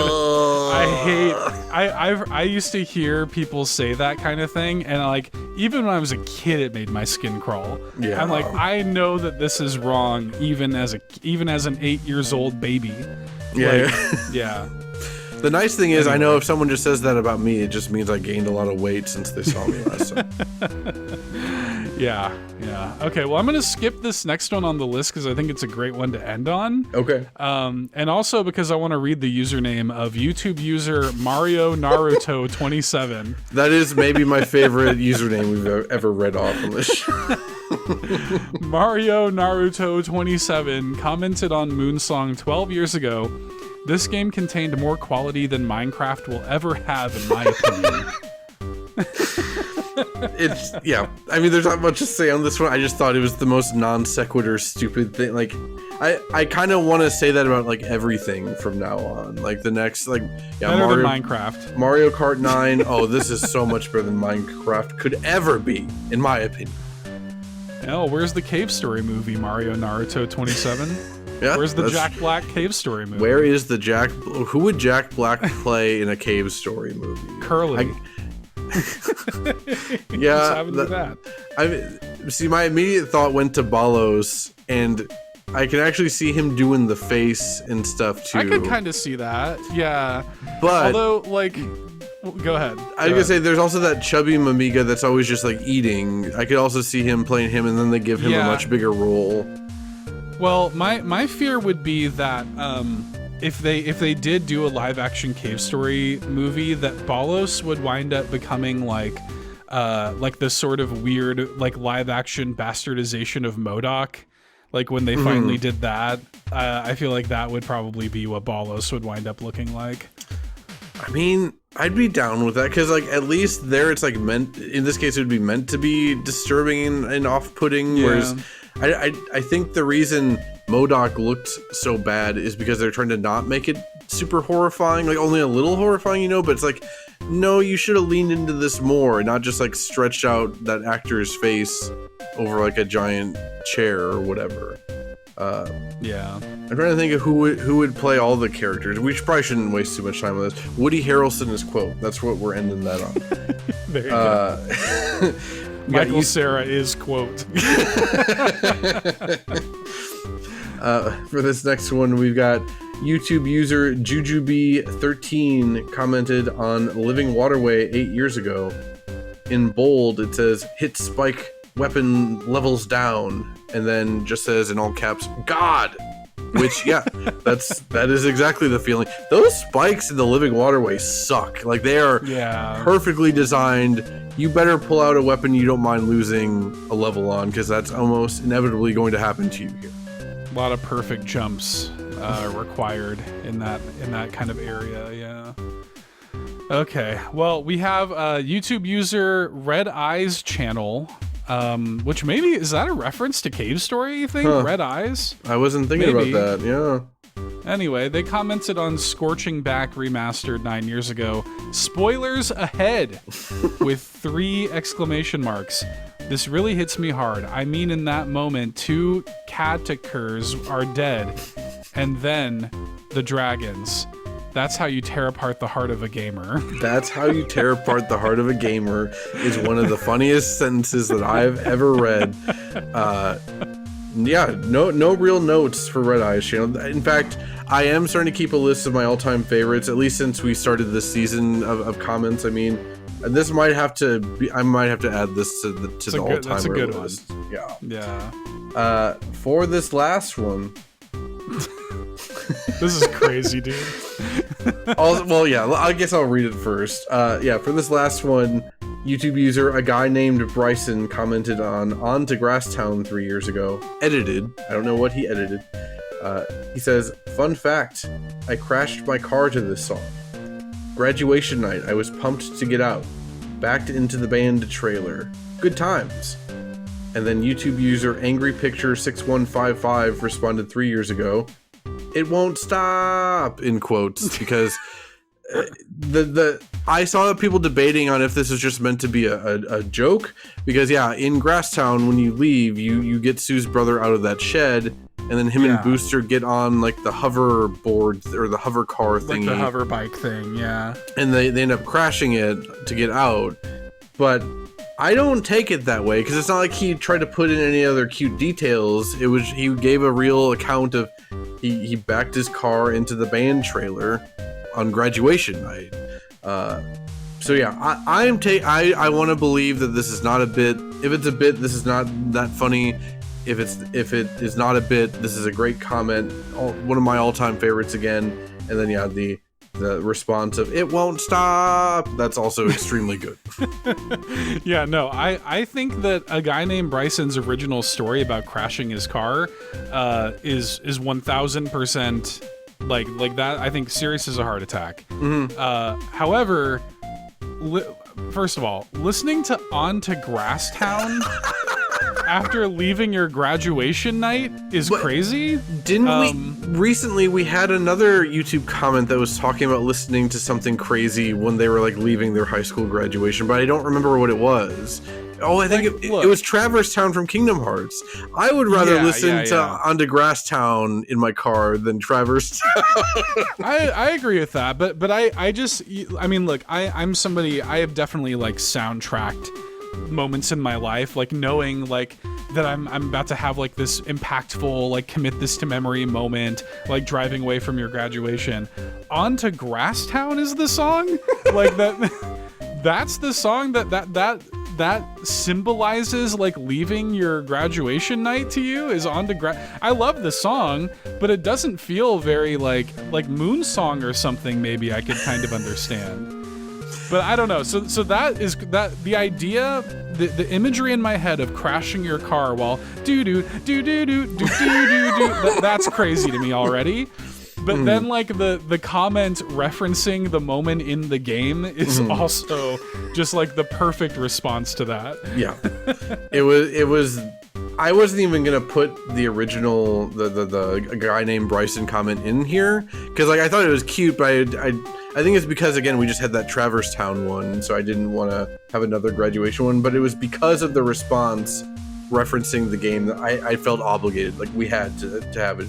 I used to hear people say that kind of thing, and like even when I was a kid, it made my skin crawl. Yeah. I'm like, I know that this is wrong, even as an 8 years old baby. Yeah. Like, yeah. The nice thing is, I know if someone just says that about me, it just means I gained a lot of weight since they saw me last time. Yeah. Okay, well, I'm going to skip this next one on the list because I think it's a great one to end on. Okay. And also because I want to read the username of YouTube user Mario Naruto 27. That is maybe my favorite username we've ever read off on this show. Mario Naruto 27 commented on Moonsong 12 years ago. This game contained more quality than Minecraft will ever have, in my opinion. I mean, there's not much to say on this one. I just thought it was the most non sequitur stupid thing. Like, I kind of want to say that about like everything from now on. Like the next, like, yeah, Better than Minecraft. Mario Kart 9. Oh, this is so much better than Minecraft could ever be, in my opinion. Oh, where's the Cave Story movie, Mario Naruto 27? Yeah, where's the Jack Black Cave Story movie? Where is the Jack? Who would Jack Black play in a Cave Story movie? Curly. Yeah, that. See, my immediate thought went to Balos, and I can actually see him doing the face and stuff too. I could kind of see that, yeah. But although, like, go ahead. I was gonna say there's also that chubby Mamiga that's always just like eating. I could also see him playing him, and then they give him a much bigger role. Well, my fear would be that if they did do a live action Cave Story movie, that Balos would wind up becoming like this sort of weird like live action bastardization of MODOK. Like when they finally did that, I feel like that would probably be what Balos would wind up looking like. I mean, I'd be down with that because, like, at least there it's like meant. In this case, it would be meant to be disturbing and off-putting. Yeah. Whereas, I think the reason MODOK looked so bad is because they're trying to not make it super horrifying, like only a little horrifying, you know. But it's like, no, you should have leaned into this more, and not just like stretched out that actor's face over like a giant chair or whatever. Yeah. I'm trying to think of who would play all the characters. We probably shouldn't waste too much time on this. Woody Harrelson is quote. That's what we're ending that on. There you go. Michael Cera is quote. For this next one, we've got YouTube user Jujubee13 commented on Living Waterway 8 years ago. In bold, it says, hit spike weapon levels down, and then just says in all caps, God! Which, yeah, that is exactly the feeling. Those spikes in the Living Waterway suck. Like, they are perfectly designed. You better pull out a weapon you don't mind losing a level on, because that's almost inevitably going to happen to you here. A lot of perfect jumps required in that kind of area, yeah. Okay, well, we have YouTube user Red Eyes channel, which maybe, is that a reference to Cave Story, you think? Huh. Red Eyes? I wasn't thinking about that, yeah. Anyway, they commented on Scorching Back Remastered 9 years ago. Spoilers ahead! With 3 exclamation marks. This really hits me hard. I mean, in that moment, 2 catakers are dead, and then the dragons. That's how you tear apart the heart of a gamer. That's how you tear apart the heart of a gamer is one of the funniest sentences that I've ever read. Yeah, no real notes for Red Eyes channel. In fact, I am starting to keep a list of my all-time favorites, at least since we started this season of comments. I mean, this might have to be, I might have to add this to the all-time That's a good list. One. Yeah. For this last one. This is crazy, dude. Well, yeah, I guess I'll read it first. Yeah, for this last one, YouTube user, a guy named Bryson, commented on to Grasstown 3 years ago. Edited. I don't know what he edited. He says, fun fact, I crashed my car to this song. Graduation night, I was pumped to get out. Backed into the band trailer. Good times. And then YouTube user AngryPicture6155 responded 3 years ago, "It won't stop," in quotes, because I saw people debating on if this is just meant to be a joke, because in Grasstown, when you leave, you get Sue's brother out of that shed, and then him and Booster get on like the hoverboard or the hover car thingy, like the hover bike thing, and they end up crashing it to get out. But I don't take it that way, because it's not like he tried to put in any other cute details. He gave a real account of he backed his car into the band trailer on graduation night. I want to believe that this is not a bit. If it's a bit, this is not that funny. If it is not a bit, this is a great comment. One of my all-time favorites again. And then the response of "It won't stop." That's also extremely good. I think that a guy named Bryson's original story about crashing his car is 1000%. Like that, I think serious as a heart attack. However, first of all, listening to On to Grasstown after leaving your graduation night is crazy. Recently we had another YouTube comment that was talking about listening to something crazy when they were like leaving their high school graduation, but I don't remember what it was. Oh, I think it was Traverse Town from Kingdom Hearts. I would rather listen to On to Grasstown in my car than Traverse Town. I agree with that, but I'm somebody, I have definitely like soundtracked moments in my life, like knowing like that I'm about to have like this impactful, like commit this to memory moment, like driving away from your graduation. On to Grasstown is the song? Like that's the song that symbolizes like leaving your graduation night to you is On to I love the song, but it doesn't feel very like Moon Song or something. Maybe I could kind of understand, but I don't know. So that is the idea, the imagery in my head of crashing your car while that's crazy to me already. But then, like, the comment referencing the moment in the game is also just, like, the perfect response to that. Yeah. It was... I wasn't even going to put the original, the guy named Bryson comment in here, because, like, I thought it was cute, but I think it's because, again, we just had that Traverse Town one, so I didn't want to have another graduation one, but it was because of the response referencing the game that I felt obligated. Like, we had to have it.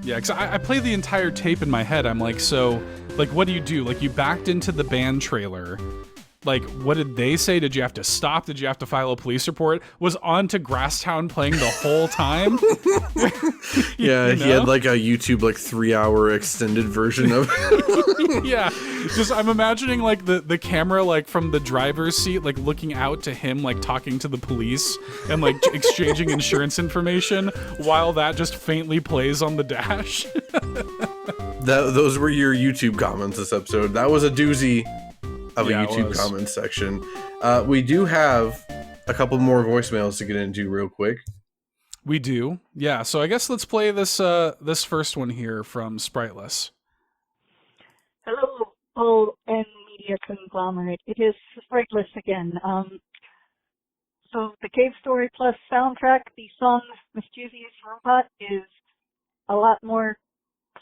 Yeah, because I play the entire tape in my head. I'm like, so, like, what do you do? Like, you backed into the band trailer. Like, what did they say? Did you have to stop? Did you have to file a police report? Was On to Grasstown playing the whole time? Yeah, he had, like, a YouTube, like, 3-hour extended version of it. Yeah, just, I'm imagining, like, the camera, like, from the driver's seat, like, looking out to him, like, talking to the police and, like, exchanging insurance information while that just faintly plays on the dash. Those were your YouTube comments this episode. That was a doozy of a YouTube comment section. We do have a couple more voicemails to get into real quick. We do. Yeah, so I guess let's play this this first one here from Spriteless. Hello, ON Media Conglomerate. It is Spriteless again. So the Cave Story Plus soundtrack, the song Mischievous Robot is a lot more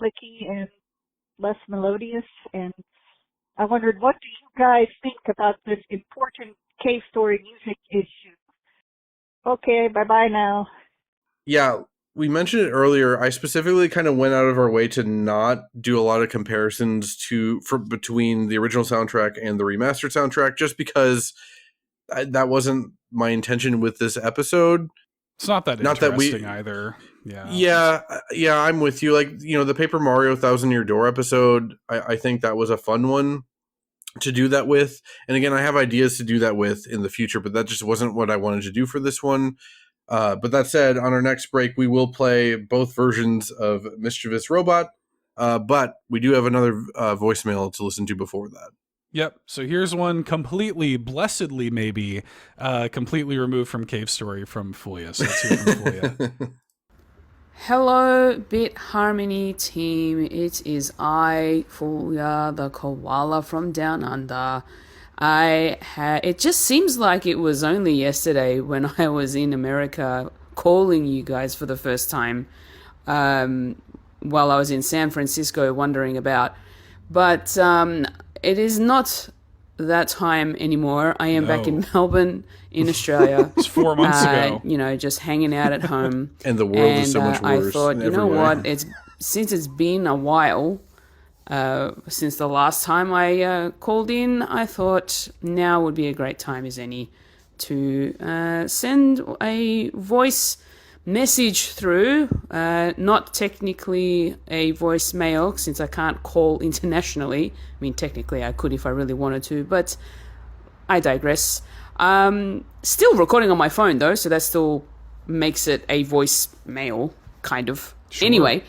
clicky and less melodious, and I wondered, what do you guys think about this important Cave Story music issue? Okay, bye-bye now. Yeah, we mentioned it earlier. I specifically kind of went out of our way to not do a lot of comparisons between the original soundtrack and the remastered soundtrack, just because that wasn't my intention with this episode. It's not that interesting either. Yeah, I'm with you. Like, you know, the Paper Mario Thousand Year Door episode, I think that was a fun one to do that with. And again, I have ideas to do that with in the future, but that just wasn't what I wanted to do for this one. But that said, on our next break, we will play both versions of Mischievous Robot, but we do have another voicemail to listen to before that. Yep. So here's one completely, blessedly maybe, completely removed from Cave Story from Fulia. So let's hear from Fulia. Hello, Bit Harmony team. It is I, Fulia, the koala from Down Under. It just seems like it was only yesterday when I was in America calling you guys for the first time, while I was in San Francisco wandering about. But it is not that time anymore. I am back in Melbourne, in Australia. It's 4 months ago. Just hanging out at home. And the world is so much worse. I thought, in you every know way. what? Since it's been a while since the last time I called in, I thought now would be a great time as any to send a voice message through, not technically a voicemail since I can't call internationally. I mean, technically I could if I really wanted to, but I digress. Still recording on my phone though, so that still makes it a voicemail, kind of. Sure. Anyway,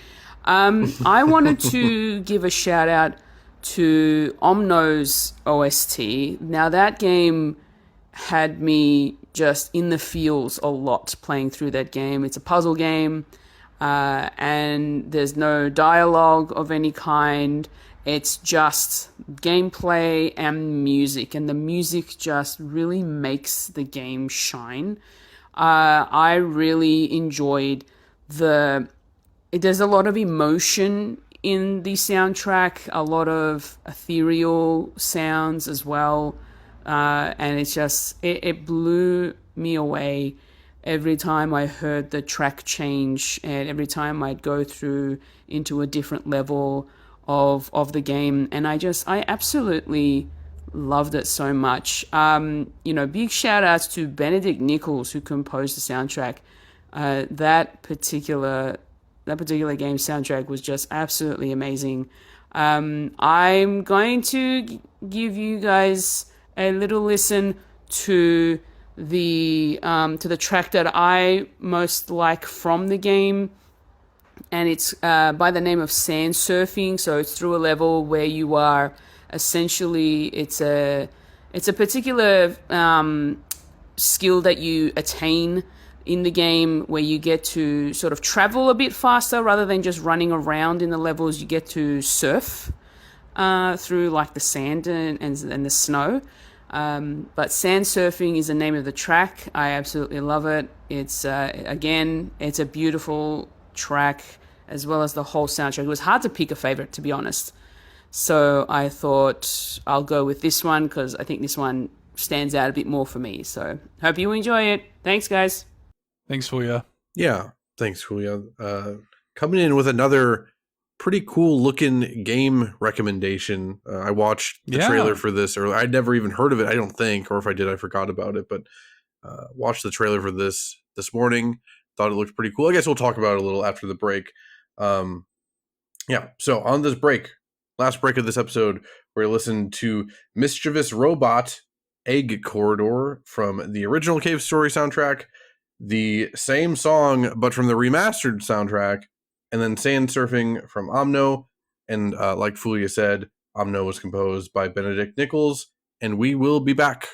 I wanted to give a shout out to Omno's OST. Now that game had me just in the feels a lot playing through that game. It's a puzzle game, and there's no dialogue of any kind. It's just gameplay and music, and the music just really makes the game shine. I really enjoyed there's a lot of emotion in the soundtrack, a lot of ethereal sounds as well. And it's just, it blew me away every time I heard the track change, and every time I'd go through into a different level of the game. And I absolutely loved it so much. Big shout outs to Benedict Nichols, who composed the soundtrack. That particular game soundtrack was just absolutely amazing. I'm going to give you guys a little listen to the track that I most like from the game, and it's by the name of Sand Surfing. So it's through a level where you are essentially, it's a particular skill that you attain in the game where you get to sort of travel a bit faster rather than just running around in the levels. You get to surf through like the sand and the snow. But Sand Surfing is the name of the track. I absolutely love it. It's it's a beautiful track, as well as the whole soundtrack. It was hard to pick a favorite, to be honest. So I thought I'll go with this one because I think this one stands out a bit more for me. So hope you enjoy it. Thanks, guys. Thanks, Julia. Yeah, thanks, Julia. Coming in with another pretty cool looking game recommendation. I watched the trailer for this earlier. I'd never even heard of it, I don't think, or if I did, I forgot about it. But watched the trailer for this morning. Thought it looked pretty cool. I guess we'll talk about it a little after the break. So on this break, last break of this episode, we're listening to Mischievous Robot Egg Corridor from the original Cave Story soundtrack, the same song but from the remastered soundtrack, and then Sand Surfing from Omno. And like Fulia said, Omno was composed by Benedict Nichols, and we will be back.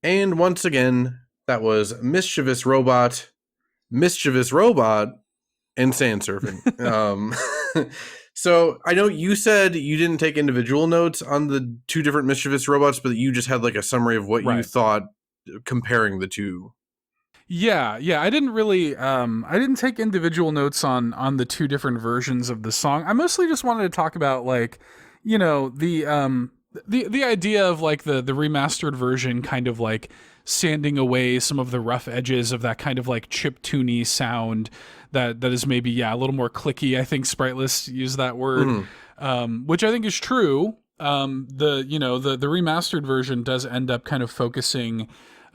And once again, that was Mischievous Robot, and Sand Surfing. So I know you said you didn't take individual notes on the two different Mischievous Robots, but you just had like a summary of what you thought comparing the two. Yeah, I didn't really I didn't take individual notes on the two different versions of the song. I mostly just wanted to talk about like, you know, the idea of like the remastered version kind of like sanding away some of the rough edges of that kind of like chiptune-y sound that is maybe a little more clicky. I think Spriteless used that word, which I think is true. The remastered version does end up kind of focusing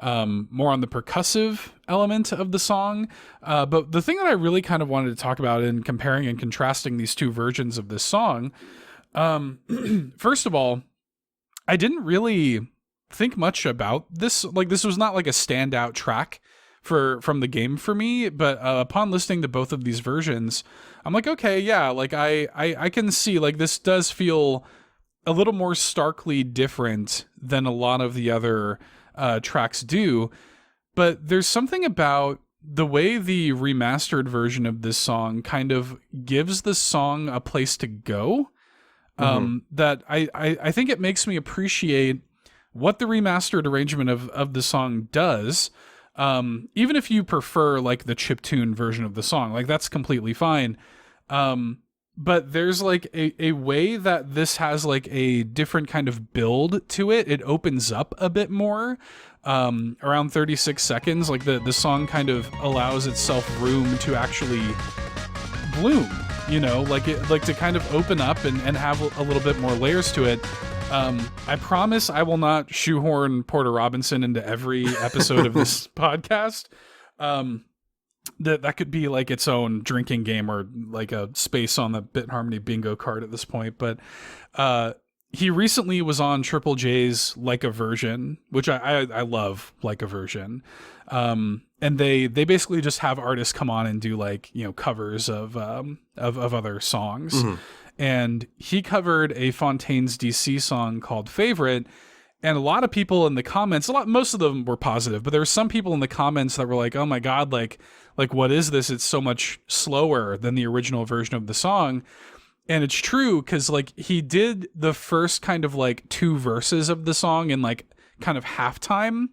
more on the percussive element of the song. But the thing that I really kind of wanted to talk about in comparing and contrasting these two versions of this song, first of all, I didn't really think much about this. Like, this was not like a standout track from the game for me, but upon listening to both of these versions, I'm like, okay, yeah, like I can see like this does feel a little more starkly different than a lot of the other tracks do. But there's something about the way the remastered version of this song kind of gives the song a place to go, that I think it makes me appreciate what the remastered arrangement of the song does. Even if you prefer like the chiptune version of the song, like that's completely fine. But there's like a way that this has like a different kind of build to it. It opens up a bit more, around 36 seconds. Like the song kind of allows itself room to actually bloom, you know, like to kind of open up and have a little bit more layers to it. I promise I will not shoehorn Porter Robinson into every episode of this podcast. That could be like its own drinking game or like a space on the Bit Harmony bingo card at this point. But he recently was on Triple J's Like a Version, which I love Like a Version. And they basically just have artists come on and do like, you know, covers of other songs. And he covered a Fontaine's DC song called Favorite. And a lot of people in the comments, most of them were positive, but there were some people in the comments that were like, oh my God, like what is this? It's so much slower than the original version of the song. And it's true, because like he did the first kind of like two verses of the song in like kind of halftime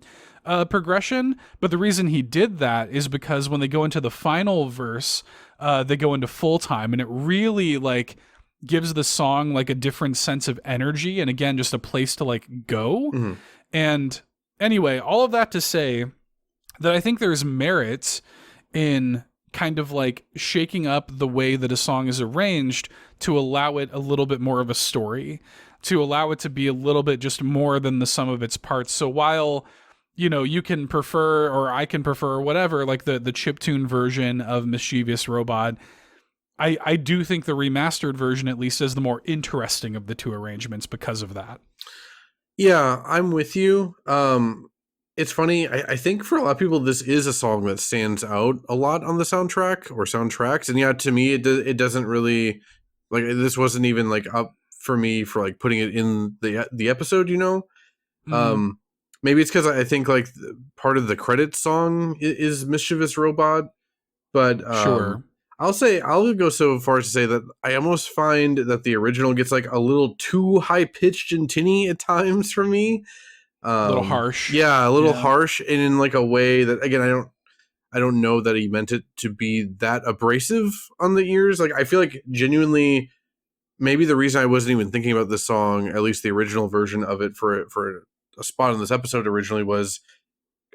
progression. But the reason he did that is because when they go into the final verse, they go into full time, and it really like gives the song like a different sense of energy, and again, just a place to like go. And anyway, all of that to say that I think there's merit in kind of like shaking up the way that a song is arranged to allow it a little bit more of a story, to allow it to be a little bit just more than the sum of its parts. So while, you know, you can prefer, or I can prefer, or whatever, like the chiptune version of Mischievous Robot, I do think the remastered version at least is the more interesting of the two arrangements because of that. Yeah, I'm with you. It's funny. I think for a lot of people, this is a song that stands out a lot on the soundtrack or soundtracks. And yeah, to me, it doesn't really, like, this wasn't even like up for me for like putting it in the episode, you know? Maybe it's because I think like part of the credits song is Mischievous Robot, but Sure. I'll go so far as to say that I almost find that the original gets like a little too high pitched and tinny at times for me. A little harsh. Yeah, a little harsh, and in like a way that, again, I don't know that he meant it to be that abrasive on the ears. Like, I feel like genuinely, maybe the reason I wasn't even thinking about this song, at least the original version of it for a spot in this episode originally, was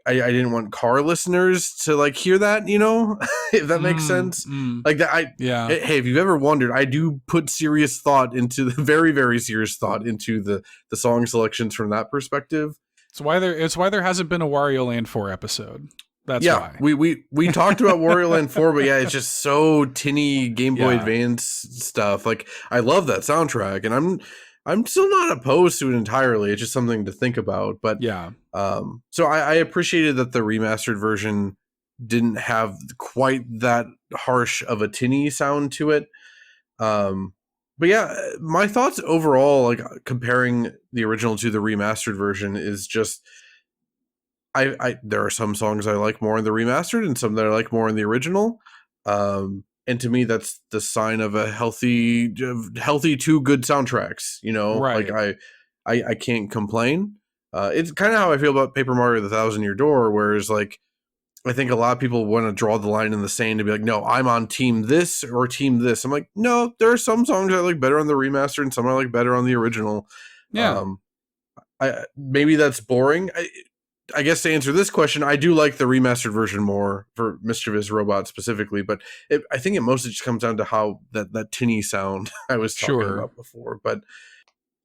I didn't want car listeners to like hear that, you know, if that makes sense. Like that. Hey, if you've ever wondered, I do put serious thought into the very, very serious thought into the song selections from that perspective. It's why there hasn't been a Wario Land 4 episode. That's why. We talked about Wario Land 4, but yeah, it's just so tinny Game Boy Advance stuff. Like, I love that soundtrack, and I'm still not opposed to it entirely. It's just something to think about. But so I appreciated that the remastered version didn't have quite that harsh of a tinny sound to it. But yeah, my thoughts overall, like comparing the original to the remastered version, is just I there are some songs I like more in the remastered and some that I like more in the original. And to me, that's the sign of a healthy two good soundtracks. Right. Like I can't complain. It's kind of how I feel about Paper Mario: The Thousand Year Door, whereas like I think a lot of people want to draw the line in the sand to be like, no, I'm on team this or team this. I'm like, no, there are some songs I like better on the remaster and some I like better on the original. Yeah. Maybe that's boring. I guess to answer this question, I do like the remastered version more for Mischievous Robot specifically, but I think it mostly just comes down to how that tinny sound I was talking about before. But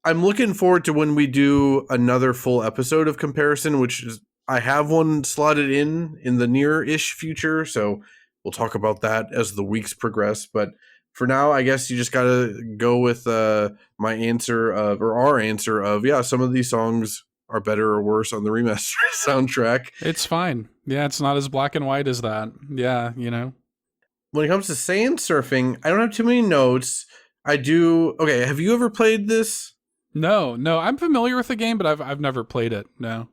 I'm looking forward to when we do another full episode of comparison, which is I have one slotted in the near-ish future, so we'll talk about that as the weeks progress. But for now, I guess you just gotta go with my answer or our answer of some of these songs are better or worse on the remastered soundtrack. It's fine. Yeah, it's not as black and white as that. Yeah, When it comes to sand surfing, I don't have too many notes. I do. Okay, have you ever played this? No, I'm familiar with the game, but I've never played it. No.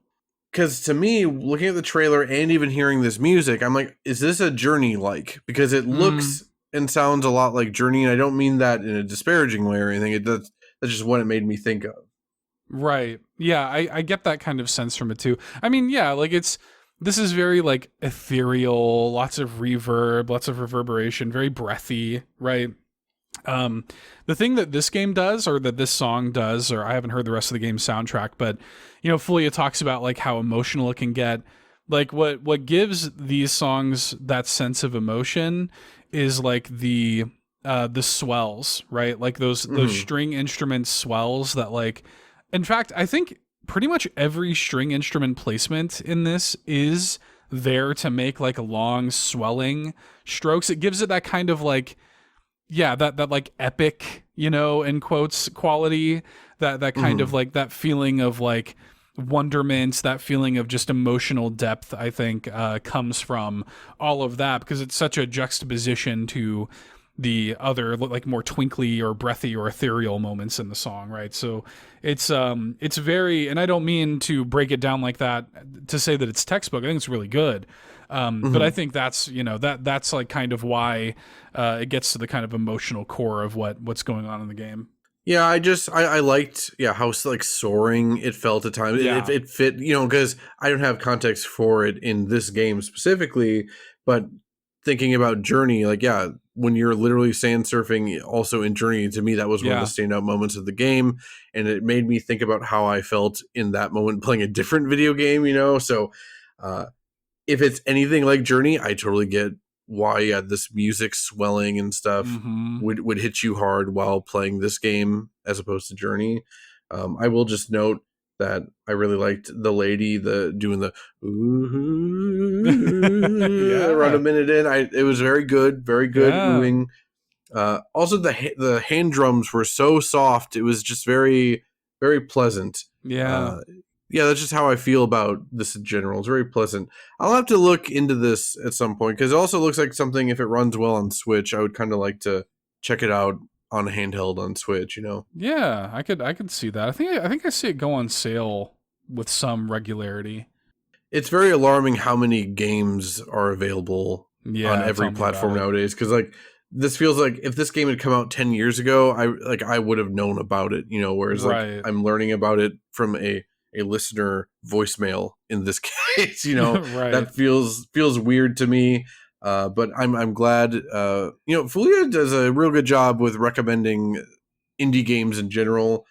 Because to me, looking at the trailer and even hearing this music, I'm like, is this a Journey like? Because it looks and sounds a lot like Journey, and I don't mean that in a disparaging way or anything. That's just what it made me think of. Right. Yeah, I get that kind of sense from it too. I mean, yeah, like this is very like ethereal, lots of reverb, lots of reverberation, very breathy, right? The thing that this game does, or that this song does, or I haven't heard the rest of the game's soundtrack, but Fulia talks about like how emotional it can get. Like what gives these songs that sense of emotion is like the swells, right? Like those string instrument swells that like, in fact, I think pretty much every string instrument placement in this is there to make like long swelling strokes. It gives it that kind of like, that like epic, in quotes, quality, that kind of like that feeling of like wonderment, that feeling of just emotional depth, I think comes from all of that, because it's such a juxtaposition to the other like more twinkly or breathy or ethereal moments in the song, right? So it's very, and I don't mean to break it down like that to say that it's textbook. I think it's really good. But I think that's, that's like kind of why it gets to the kind of emotional core of what's going on in the game. Yeah, I liked how like soaring it felt at times. Yeah. It fit, because I don't have context for it in this game specifically, but thinking about Journey, like when you're literally sand surfing also in Journey, to me that was one of the standout moments of the game, and it made me think about how I felt in that moment playing a different video game, so if it's anything like Journey, I totally get why this music swelling and stuff would hit you hard while playing this game as opposed to Journey. I will just note that I really liked the lady doing the around a minute in. It was very good oohing. Also the hand drums were so soft. It was just very, very pleasant. That's just how I feel about this in general. It's very pleasant. I'll have to look into this at some point, because it also looks like something, if it runs well on Switch, I would kind of like to check it out on handheld on Switch, Yeah, I could see that. I think I see it go on sale with some regularity. It's very alarming how many games are available on every platform nowadays, because like this feels like if this game had come out 10 years ago, I would have known about it, whereas like I'm learning about it from a listener voicemail in this case, that feels weird to me. But I'm glad, Fulia does a real good job with recommending indie games in general.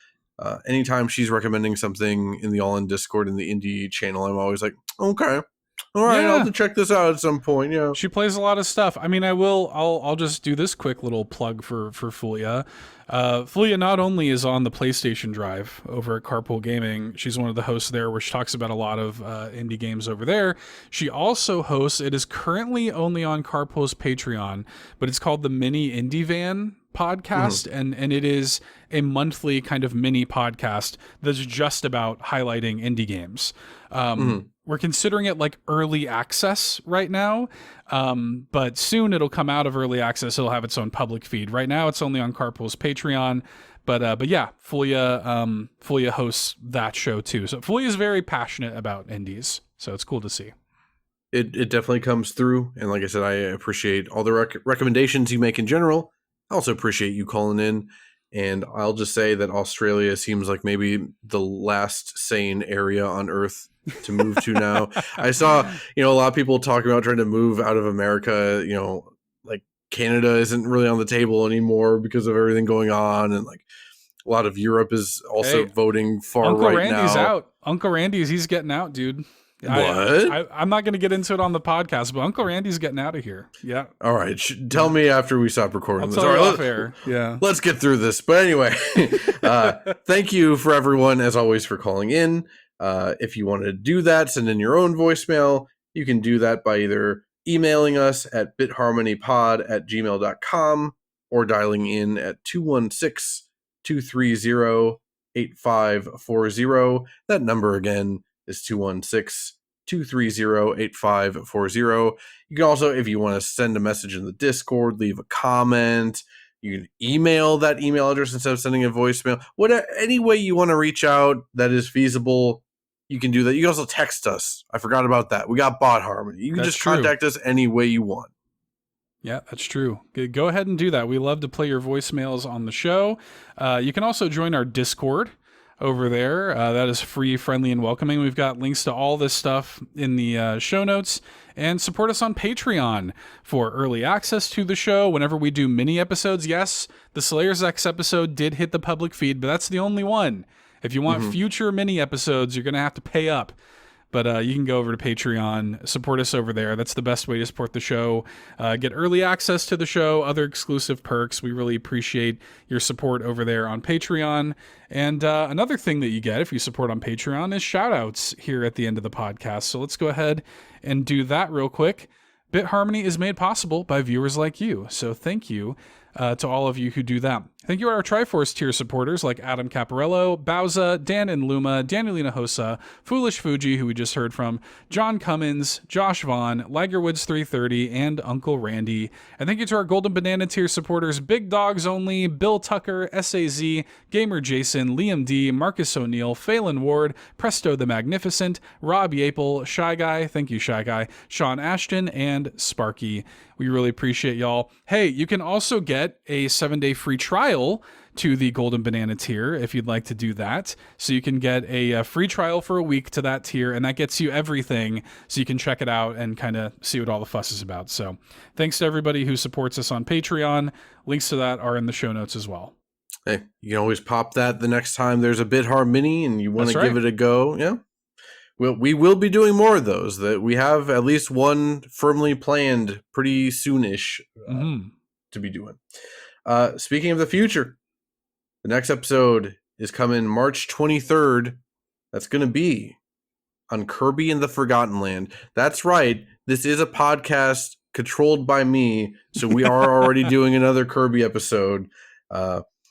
Anytime she's recommending something in the All In Discord in the indie channel, I'm always like, okay, all right, I'll have to check this out at some point. Yeah, she plays a lot of stuff. I mean, I'll just do this quick little plug for Fulia. Fulia not only is on the PlayStation Drive over at Carpool Gaming, she's one of the hosts there, where she talks about a lot of indie games over there. She also hosts, it is currently only on Carpool's Patreon, but it's called the Mini Indie Van podcast, and it is a monthly kind of mini podcast that's just about highlighting indie games. We're considering it like early access right now, but soon it'll come out of early access. It'll have its own public feed. Right now it's only on Carpool's Patreon, but yeah, Fulia hosts that show too. So Fulia is very passionate about indies. So it's cool to see. It definitely comes through. And like I said, I appreciate all the recommendations you make in general. I also appreciate you calling in. And I'll just say that Australia seems like maybe the last sane area on Earth to move to now. I saw, a lot of people talking about trying to move out of America. Like Canada isn't really on the table anymore because of everything going on. And like a lot of Europe is also voting far Uncle right Randy's now. out. Uncle Randy's, he's getting out, dude. What? I'm not going to get into it on the podcast, but Uncle Randy's getting out of here. Yeah. All right. Tell me after we stop recording this. All right, off air. Yeah. Let's get through this. But anyway, thank you for everyone, as always, for calling in. If you want to do that, send in your own voicemail. You can do that by either emailing us at bitharmonypod@gmail.com or dialing in at 216-230-8540. That number again is 216-230-8540. You can also, if you want to send a message in the Discord, leave a comment. You can email that email address instead of sending a voicemail. Any way you want to reach out that is feasible, you can do that. You can also text us. I forgot about that. We got Bot Harmony. You can just contact us any way you want. Yeah, that's true. Go ahead and do that. We love to play your voicemails on the show. You can also join our Discord over there. That is free, friendly, and welcoming. We've got links to all this stuff in the show notes. And support us on Patreon for early access to the show whenever we do mini episodes. Yes, the Slayer's X episode did hit the public feed, but that's the only one. If you want future mini episodes, you're going to have to pay up. But you can go over to Patreon, support us over there. That's the best way to support the show. Get early access to the show, other exclusive perks. We really appreciate your support over there on Patreon. And another thing that you get if you support on Patreon is shout-outs here at the end of the podcast. So let's go ahead and do that real quick. Bit Harmony is made possible by viewers like you. So thank you to all of you who do that. Thank you to our Triforce tier supporters like Adam Caparello, Bowza, Dan and Luma, Danielina Hosa, Foolish Fuji, who we just heard from, John Cummins, Josh Vaughn, Lagerwoods330, and Uncle Randy. And thank you to our Golden Banana tier supporters, Big Dogs Only, Bill Tucker, SAZ, Gamer Jason, Liam D, Marcus O'Neill, Phelan Ward, Presto the Magnificent, Rob Yapel, Shy Guy, thank you Shy Guy, Sean Ashton, and Sparky. We really appreciate y'all. Hey, you can also get a 7-day free trial to the Golden Banana tier if you'd like to do that. So you can get a free trial for a week to that tier, and that gets you everything so you can check it out and kind of see what all the fuss is about. So thanks to everybody who supports us on Patreon. Links to that are in the show notes as well. Hey, you can always pop that the next time there's a BitHar Mini and you want to give it a go. Yeah. We will be doing more of those. That we have at least one firmly planned pretty soonish to be doing. Speaking of the future, the next episode is coming March 23rd. That's going to be on Kirby and the Forgotten Land. That's right. This is a podcast controlled by me, so we are already doing another Kirby episode.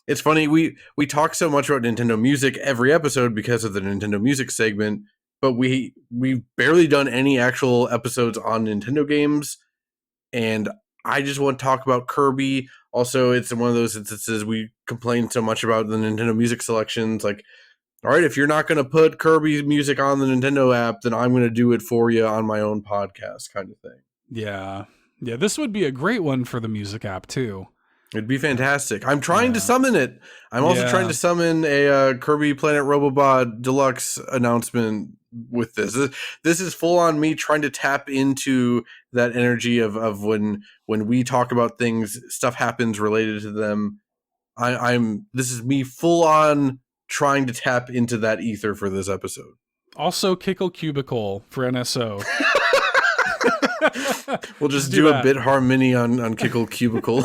It's funny, we talk so much about Nintendo music every episode because of the Nintendo music segment, but we've barely done any actual episodes on Nintendo games, and I just want to talk about Kirby. Also, it's one of those instances we complain so much about the Nintendo music selections. Like, all right, if you're not going to put Kirby music on the Nintendo app, then I'm going to do it for you on my own podcast kind of thing. Yeah. Yeah, this would be a great one for the music app, too. It'd be fantastic. I'm trying to summon it. I'm also trying to summon a Kirby Planet Robobot Deluxe announcement with this. This is full on me trying to tap into that energy of when we talk about things, stuff happens related to them. This is me full on trying to tap into that ether for this episode. Also, Kickle Cubicle for NSO. We'll just do a BitHar Mini on Kickle Cubicle.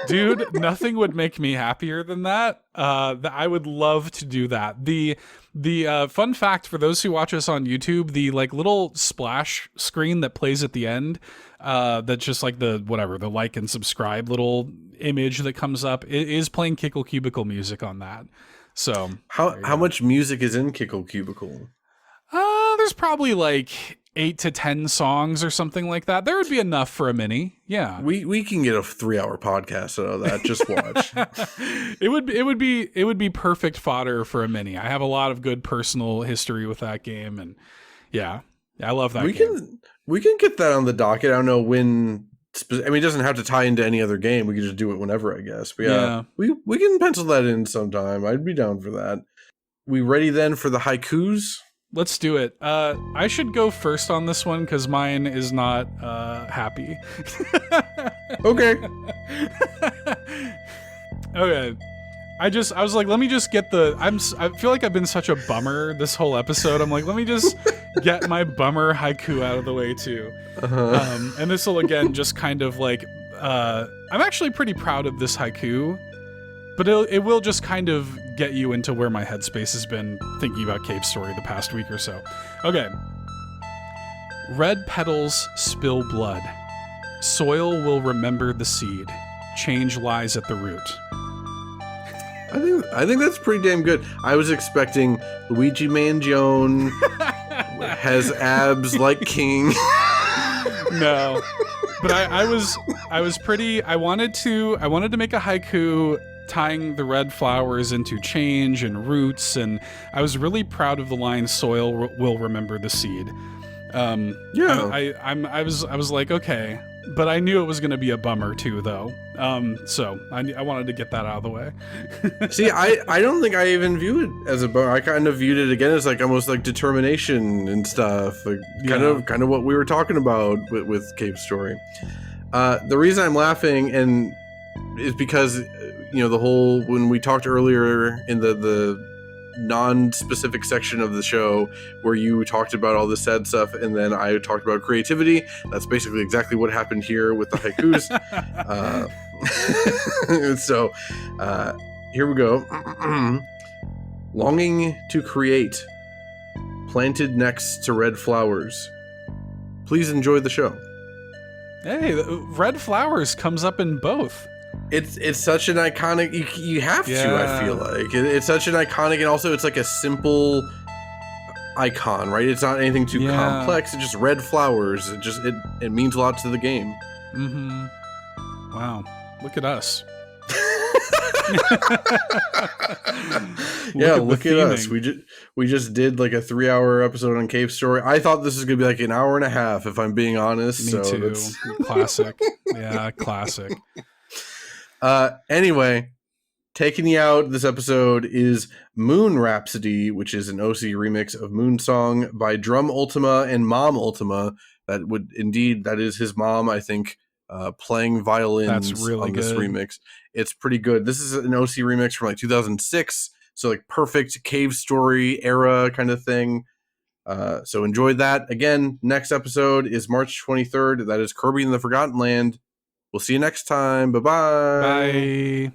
Dude, nothing would make me happier than that. I would love to do that. The fun fact for those who watch us on YouTube, the like little splash screen that plays at the end, that's just like the like and subscribe little image that comes up, it is playing Kickle Cubicle music on that. So how much music is in Kickle Cubicle? There's probably like 8 to 10 songs or something like that. There would be enough for a mini. Yeah. We can get a 3-hour podcast out of that. Just watch. It would be perfect fodder for a mini. I have a lot of good personal history with that game, and yeah. I love that we game. we can get that on the docket. I don't know when. I mean, it doesn't have to tie into any other game. We can just do it whenever, I guess. But yeah. We can pencil that in sometime. I'd be down for that. We ready then for the haikus? Let's do it. I should go first on this one because mine is not happy. Okay. Okay. I was like, let me just get I feel like I've been such a bummer this whole episode. I'm like, let me just get my bummer haiku out of the way too. And this will again just kind of like, I'm actually pretty proud of this haiku, but it will just kind of get you into where my headspace has been thinking about Cave Story the past week or so. Okay. Red petals spill blood. Soil will remember the seed. Change lies at the root. I think that's pretty damn good. I was expecting Luigi Mangione has abs like King. No, but I wanted to make a haiku tying the red flowers into change and roots, and I was really proud of the line "Soil will remember the seed." I was like, okay, but I knew it was going to be a bummer too, though. So I wanted to get that out of the way. See, I don't think I even view it as a bummer. I kind of viewed it again as like almost like determination and stuff, like kind of what we were talking about with Cave Story. The reason I'm laughing is because the whole when we talked earlier in the non-specific section of the show where you talked about all the sad stuff and then I talked about creativity. That's basically exactly what happened here with the haikus. So here we go. Longing to create, planted next to red flowers. Please enjoy the show. Hey, red flowers comes up in both. It's such an iconic. You have to. I feel like it's such an iconic, and also it's like a simple icon, right? It's not anything too complex. It's just red flowers. It means a lot to the game. Mm-hmm. Wow, look at us. Look at us. We just did like a 3-hour episode on Cave Story. I thought this was gonna be like an hour and a half, if I'm being honest. Me too. Classic. Yeah, classic. Anyway, taking you out this episode is Moon Rhapsody, which is an OC remix of Moon Song by Drum Ultima and Mom Ultima. That is his mom, I think, playing violins on this remix. It's pretty good. This is an OC remix from like 2006, so like perfect Cave Story era kind of thing. So enjoy that. Again, next episode is March 23rd. That is Kirby in the Forgotten Land. We'll see you next time. Bye-bye. Bye.